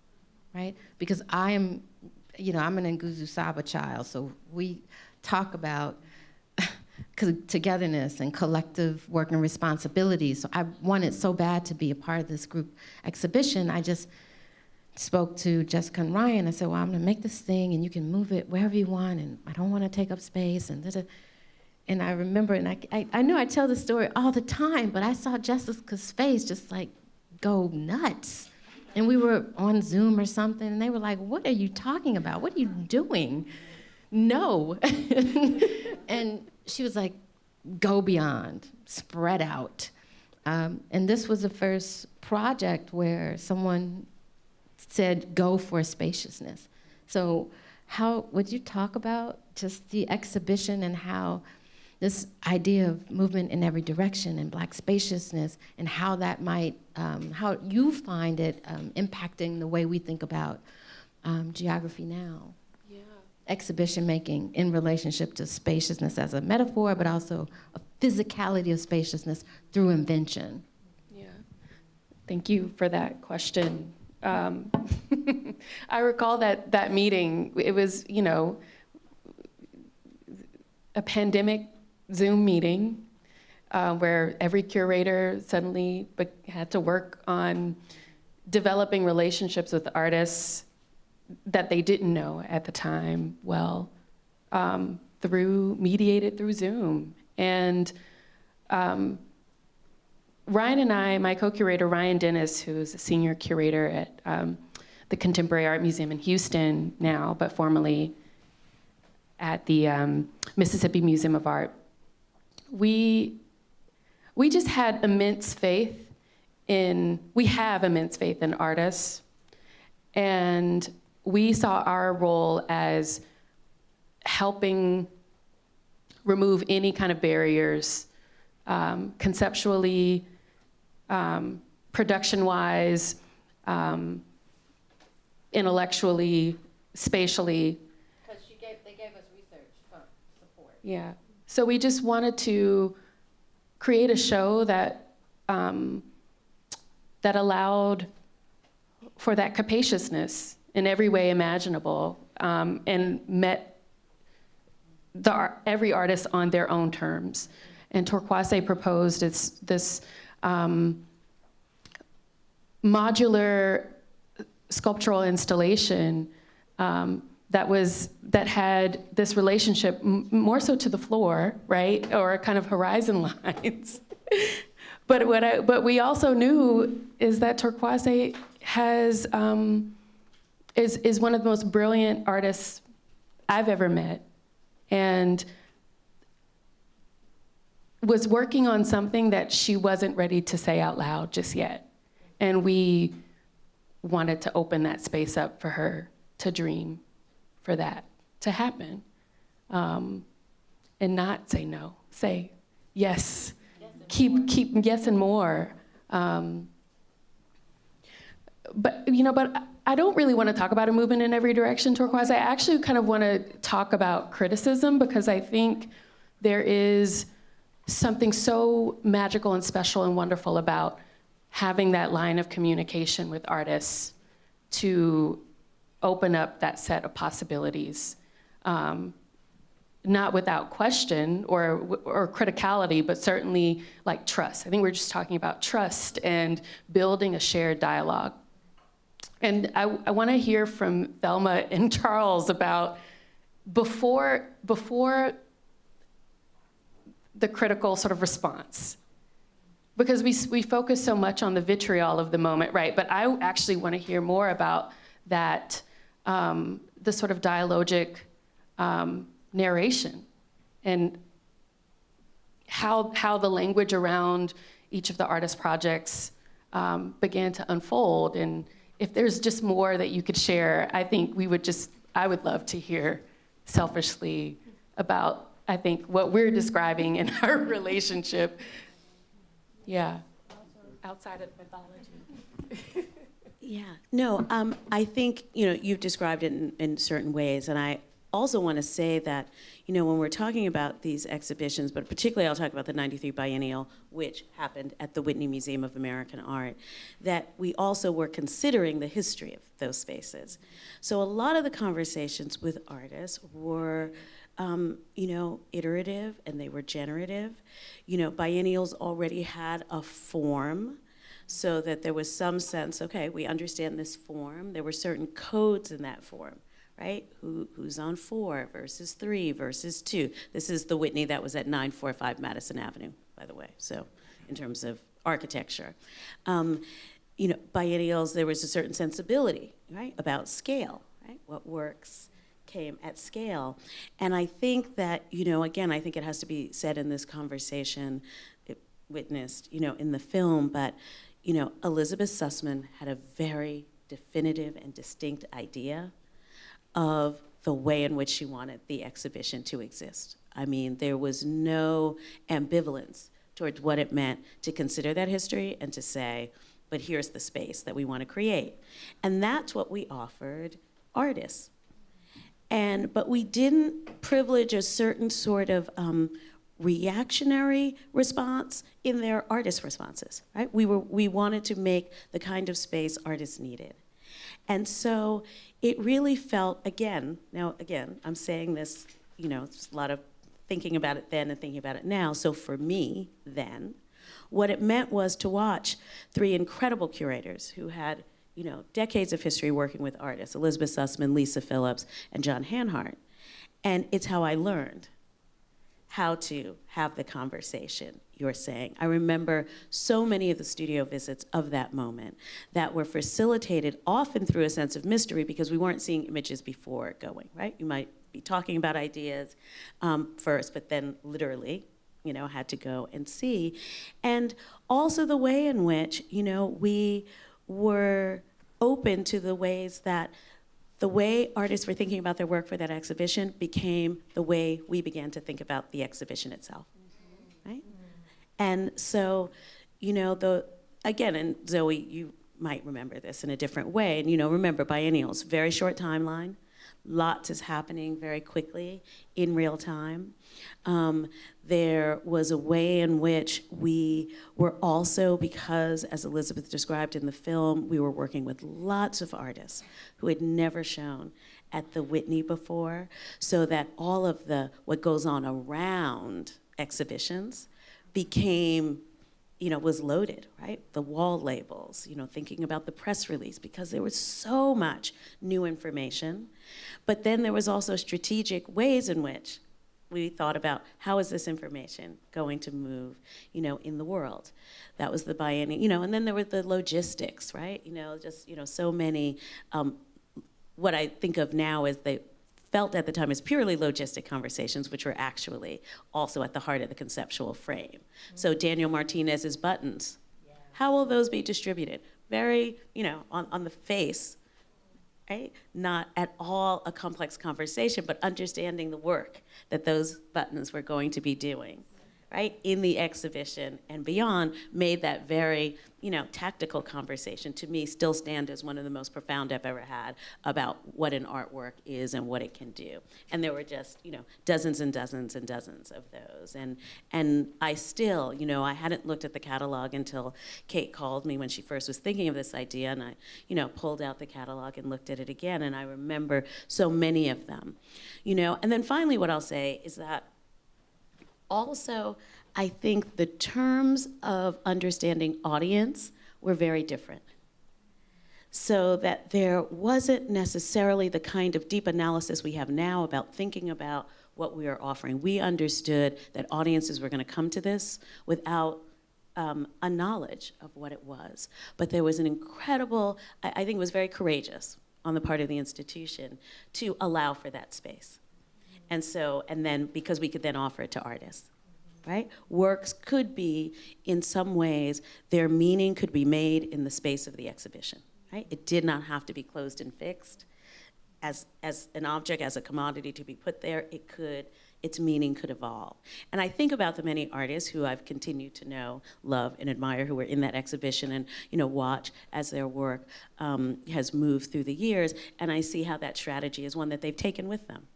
right? Because I am, I'm an Nguzu Saba child, so we talk about togetherness and collective work and responsibility. So I wanted so bad to be a part of this group exhibition. I just spoke to Jessica and Ryan. I said, well, I'm gonna make this thing and you can move it wherever you want, and I don't wanna take up space, and I remember, and I know I tell this story all the time, but I saw Jessica's face just like go nuts. And we were on Zoom or something, and they were like, what are you talking about? What are you doing? No. And she was like, go beyond, spread out. And this was the first project where someone said, go for spaciousness. So how would you talk about just the exhibition and how this idea of movement in every direction and Black spaciousness, and how that might, how you find it impacting the way we think about geography now? Yeah. Exhibition making in relationship to spaciousness as a metaphor, but also a physicality of spaciousness through invention. Yeah, thank you for that question. I recall that meeting. It was, a pandemic Zoom meeting where every curator suddenly had to work on developing relationships with artists that they didn't know at the time well, mediated through Zoom. And Ryan and I, my co-curator Ryan Dennis, who's a senior curator at the Contemporary Art Museum in Houston now, but formerly at the Mississippi Museum of Art, we just had immense faith we have immense faith in artists, and we saw our role as helping remove any kind of barriers, conceptually, production-wise, intellectually, spatially. Because they gave us research support. Yeah. So we just wanted to create a show that that allowed for that capaciousness in every way imaginable, and met every artist on their own terms. And Torkwase proposed this modular sculptural installation that had this relationship more so to the floor, right, or kind of horizon lines. But we also knew is that Torkwase is one of the most brilliant artists I've ever met, and was working on something that she wasn't ready to say out loud just yet. And we wanted to open that space up for her to dream, for that to happen. And not say no, say yes. Keep yes and more. But I don't really want to talk about a movement in every direction, Torkwase. I actually kind of want to talk about criticism, because I think there is something so magical and special and wonderful about having that line of communication with artists to open up that set of possibilities. Not without question or criticality, but certainly like trust. I think we're just talking about trust and building a shared dialogue. And I want to hear from Thelma and Charles about before the critical sort of response. Because we focus so much on the vitriol of the moment, right? But I actually want to hear more about that, the sort of dialogic narration, and how the language around each of the artist projects began to unfold. And if there's just more that you could share, I think I would love to hear selfishly about, I think, what we're describing in our relationship. Yeah, outside of mythology. Yeah, no, I think, you've described it in certain ways, and also want to say that, when we're talking about these exhibitions, but particularly I'll talk about the 93 biennial, which happened at the Whitney Museum of American Art, that we also were considering the history of those spaces. So a lot of the conversations with artists were, iterative, and they were generative. Biennials already had a form, so that there was some sense, okay, we understand this form. There were certain codes in that form, right? Who's on 4 versus 3 versus 2. This is the Whitney that was at 945 Madison Avenue, by the way, so in terms of architecture. Biennials, there was a certain sensibility, right, about scale, right? What works came at scale. And I think that, again, I think it has to be said in this conversation, it witnessed, in the film, but Elizabeth Sussman had a very definitive and distinct idea of the way in which she wanted the exhibition to exist. I mean, there was no ambivalence towards what it meant to consider that history and to say, but here's the space that we want to create. And that's what we offered artists. But we didn't privilege a certain sort of reactionary response in their artist responses, right? We wanted to make the kind of space artists needed. And so it really felt, again, I'm saying this, it's a lot of thinking about it then and thinking about it now. So for me then, what it meant was to watch 3 incredible curators who had, decades of history working with artists, Elizabeth Sussman, Lisa Phillips, and John Hanhart. And it's how I learned how to have the conversation you're saying. I remember so many of the studio visits of that moment that were facilitated often through a sense of mystery because we weren't seeing images before going, right? You might be talking about ideas first, but then literally, had to go and see. And also the way in which, we were open to the ways that the way artists were thinking about their work for that exhibition became the way we began to think about the exhibition itself, right? And so, again, and Zoe, you might remember this in a different way, and remember biennials, very short timeline, lots is happening very quickly in real time. There was a way in which we were also, because as Elizabeth described in the film, we were working with lots of artists who had never shown at the Whitney before, so that all of what goes on around exhibitions became, was loaded, right? The wall labels, thinking about the press release, because there was so much new information. But then there was also strategic ways in which we thought about how is this information going to move, in the world. That was the biennial, and then there were the logistics, right? So many, what I think of now as they felt at the time as purely logistic conversations, which were actually also at the heart of the conceptual frame. Mm-hmm. So Daniel Martinez's buttons, how will those be distributed? Very, on the face, right? Not at all a complex conversation, but understanding the work that those buttons were going to be doing, right? In the exhibition and beyond, made that very, tactical conversation to me still stand as one of the most profound I've ever had about what an artwork is and what it can do. And there were just, dozens and dozens and dozens of those. And I still, I hadn't looked at the catalog until Kate called me when she first was thinking of this idea, and I, pulled out the catalog and looked at it again, and I remember so many of them, And then finally what I'll say is that also, I think the terms of understanding audience were very different. So that there wasn't necessarily the kind of deep analysis we have now about thinking about what we are offering. We understood that audiences were going to come to this without a knowledge of what it was. But there was an incredible, I think it was very courageous on the part of the institution to allow for that space. And then because we could then offer it to artists. Right? Works could be, in some ways, their meaning could be made in the space of the exhibition. Right? It did not have to be closed and fixed. As an object, as a commodity to be put there, its meaning could evolve. And I think about the many artists who I've continued to know, love, and admire, who were in that exhibition and watch as their work has moved through the years, and I see how that strategy is one that they've taken with them.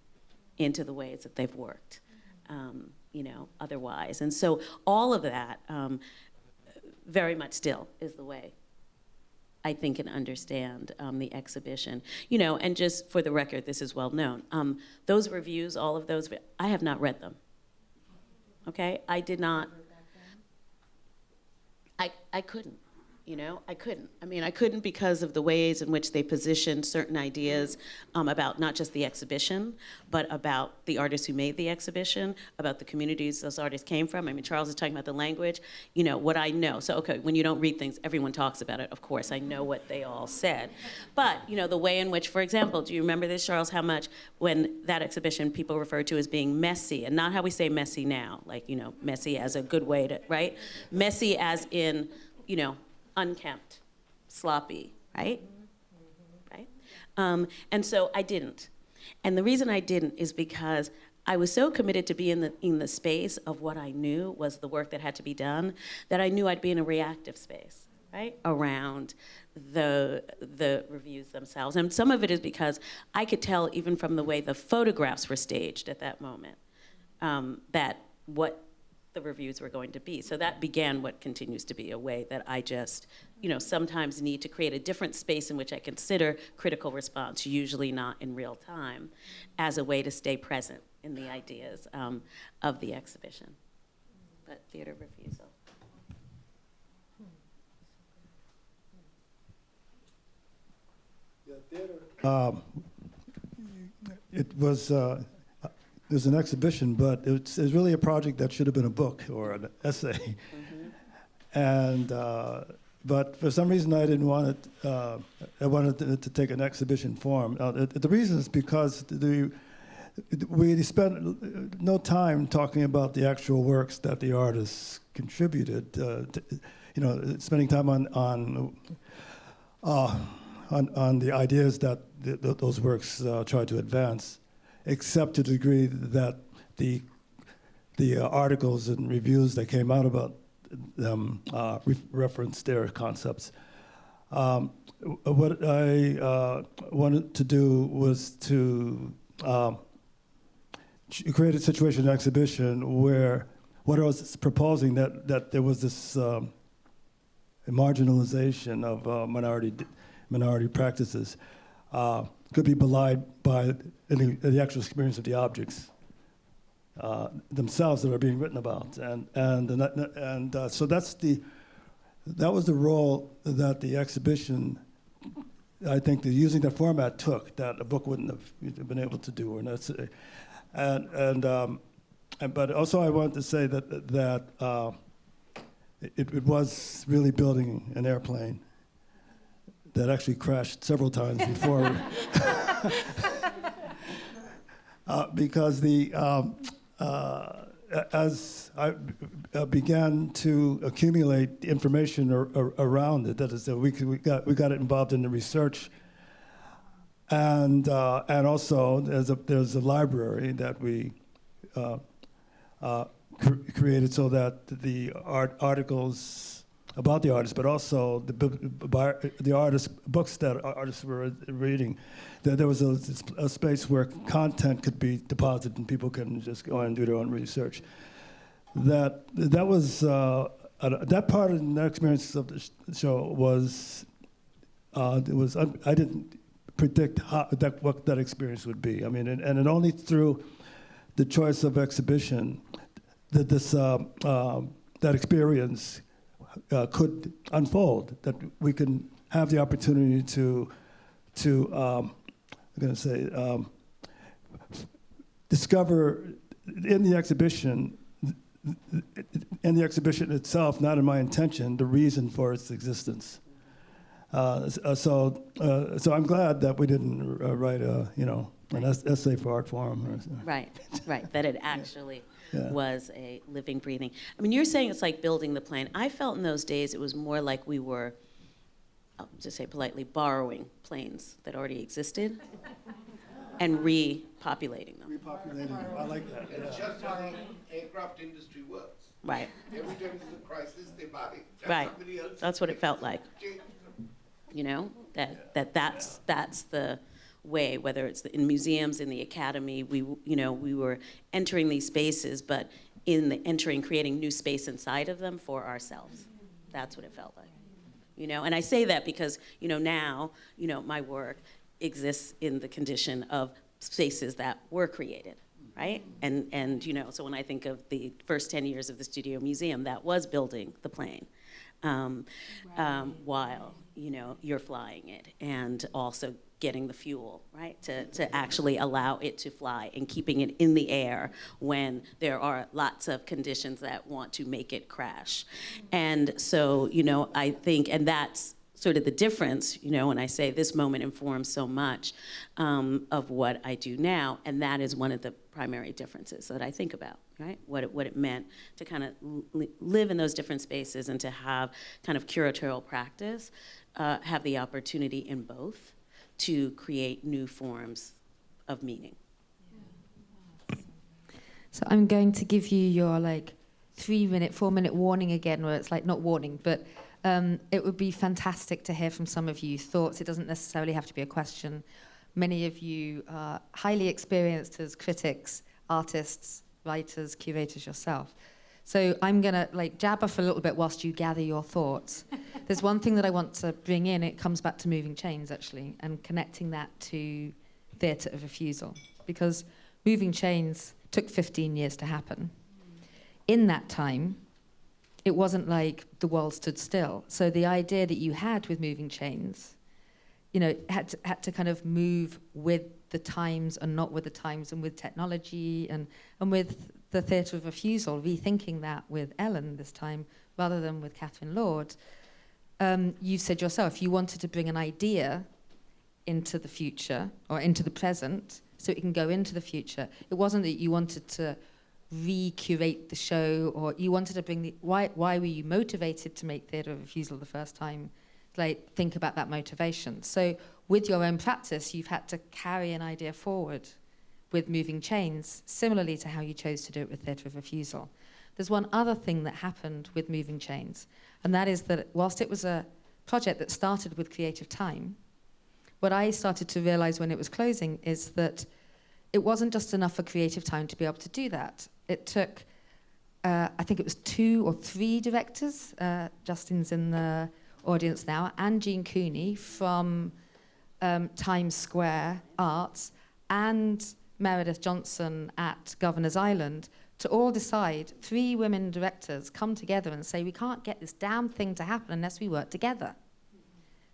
into the ways that they've worked, otherwise. And so all of that very much still is the way I think and understand the exhibition. And just for the record, this is well known. Those reviews, all of those, I have not read them. Okay, I did not. I couldn't. I couldn't. I couldn't because of the ways in which they positioned certain ideas about not just the exhibition, but about the artists who made the exhibition, about the communities those artists came from. Charles is talking about the language, what I know. So, okay, when you don't read things, everyone talks about it, of course. I know what they all said. But, the way in which, for example, do you remember this, Charles, how much when that exhibition people refer to as being messy, and not how we say messy now, like, messy as a good way to, right? Messy as in, unkempt, sloppy, right? Right? And so I didn't. And the reason I didn't is because I was so committed to be in the space of what I knew was the work that had to be done, that I knew I'd be in a reactive space, right? Around the reviews themselves. And some of it is because I could tell even from the way the photographs were staged at that moment, that what the reviews were going to be. So that began what continues to be a way that I just, sometimes need to create a different space in which I consider critical response, usually not in real time, as a way to stay present in the ideas of the exhibition. But theater refusal. It was an exhibition, but it's really a project that should have been a book or an essay. Mm-hmm. And but for some reason I didn't want it. I wanted it to take an exhibition form. The reason is because we spent no time talking about the actual works that the artists contributed. Spending time on the ideas that those works tried to advance, except to the degree that the articles and reviews that came out about them referenced their concepts. What I wanted to do was to create a situation, an exhibition, where what I was proposing, that there was this marginalization of minority practices could be belied by the actual experience of the objects themselves that are being written about, and so that was the role that the exhibition, I think, that using that format took, that a book wouldn't have been able to do, but also I wanted to say that it was really building an airplane that actually crashed several times before. Because as I began to accumulate information around it, that is, we got it involved in the research, and also there's a library that we created so that the articles about the artists, but also the artists' books that artists were reading, that there was a space where content could be deposited and people can just go and do their own research. That was that part of the experience of the show was I didn't predict what that experience would be. And it only through the choice of exhibition that that experience could unfold, that we can have the opportunity to discover in the exhibition itself, not in my intention, the reason for its existence. So I'm glad that we didn't write an essay for Art Forum. Right, that it actually was a living, breathing. You're saying it's like building the plane. I felt in those days it was more like we were, I'll just say politely, borrowing planes that already existed and repopulating them. Repopulating them, I like that. It's just how the aircraft industry works. Right. Every time there's a crisis, they buy it. Right, that's what it felt like. That's the way, whether it's in museums, in the academy, we were entering these spaces, but in the entering, creating new space inside of them for ourselves. That's what it felt like. And I say that because, now, my work exists in the condition of spaces that were created, right? And so when I think of the first 10 years of the Studio Museum, that was building the plane while, you're flying it, and also getting the fuel, right, to actually allow it to fly and keeping it in the air when there are lots of conditions that want to make it crash. And so, I think, and that's sort of the difference, when I say this moment informs so much of what I do now, and that is one of the primary differences that I think about, right? What it meant to kind of live in those different spaces and to have kind of curatorial practice, have the opportunity in both to create new forms of meaning. So I'm going to give you your 4-minute warning again, where it's not warning, but it would be fantastic to hear from some of you thoughts. It doesn't necessarily have to be a question. Many of you are highly experienced as critics, artists, writers, curators yourself. So I'm going to jabber for a little bit whilst you gather your thoughts. There's one thing that I want to bring in. It comes back to Moving Chains, actually, and connecting that to Theatre of Refusal. Because Moving Chains took 15 years to happen. In that time, it wasn't like the world stood still. So the idea that you had with Moving Chains, had to kind of move with the times and not with the times, and with technology and with the Theatre of Refusal, rethinking that with Ellen this time rather than with Catherine Lord. You've said yourself you wanted to bring an idea into the future or into the present so it can go into the future. It wasn't that you wanted to recurate the show, or you wanted to bring why were you motivated to make Theatre of Refusal the first time? Think about that motivation. So with your own practice, you've had to carry an idea forward with Moving Chains, similarly to how you chose to do it with Theatre of Refusal. There's one other thing that happened with Moving Chains, and that is that whilst it was a project that started with creative time, what I started to realize when it was closing is that it wasn't just enough for creative time to be able to do that. It took, I think it was 2 or 3 directors, Justin's in the audience now, and Jean Cooney from Times Square Arts, and Meredith Johnson at Governor's Island, to all decide, 3 women directors come together and say, we can't get this damn thing to happen unless we work together.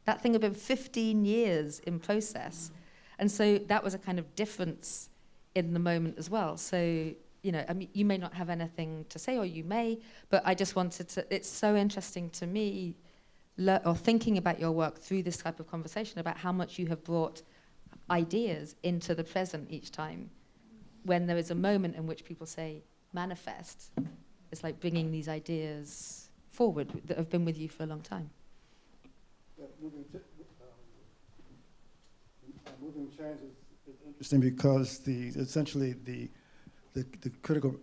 That thing had been 15 years in process. And so that was a kind of difference in the moment as well. So, you may not have anything to say, or you may, but I just wanted to, it's so interesting to me, or thinking about your work through this type of conversation about how much you have brought ideas into the present each time. When there is a moment in which people say, manifest, it's like bringing these ideas forward that have been with you for a long time. Moving Chains is interesting because essentially the critical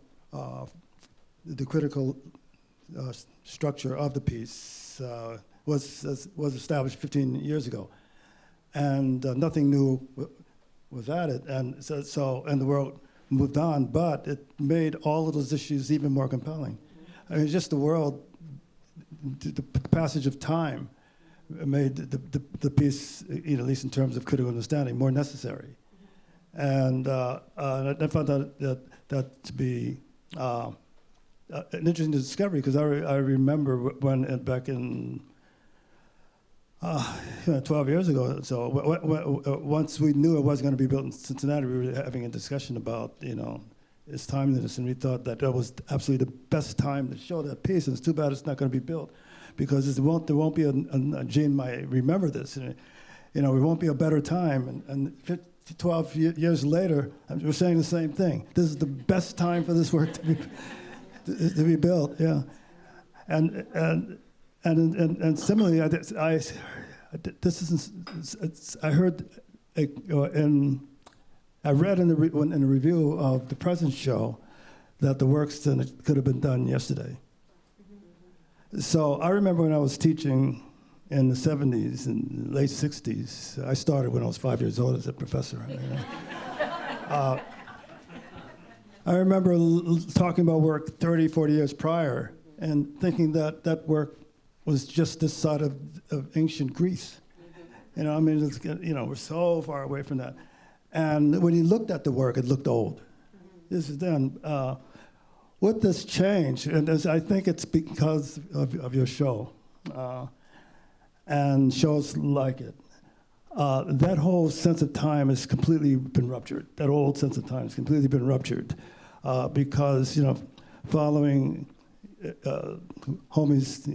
structure of the piece was established 15 years ago, and nothing new was added, and so the world moved on, but it made all of those issues even more compelling. I mean, just the world, the passage of time made the piece, at least in terms of critical understanding, more necessary. And I found that to be an interesting discovery, because I remember when back in 12 years ago, so once we knew it was going to be built in Cincinnati, we were having a discussion about, its timeliness, and we thought that was absolutely the best time to show that piece, and it's too bad it's not going to be built, because there won't be a Gene might remember this, it won't be a better time, and 12 years later, we're saying the same thing. This is the best time for this work to be built, yeah. And similarly, I read in a review of the present show that the works could have been done yesterday. So I remember when I was teaching in the 70s and late 60s. I started when I was 5 years old as a professor. I remember talking about work 30, 40 years prior and thinking that that work was just this side of ancient Greece. You know, I mean, it's, you know, we're so far away from that. And when you looked at the work, it looked old. This is then, with this change, and I think it's because of your show and shows like it, that whole sense of time has completely been ruptured. That old sense of time has completely been ruptured because, you know, following Homi's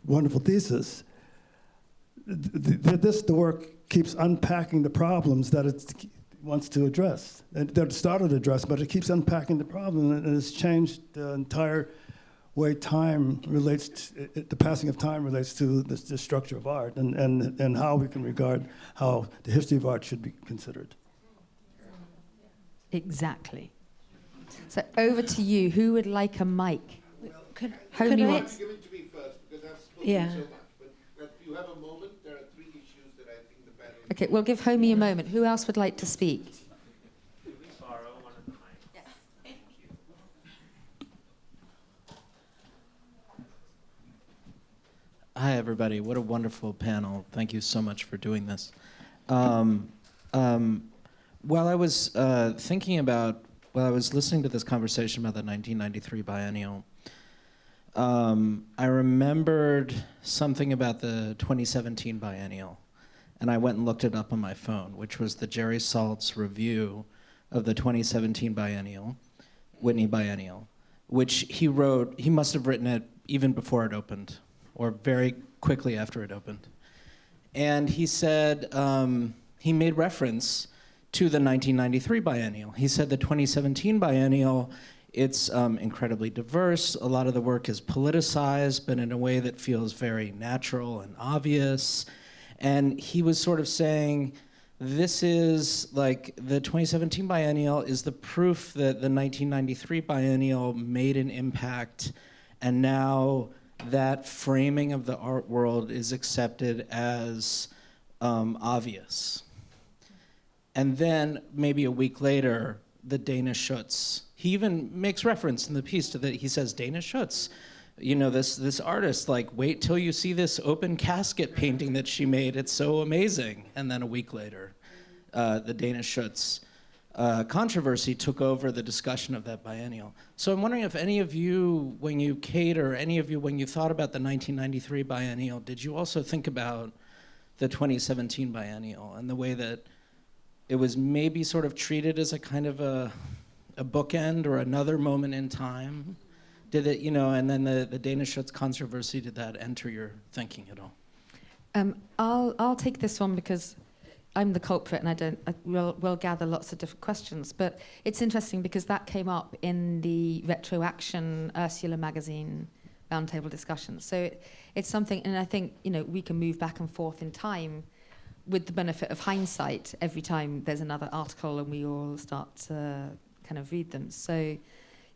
wonderful thesis, the work keeps unpacking the problems that it wants to address. That it started to address, but it keeps unpacking the problem, and it's changed the entire way time relates, the passing of time relates to the structure of art and how we can regard how the history of art should be considered. Exactly. So over to you. Who would like a mic? Could Homi I- wants. Give it to me first, because I've spoken Yeah. so much. But if you have a moment, there are 3 issues that I think the panel... Okay, we'll give Homi a moment. Who else would like to speak? Hi, everybody. What a wonderful panel. Thank you so much for doing this. While I was while I was listening to this conversation about the 1993 biennial, I remembered something about the 2017 biennial, and I went and looked it up on my phone, which was the Jerry Saltz review of the 2017 biennial, Whitney Biennial, which he wrote. He must have written it even before it opened, or very quickly after it opened. And he said, he made reference to the 1993 biennial. He said the 2017 biennial, it's incredibly diverse. A lot of the work is politicized, but in a way that feels very natural and obvious. And he was sort of saying, this is like, the 2017 biennial is the proof that the 1993 biennial made an impact, and now that framing of the art world is accepted as obvious. And then maybe a week later, the Dana Schutz, he even makes reference in the piece to that. He says, Dana Schutz, you know, this artist, like, wait till you see this open casket painting that she made. It's so amazing. And then a week later, the Dana Schutz controversy took over the discussion of that biennial. So I'm wondering if any of you, when you any of you, when you thought about the 1993 biennial, did you also think about the 2017 biennial and the way that it was maybe sort of treated as a kind of a bookend or another moment in time? Did it, you know, and then the Dana Schutz controversy, did that enter your thinking at all? I'll take this one because I'm the culprit, and we'll gather lots of different questions. But it's interesting because that came up in the RETROaction Ursula magazine roundtable discussion. So it's something, and I think, you know, we can move back and forth in time with the benefit of hindsight every time there's another article and we all start to kind of read them. So,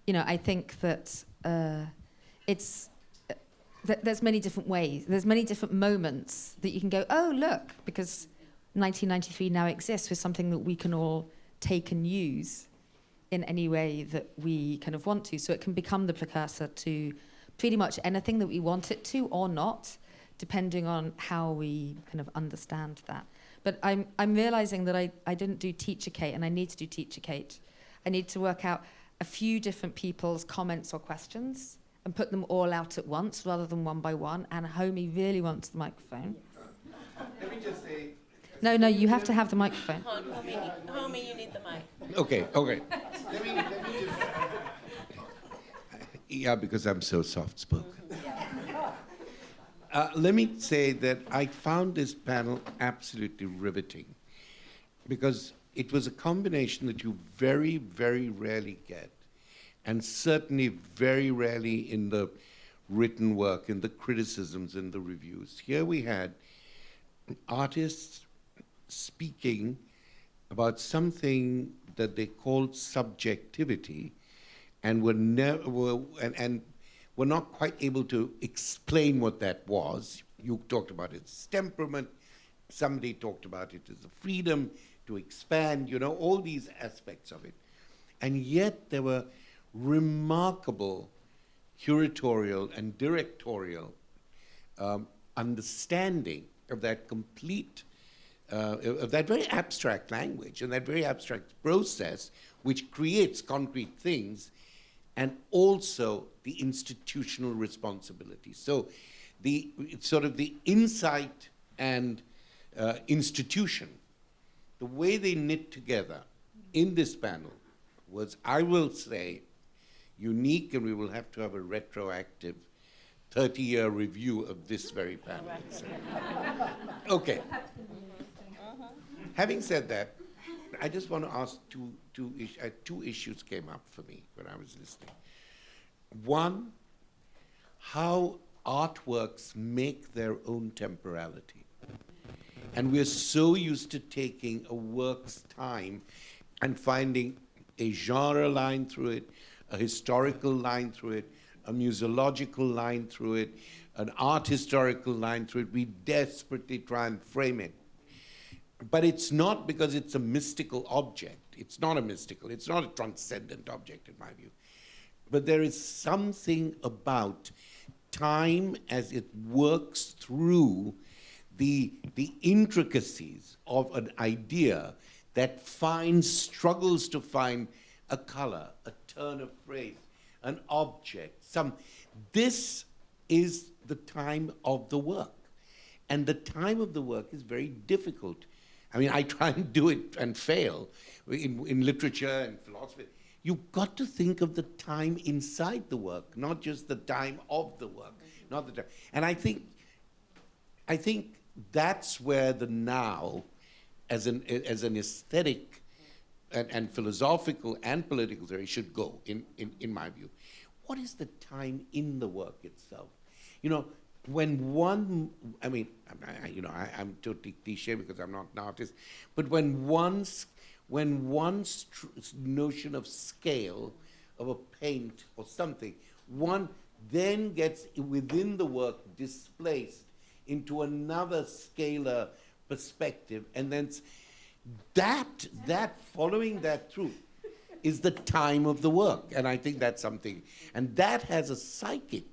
you know, I think that there's many different ways, there's many different moments that you can go, oh, look, because 1993 now exists with something that we can all take and use in any way that we kind of want to. So it can become the precursor to pretty much anything that we want it to or not, depending on how we kind of understand that. But I'm realizing that I didn't do Teacher Kate, and I need to do Teacher Kate. I need to work out a few different people's comments or questions and put them all out at once rather than one by one. And Homi really wants the microphone. Let me just say... No, you have to have the microphone. Homi, you need the mic. Okay. Let me just... Yeah, because I'm so soft-spoken. Let me say that I found this panel absolutely riveting because it was a combination that you very, very rarely get, and certainly very rarely in the written work, in the criticisms, in the reviews. Here we had artists speaking about something that they called subjectivity, and were not quite able to explain what that was. You talked about its temperament. Somebody talked about it as the freedom to expand, all these aspects of it. And yet there were remarkable curatorial and directorial understanding of that complete, of that very abstract language and that very abstract process which creates concrete things, and also the institutional responsibility. So the insight and institution, the way they knit together in this panel was, I will say, unique, and we will have to have a retroactive 30-year review of this very panel. Okay. Having said that, I just want to ask two issues came up for me when I was listening. One, how artworks make their own temporality. And we're so used to taking a work's time and finding a genre line through it, a historical line through it, a museological line through it, an art historical line through it. We desperately try and frame it. But it's not because it's a mystical object. It's not a transcendent object in my view. But there is something about time as it works through the intricacies of an idea that struggles to find a color, a turn of phrase, an object, this is the time of the work. And the time of the work is very difficult. I mean, I try and do it and fail in literature and philosophy. You've got to think of the time inside the work, not just the time of the work, not the time. And I think that's where the now, as an aesthetic and philosophical and political theory, should go, in my view. What is the time in the work itself? When one, I'm totally cliche because I'm not an artist, but when one's notion of scale of a paint or something, one then gets within the work displaced into another scalar perspective, and then that following that through is the time of the work. And I think that's something, and that has a psychic,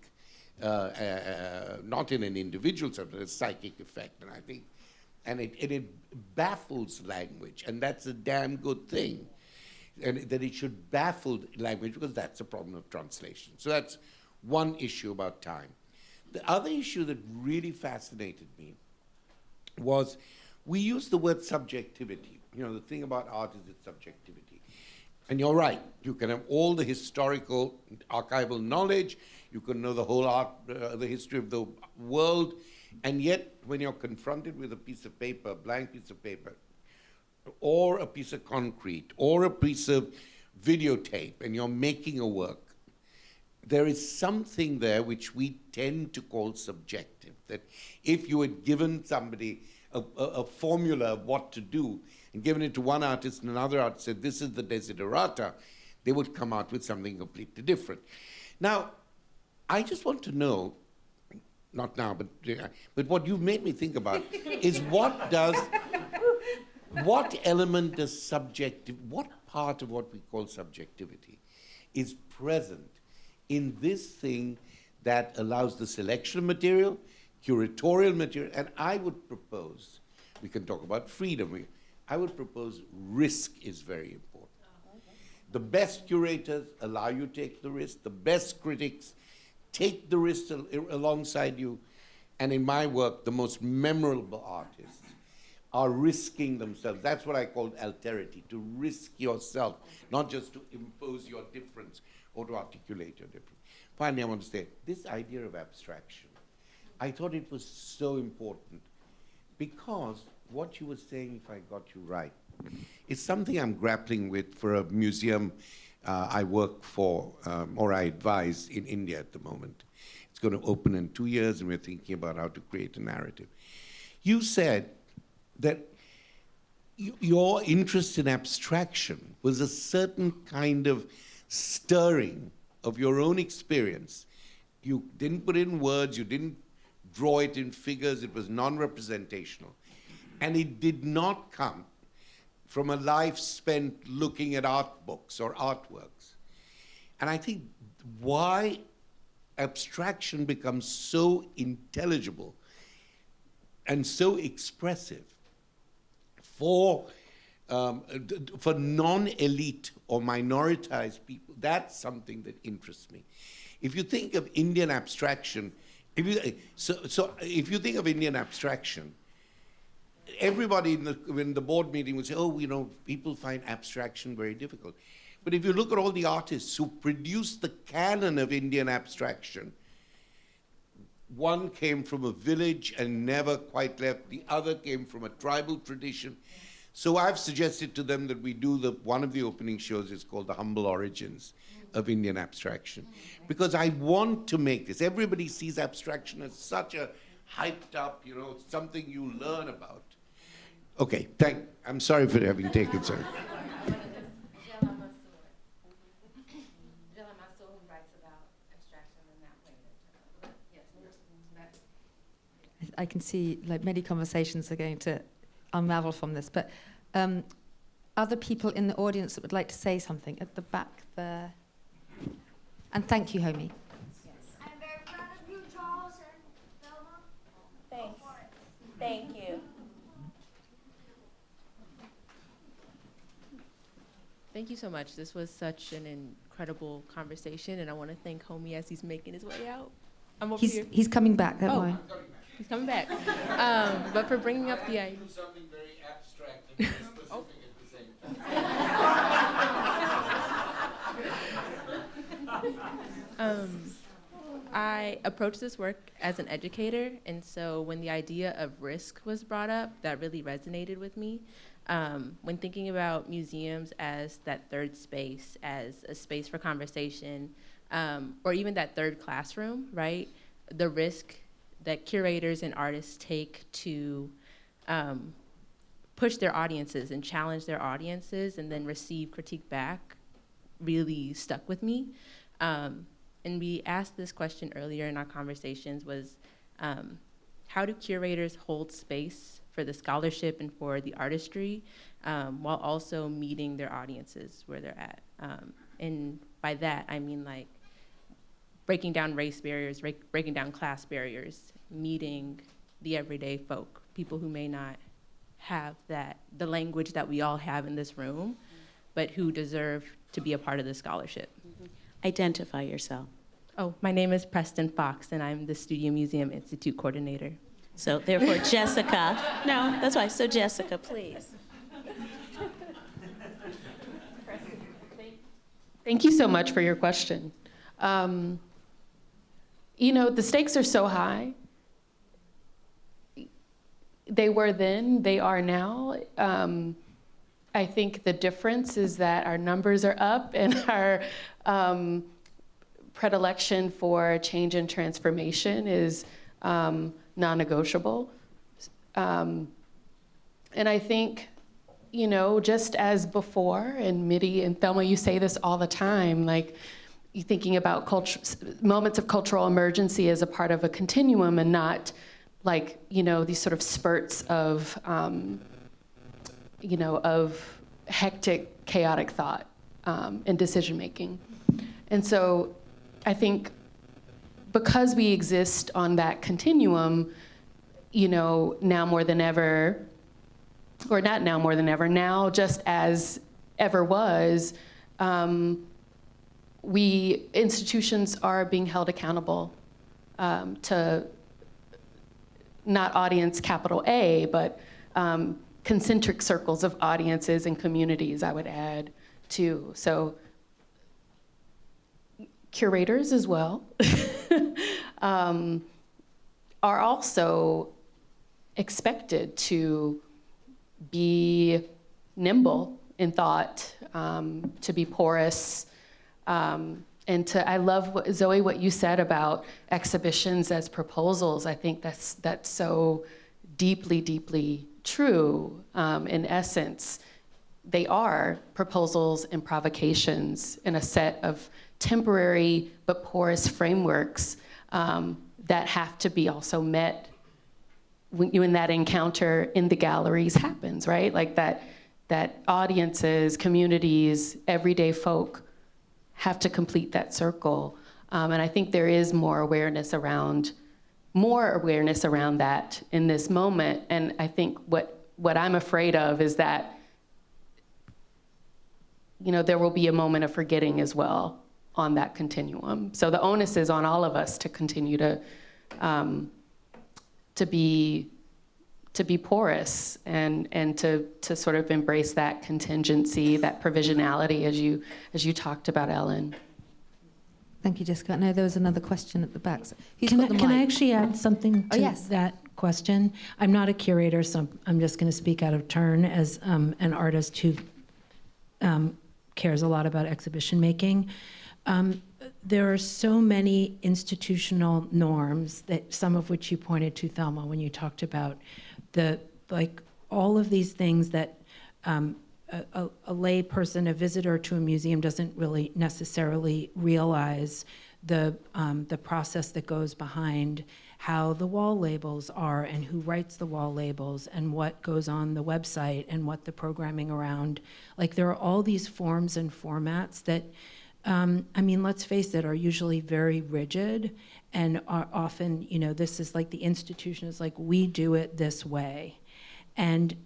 not in an individual sense, but a psychic effect. And I think, and it baffles language, and that's a damn good thing. And that it should baffle language, because that's a problem of translation. So that's one issue about time. The other issue that really fascinated me was, we use the word subjectivity. The thing about art is its subjectivity. And you're right, you can have all the historical, archival knowledge, you can know the whole art, the history of the world, and yet when you're confronted with a piece of paper, a blank piece of paper, or a piece of concrete, or a piece of videotape, and you're making a work, there is something there which we tend to call subjective, that if you had given somebody a formula of what to do, and given it to one artist and another artist said, this is the desiderata, they would come out with something completely different. Now, I just want to know, not now, but what you've made me think about is what element does what part of what we call subjectivity is present in this thing that allows the selection of material, curatorial material, and I would propose, we can talk about freedom, I would propose risk is very important. The best curators allow you to take the risk, the best critics take the risk alongside you, and in my work, the most memorable artists are risking themselves. That's what I call alterity, to risk yourself, not just to impose your difference or to articulate your difference. Finally, I want to say, this idea of abstraction, I thought it was so important because what you were saying, if I got you right, is something I'm grappling with for a museum I work for, or I advise in India at the moment. It's going to open in 2 years, and we're thinking about how to create a narrative. You said that your interest in abstraction was a certain kind of stirring of your own experience. You didn't put it in words, you didn't draw it in figures, it was non-representational. And it did not come from a life spent looking at art books or artworks. And I think why abstraction becomes so intelligible and so expressive for non-elite or minoritized people, that's something that interests me. If you think of Indian abstraction, if you think of Indian abstraction, everybody in the board meeting would say, oh, you know, people find abstraction very difficult. But if you look at all the artists who produced the canon of Indian abstraction, one came from a village and never quite left. The other came from a tribal tradition. So I've suggested to them that we do one of the opening shows is called The Humble Origins of Indian Abstraction. Because I want to make this. Everybody sees abstraction as such a hyped up, you know, something you learn about. Okay, I'm sorry for having taken so. I can see like many conversations are going to unravel from this, but other people in the audience that would like to say something at the back there. And thank you, Homi. I'm very proud of you, Charles and Thelma. Thanks. Thank you. Thank you so much. This was such an incredible conversation, and I want to thank Homi as he's making his way out. I'm over here. He's coming back, don't worry. He's coming back. But for bringing up the idea. Something very abstract and very specific at the same time. I approached this work as an educator, and so when the idea of risk was brought up, that really resonated with me. When thinking about museums as that third space, as a space for conversation, or even that third classroom, right? The risk that curators and artists take to push their audiences and challenge their audiences and then receive critique back really stuck with me. And we asked this question earlier in our conversations was, how do curators hold space for the scholarship and for the artistry while also meeting their audiences where they're at? And by that, I mean like breaking down race barriers, breaking down class barriers, meeting the everyday folk, people who may not have the language that we all have in this room, but who deserve to be a part of the scholarship. Identify yourself. Oh, my name is Preston Fox, and I'm the Studio Museum Institute coordinator. So therefore, Jessica. No, that's why. So Jessica, please. Thank you so much for your question. You know, the stakes are so high. They were then, they are now. I think the difference is that our numbers are up and our predilection for change and transformation is non-negotiable. And I think, you know, just as before, and Mitty and Thelma, you say this all the time, like, you're thinking about moments of cultural emergency as a part of a continuum and not like, you know, these sort of spurts of, you know, of hectic, chaotic thought and decision making. And so I think because we exist on that continuum, you know, now more than ever, or not now more than ever, now just as ever was, institutions are being held accountable to not audience capital A, but concentric circles of audiences and communities, I would add, too. So curators as well are also expected to be nimble in thought, to be porous, and I love, Zoe, what you said about exhibitions as proposals. I think that's so deeply, deeply true. In essence, they are proposals and provocations in a set of temporary but porous frameworks that have to be also met when that encounter in the galleries happens, right? Like that audiences, communities, everyday folk have to complete that circle. And I think there is more awareness around that in this moment. And I think what I'm afraid of is that, there will be a moment of forgetting as well on that continuum. So the onus is on all of us to continue to be porous and to sort of embrace that contingency, that provisionality, as you talked about, Ellen. Thank you, Jessica. I know there was another question at the back. So Can I actually add something to yes. that question? I'm not a curator, so I'm just going to speak out of turn as an artist who cares a lot about exhibition making. There are so many institutional norms, that some of which you pointed to, Thelma, when you talked about all of these things that a lay person, a visitor to a museum, doesn't really necessarily realize the process that goes behind how the wall labels are and who writes the wall labels and what goes on the website and what the programming around. Like, there are all these forms and formats that, let's face it, are usually very rigid and are often, this is like the institution is like, we do it this way. And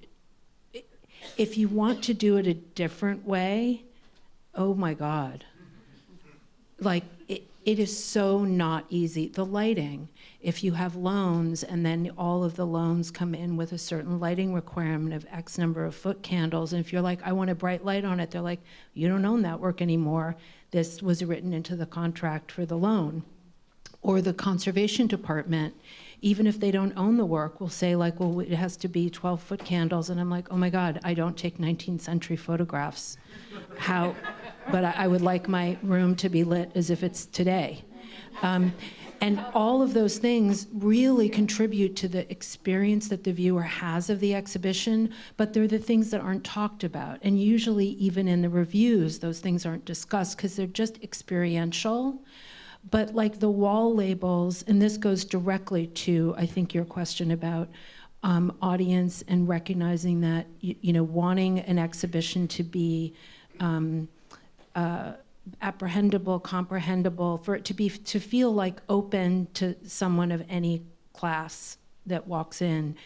if you want to do it a different way, oh my God. Like, it is so not easy. The lighting, if you have loans and then all of the loans come in with a certain lighting requirement of X number of foot candles, and if you're like, I want a bright light on it, they're like, you don't own that work anymore. This was written into the contract for the loan. Or the conservation department, even if they don't own the work, will say like, well, it has to be 12-foot candles. And I'm like, oh my God, I don't take 19th century photographs. But I would like my room to be lit as if it's today. And all of those things really contribute to the experience that the viewer has of the exhibition, but they're the things that aren't talked about. And usually even in the reviews, those things aren't discussed because they're just experiential. But like the wall labels, and this goes directly to, I think, your question about audience and recognizing that, wanting an exhibition to be apprehendable, comprehensible, for it to feel like open to someone of any class that walks in.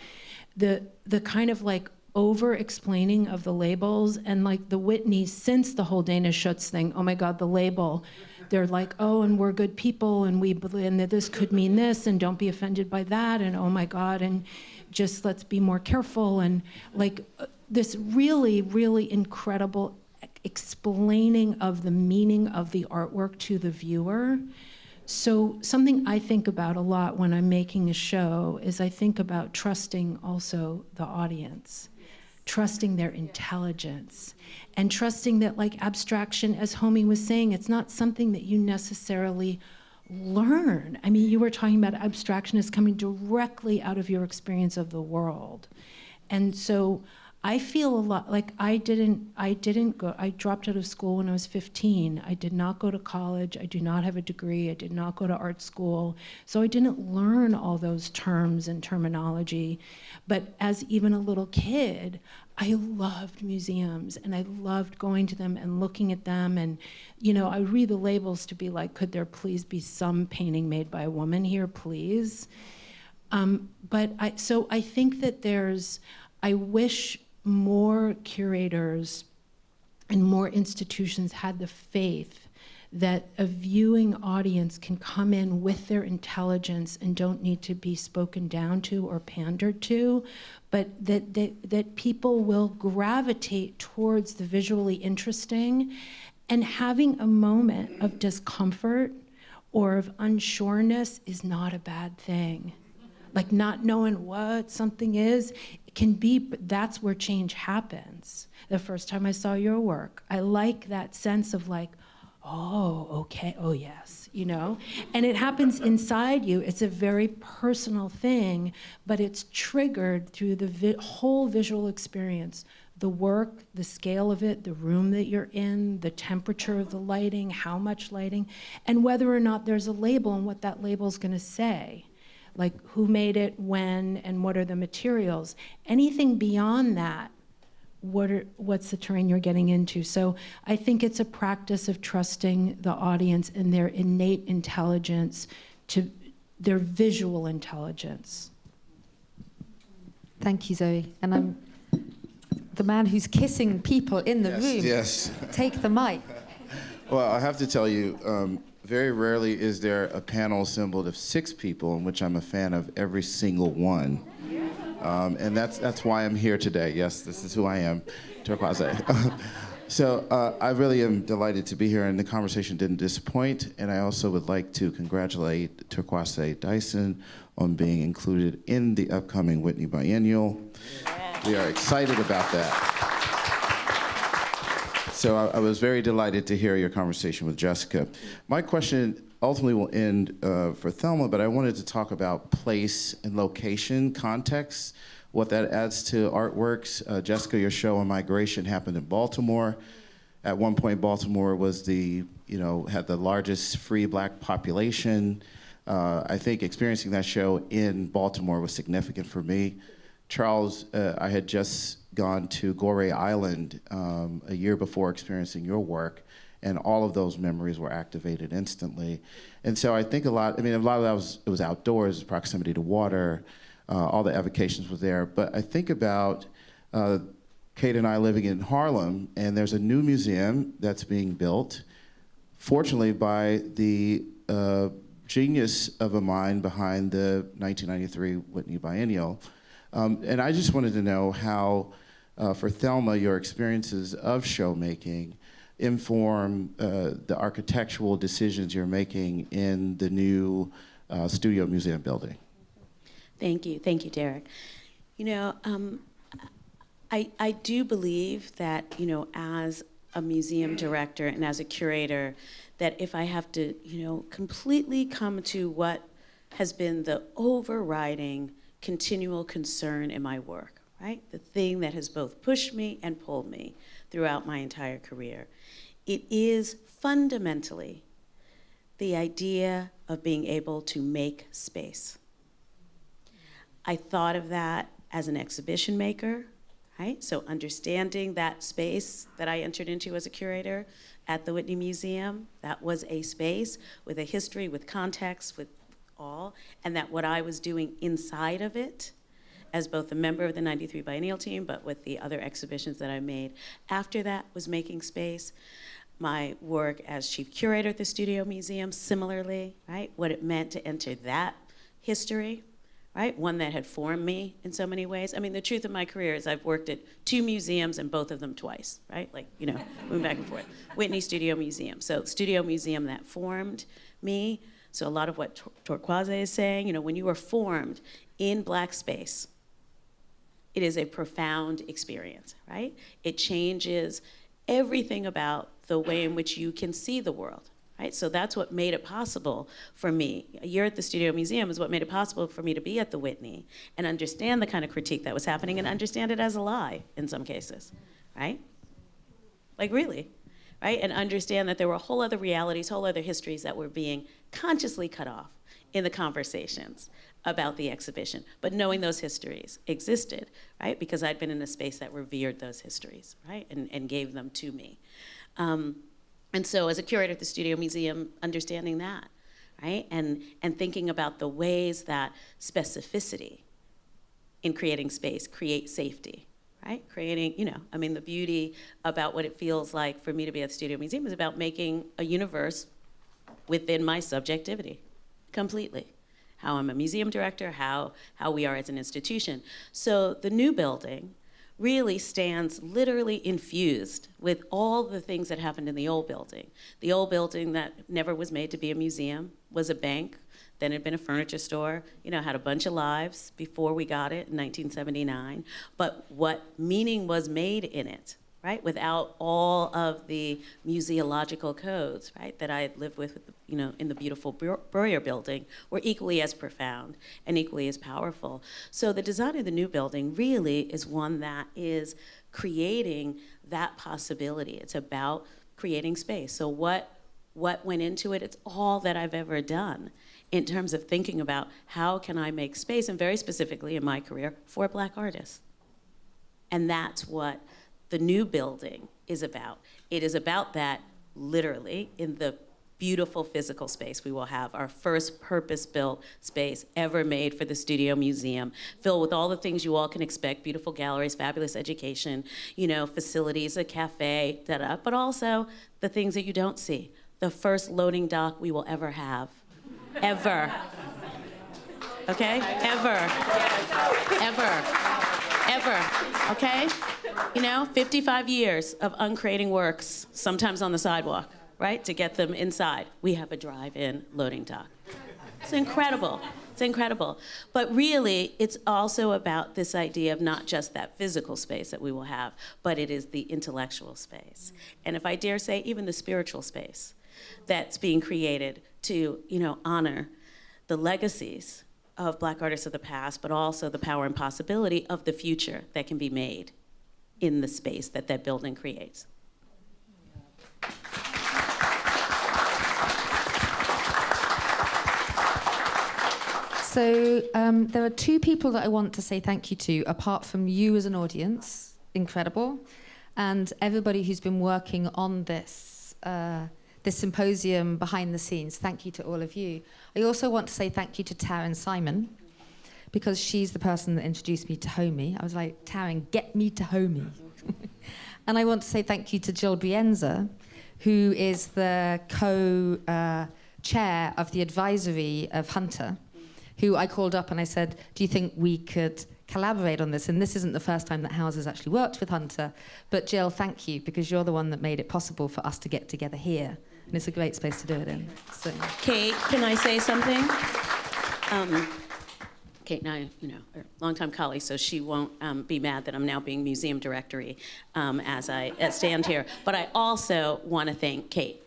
The kind of like over-explaining of the labels, and like the Whitney, since the whole Dana Schutz thing, oh my God, the label, they're like, oh, and we're good people, and and that this could mean this, and don't be offended by that, and oh my God, and just let's be more careful, and like this really, really incredible explaining of the meaning of the artwork to the viewer. So something I think about a lot when I'm making a show is I think about trusting also the audience, trusting their intelligence, and trusting that, like, abstraction, as Homi was saying, it's not something that you necessarily learn. I mean, you were talking about abstraction as coming directly out of your experience of the world. And so I feel a lot like I dropped out of school when I was 15. I did not go to college. I do not have a degree. I did not go to art school. So I didn't learn all those terms and terminology. But as even a little kid, I loved museums and I loved going to them and looking at them. And, I would read the labels to be like, could there please be some painting made by a woman here, please? So I think that I wish more curators and more institutions had the faith that a viewing audience can come in with their intelligence and don't need to be spoken down to or pandered to, but that people will gravitate towards the visually interesting, and having a moment of discomfort or of unsureness is not a bad thing. Like not knowing what something is, can be, but that's where change happens. The first time I saw your work, I like that sense of like, oh, okay, oh yes, and it happens inside you. It's a very personal thing, but it's triggered through the whole visual experience the work, the scale of it, the room that you're in, the temperature of the lighting, how much lighting, and whether or not there's a label and what that label's going to say. Like who made it, when, and what are the materials. Anything beyond that, what's the terrain you're getting into? So I think it's a practice of trusting the audience and their innate intelligence to their visual intelligence. Thank you, Zoe. And I'm the man who's kissing people in the room. Yes. Take the mic. Well, I have to tell you, very rarely is there a panel assembled of 6 people in which I'm a fan of every single one. And that's why I'm here today. Yes, this is who I am, Torkwase. So I really am delighted to be here, and the conversation didn't disappoint. And I also would like to congratulate Torkwase Dyson on being included in the upcoming Whitney Biennial. We are excited about that. So I was very delighted to hear your conversation with Jessica. My question ultimately will end for Thelma, but I wanted to talk about place and location, context, what that adds to artworks. Jessica, your show on migration happened in Baltimore. At one point, Baltimore was had the largest free black population. I think experiencing that show in Baltimore was significant for me. Charles, I had just gone to Goree Island a year before experiencing your work, and all of those memories were activated instantly. And so I think a lot of that was outdoors, proximity to water, all the evocations were there. But I think about Kate and I living in Harlem, and there's a new museum that's being built, fortunately by the genius of a mind behind the 1993 Whitney Biennial. And I just wanted to know how, for Thelma, your experiences of show making inform the architectural decisions you're making in the new Studio Museum building. Thank you, Derek. I do believe that, as a museum director and as a curator, that if I have to, completely come to what has been the overriding continual concern in my work, right? The thing that has both pushed me and pulled me throughout my entire career. It is fundamentally the idea of being able to make space. I thought of that as an exhibition maker, right? So understanding that space that I entered into as a curator at the Whitney Museum, that was a space with a history, with context, with all, and that what I was doing inside of it, as both a member of the 93 Biennial team, but with the other exhibitions that I made after that, was making space. My work as chief curator at the Studio Museum, similarly, right? What it meant to enter that history, right? One that had formed me in so many ways. I mean, the truth of my career is I've worked at 2 museums and both of them twice, right? Like, moving back and forth. Whitney Studio Museum. So Studio Museum that formed me. So a lot of what Torkwase is saying, when you are formed in black space, it is a profound experience, right? It changes everything about the way in which you can see the world, right? So that's what made it possible for me. A year at the Studio Museum is what made it possible for me to be at the Whitney and understand the kind of critique that was happening and understand it as a lie in some cases, right? Like really, right? And understand that there were whole other realities, whole other histories that were being consciously cut off in the conversations about the exhibition. But knowing those histories existed, right? Because I'd been in a space that revered those histories, right? And gave them to me. And so as a curator at the Studio Museum, understanding that, right? And thinking about the ways that specificity in creating space creates safety, right? Creating, the beauty about what it feels like for me to be at the Studio Museum is about making a universe within my subjectivity, completely. How I'm a museum director, how we are as an institution. So the new building really stands literally infused with all the things that happened in the old building. The old building that never was made to be a museum was a bank, then it had been a furniture store, had a bunch of lives before we got it in 1979. But what meaning was made in it, right? Without all of the museological codes, right, that I had lived with, you know, in the beautiful Breuer building, were equally as profound and equally as powerful. So the design of the new building really is one that is creating that possibility. It's about creating space. So what went into it? It's all that I've ever done in terms of thinking about how can I make space, and very specifically in my career, for Black artists. And that's what the new building is about. It is about that literally in the beautiful physical space. We will have our first purpose-built space ever made for the Studio Museum, filled with all the things you all can expect, beautiful galleries, fabulous education, you know, facilities, a cafe, but also the things that you don't see. The first loading dock we will ever have. Ever. Okay? Ever. Okay? You know, 55 years of uncreating works, sometimes on the sidewalk, right, to get them inside. We have a drive-in loading dock. It's incredible. It's incredible. But really, it's also about this idea of not just that physical space that we will have, but it is the intellectual space. And if I dare say, even the spiritual space that's being created to, you know, honor the legacies of Black artists of the past, but also the power and possibility of the future that can be made in the space that that building creates. So there are two people that I want to say thank you to, apart from you as an audience, incredible, and everybody who's been working on this, this symposium behind the scenes. Thank you to all of you. I also want to say thank you to Taryn Simon, because she's the person that introduced me to Homi. I was like, Taryn, get me to Homi. And I want to say thank you to Jill Brienza, who is the co-chair of the advisory of Hunter, who I called up and I said, do you think we could collaborate on this? And this isn't the first time that Hauser's actually worked with Hunter, but Jill, thank you, because you're the one that made it possible for us to get together here. And it's a great space to do it in. So. Kate, can I say something? Kate and I, you know, are longtime colleagues, so she won't be mad that I'm now being museum directory as I stand here. But I also want to thank Kate.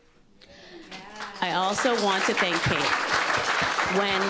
I also want to thank Kate. When,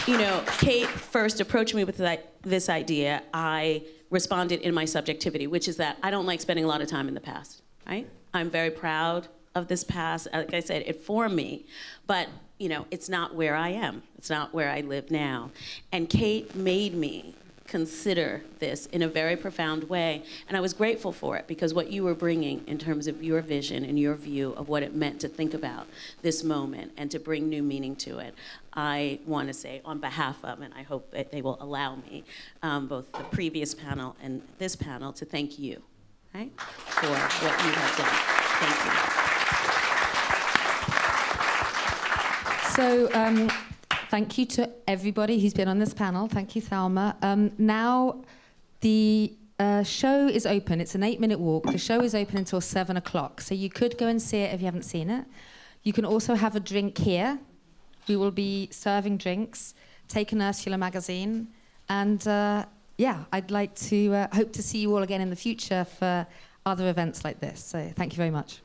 you know, Kate first approached me with this idea, I responded in my subjectivity, which is that I don't like spending a lot of time in the past, right? I'm very proud of this past. Like I said, it formed me, but you know, it's not where I am. It's not where I live now. And Kate made me consider this in a very profound way, and I was grateful for it, because what you were bringing in terms of your vision and your view of what it meant to think about this moment and to bring new meaning to it, I want to say on behalf of, and I hope that they will allow me, both the previous panel and this panel, to thank you, right, for what you have done. Thank you. So thank you to everybody who's been on this panel. Thank you, Thelma. Now the show is open. It's an 8-minute walk. The show is open until 7 o'clock. So you could go and see it if you haven't seen it. You can also have a drink here. We will be serving drinks. Take an Ursula magazine. And yeah, I'd like to hope to see you all again in the future for other events like this. So thank you very much.